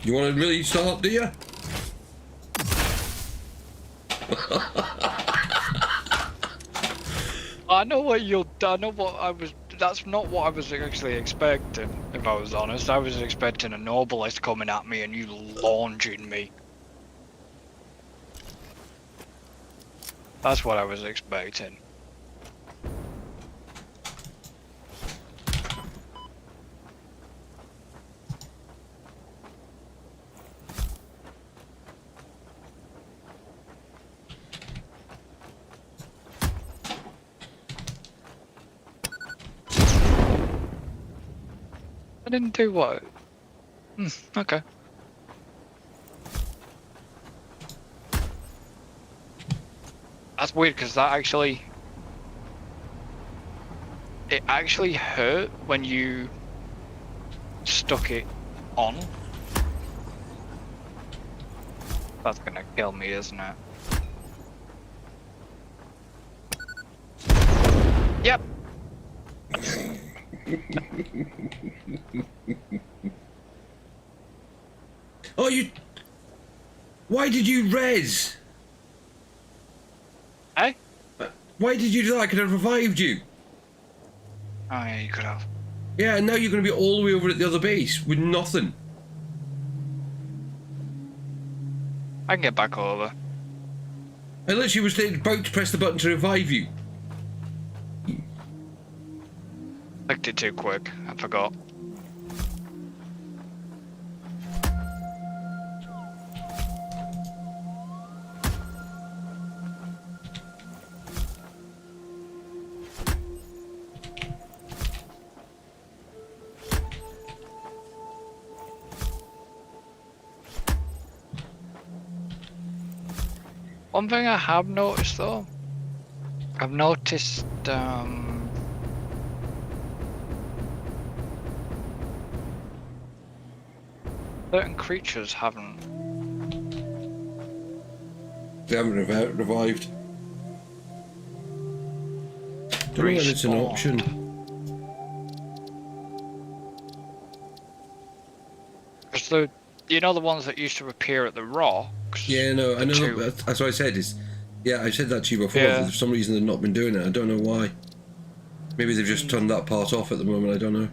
You want to really start, do you? I know what you'll. I know what I was. That's not what I was actually expecting. If I was honest, I was expecting a novelist coming at me and you launching me. That's what I was expecting. I didn't do what? Okay. That's weird because that actually... It actually hurt when you stuck it on. That's gonna kill me, isn't it? Yep. Oh, you... Why did you res? Hey? Why did you do that? I could have revived you. Oh yeah, you could have. Yeah, and now you're going to be all the way over at the other base with nothing. I can get back over. I literally was about to press the button to revive you. Clicked it too quick. I forgot. One thing I have noticed though, I've noticed certain creatures haven't. They haven't revived. Don't know whether it's an option. Because the, you know, the ones that used to appear at the rocks. Yeah, no, I know. That's what I said. Is yeah, I said that to you before. Yeah. For some reason, they've not been doing it. I don't know why. Maybe they've just turned that part off at the moment. I don't know.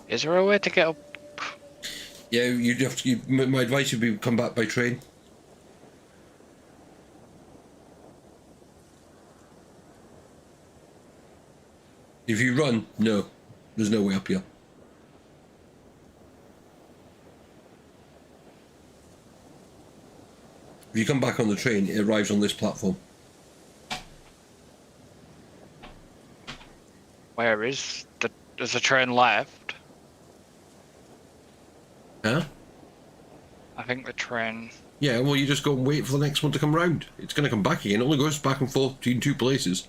Is there a way to get up? Yeah, you'd have to. My advice would be come back by train. If you run, no, there's no way up here. If you come back on the train, it arrives on this platform. Where is the? There's a train left. Huh? I think the train. Yeah, well, you just go and wait for the next one to come round. It's going to come back again. It only goes back and forth between two places.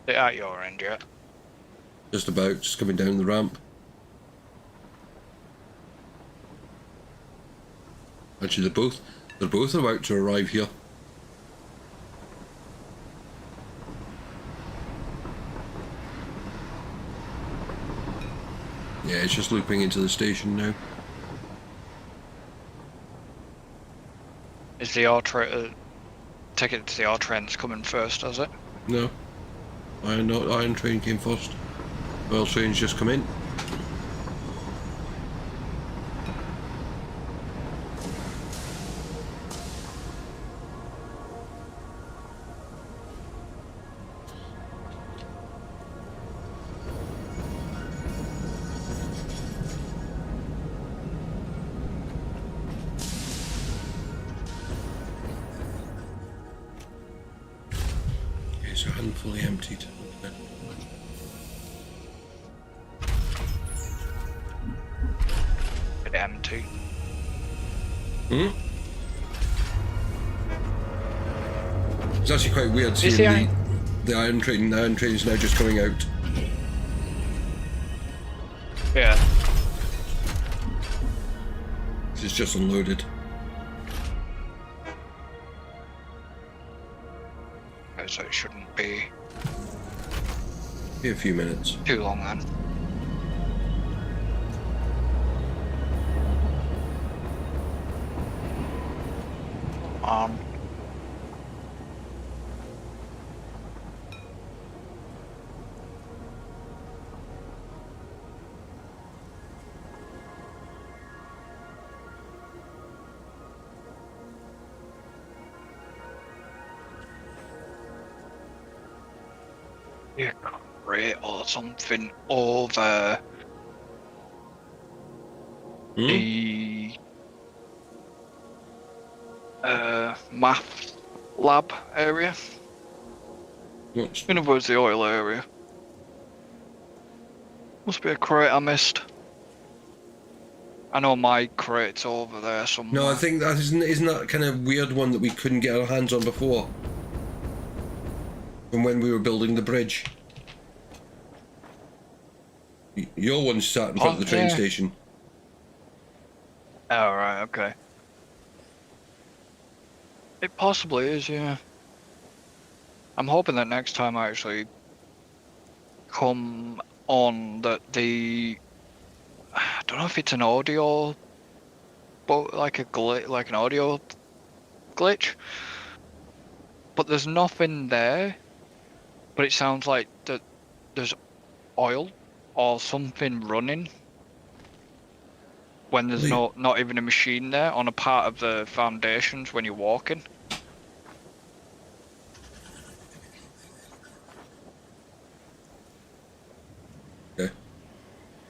Is it at your end yet? Just about, just coming down the ramp. Actually, they're both about to arrive here. Yeah, it's just looping into the station now. Is the ticket to the R train's coming first, does it? No. Iron train came first. Oil train's just come in. Okay, so handfully emptied. Okay. Bit empty. Hmm? It's actually quite weird Is seeing the iron train. The iron train is now just coming out. Yeah. It's just unloaded. So it shouldn't be Be a few minutes. too long then. Um. Yeah, crate or something over the math lab area. What's In other words, the oil area. Must be a crate I missed. I know my crate's over there somewhere. No, I think that isn't that kind of weird one that we couldn't get our hands on before. From when we were building the bridge. Your one's sat in front of the train station. Oh, right, okay. It possibly is, yeah. I'm hoping that next time I actually come on that the... I don't know if it's an audio... but like an audio glitch. But there's nothing there. But it sounds like that there's oil or something running when there's not even a machine there on a part of the foundations when you're walking. Okay.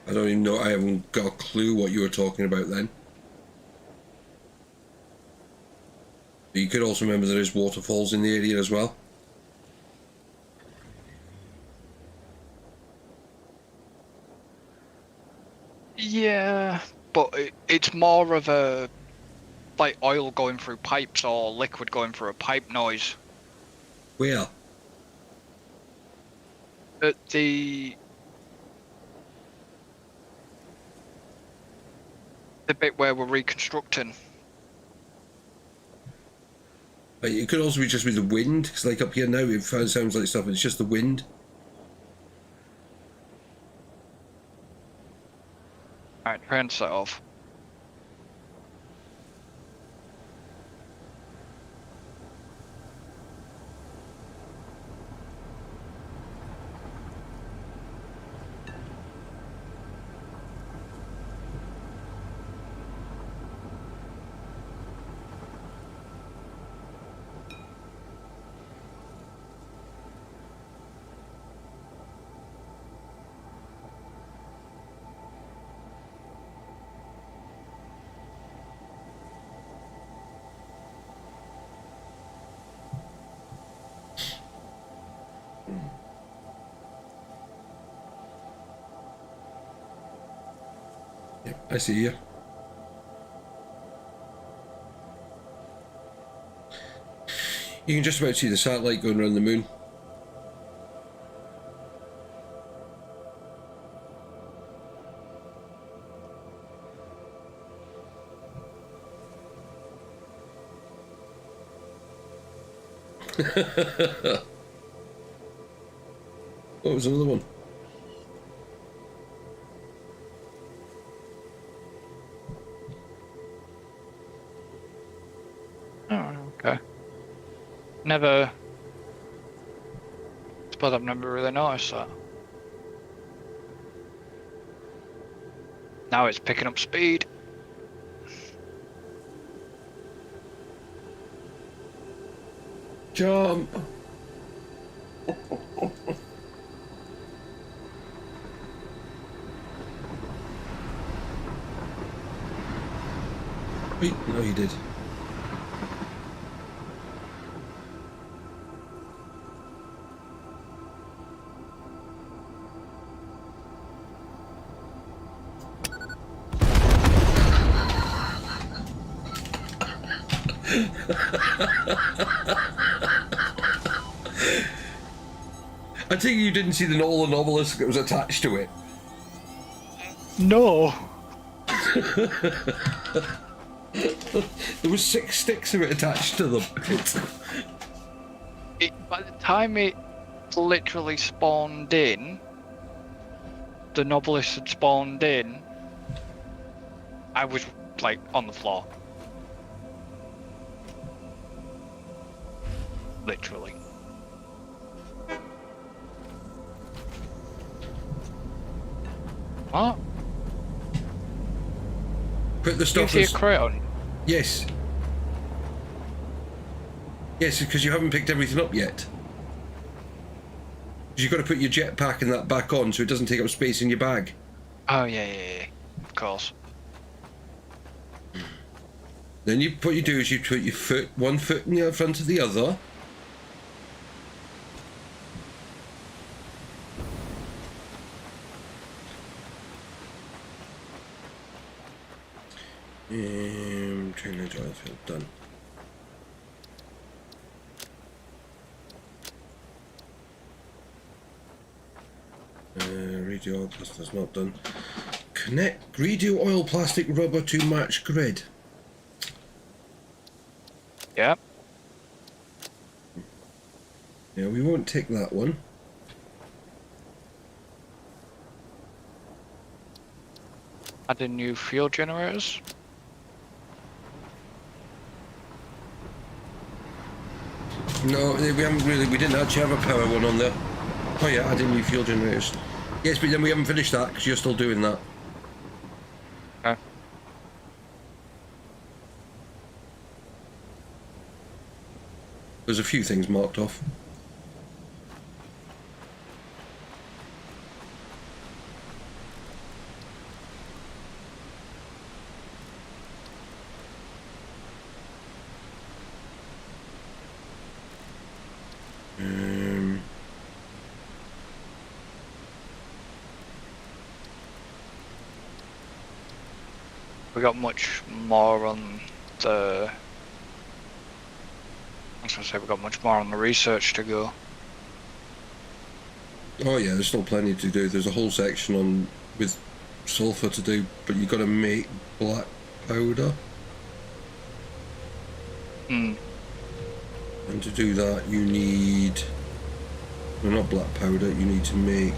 I don't even know. I haven't got a clue what you were talking about then. But you could also remember there is waterfalls in the area as well. Yeah, but it's more of a like oil going through pipes or liquid going through a pipe noise. Where? At the The bit where we're reconstructing. But it could also be just with the wind, because like up here now it sounds like stuff, it's just the wind. Alright, train set off. Yep, I see you. You can just about see the satellite going around the moon. What was another one? Oh, okay. Never. I suppose I've never really noticed that. Now it's picking up speed. Jump! Wait, no, you did. I think you didn't see the Nolan obelisk that was attached to it. No. There was 6 sticks of it attached to them. By the time it literally spawned in, the novelist had spawned in, I was like on the floor. Literally. What? Put the Do you stuff see a as... crayon? Yes. Yes, because you haven't picked everything up yet. You've got to put your jetpack and that back on so it doesn't take up space in your bag. Oh yeah. Of course. Then what you do is you put your foot, one foot in the front of the other. Train engine oil field done. Radio oil plastic not done. Connect radio oil plastic rubber to match grid. Yep. Yeah, we won't take that one. Adding new fuel generators. No, we haven't really. We didn't actually have a power one on there. Oh yeah, adding new fuel generators. Yes, but then we haven't finished that because you're still doing that. Okay. There's a few things marked off. We got much more on the. I was gonna say we got much more on the research to go. Oh yeah, there's still plenty to do. There's a whole section on with sulfur to do, but you've got to make black powder. Hmm. And to do that, you need... No, not black powder. You need to make...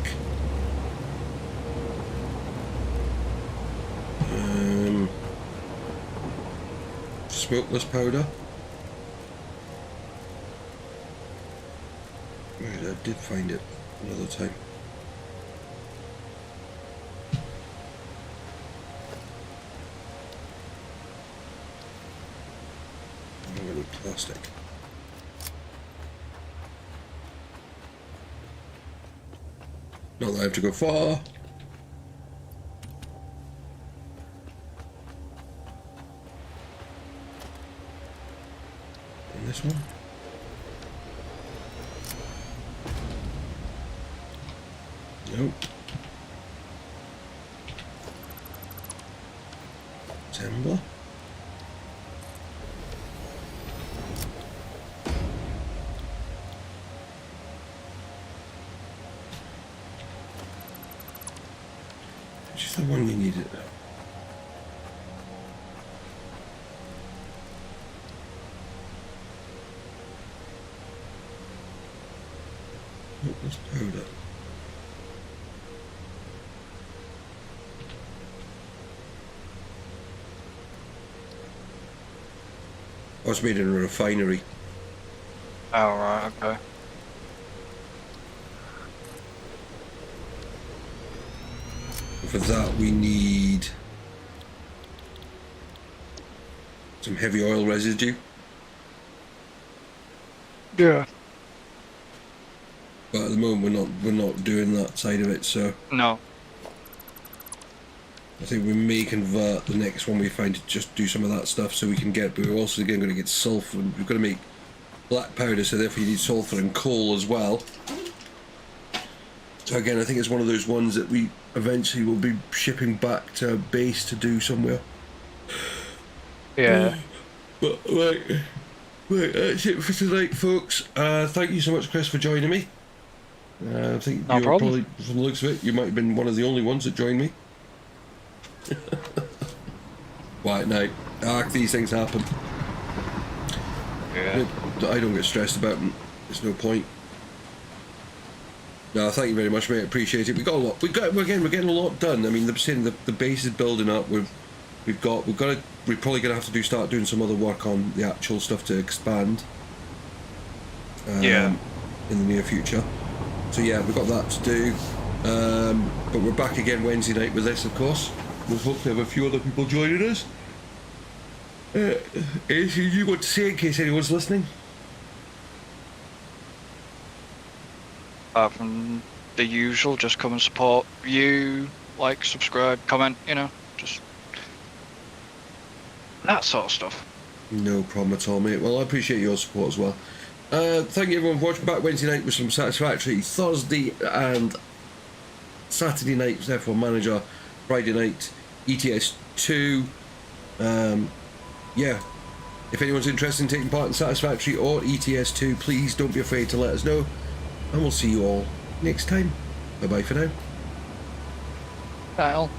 smokeless powder. Right, I did find it another time. I'm gonna need plastic. Not that I have to go far. And this one. Nope. Timber. Which is the one you needed now? Smokeless powder. Oh, it's made in a refinery. Oh, right, okay. For that we need some heavy oil residue. Yeah. But at the moment we're not doing that side of it, so No. I think we may convert the next one we find to just do some of that stuff so we can get, but we're also again going to get sulfur, and we've got to make black powder, so therefore you need sulfur and coal as well. So again, I think it's one of those ones that we eventually will be shipping back to base to do somewhere. Yeah. But right, that's it for tonight, folks. Thank you so much, Chris, for joining me. I think No you're problem. probably, from the looks of it, you might have been one of the only ones that joined me. Right, now, these things happen. Yeah. I don't get stressed about them. There's no point. No, thank you very much, mate. Appreciate it. We got a lot. We're getting a lot done. I mean, the base is building up. We're probably gonna have to start doing some other work on the actual stuff to expand. Yeah. In the near future. So yeah, we've got that to do. But we're back again Wednesday night with this, of course. We'll hopefully have a few other people joining us. Anything you want to say in case anyone's listening? Apart from the usual, just come and support you, like, subscribe, comment, you know, just that sort of stuff. No problem at all, mate. Well, I appreciate your support as well. Thank you everyone for watching. Back Wednesday night with some Satisfactory. Thursday and Saturday night was F1 Manager. Friday night ETS 2. Yeah, if anyone's interested in taking part in Satisfactory or ETS 2, please don't be afraid to let us know, and we'll see you all next time. Bye bye for now. Kyle.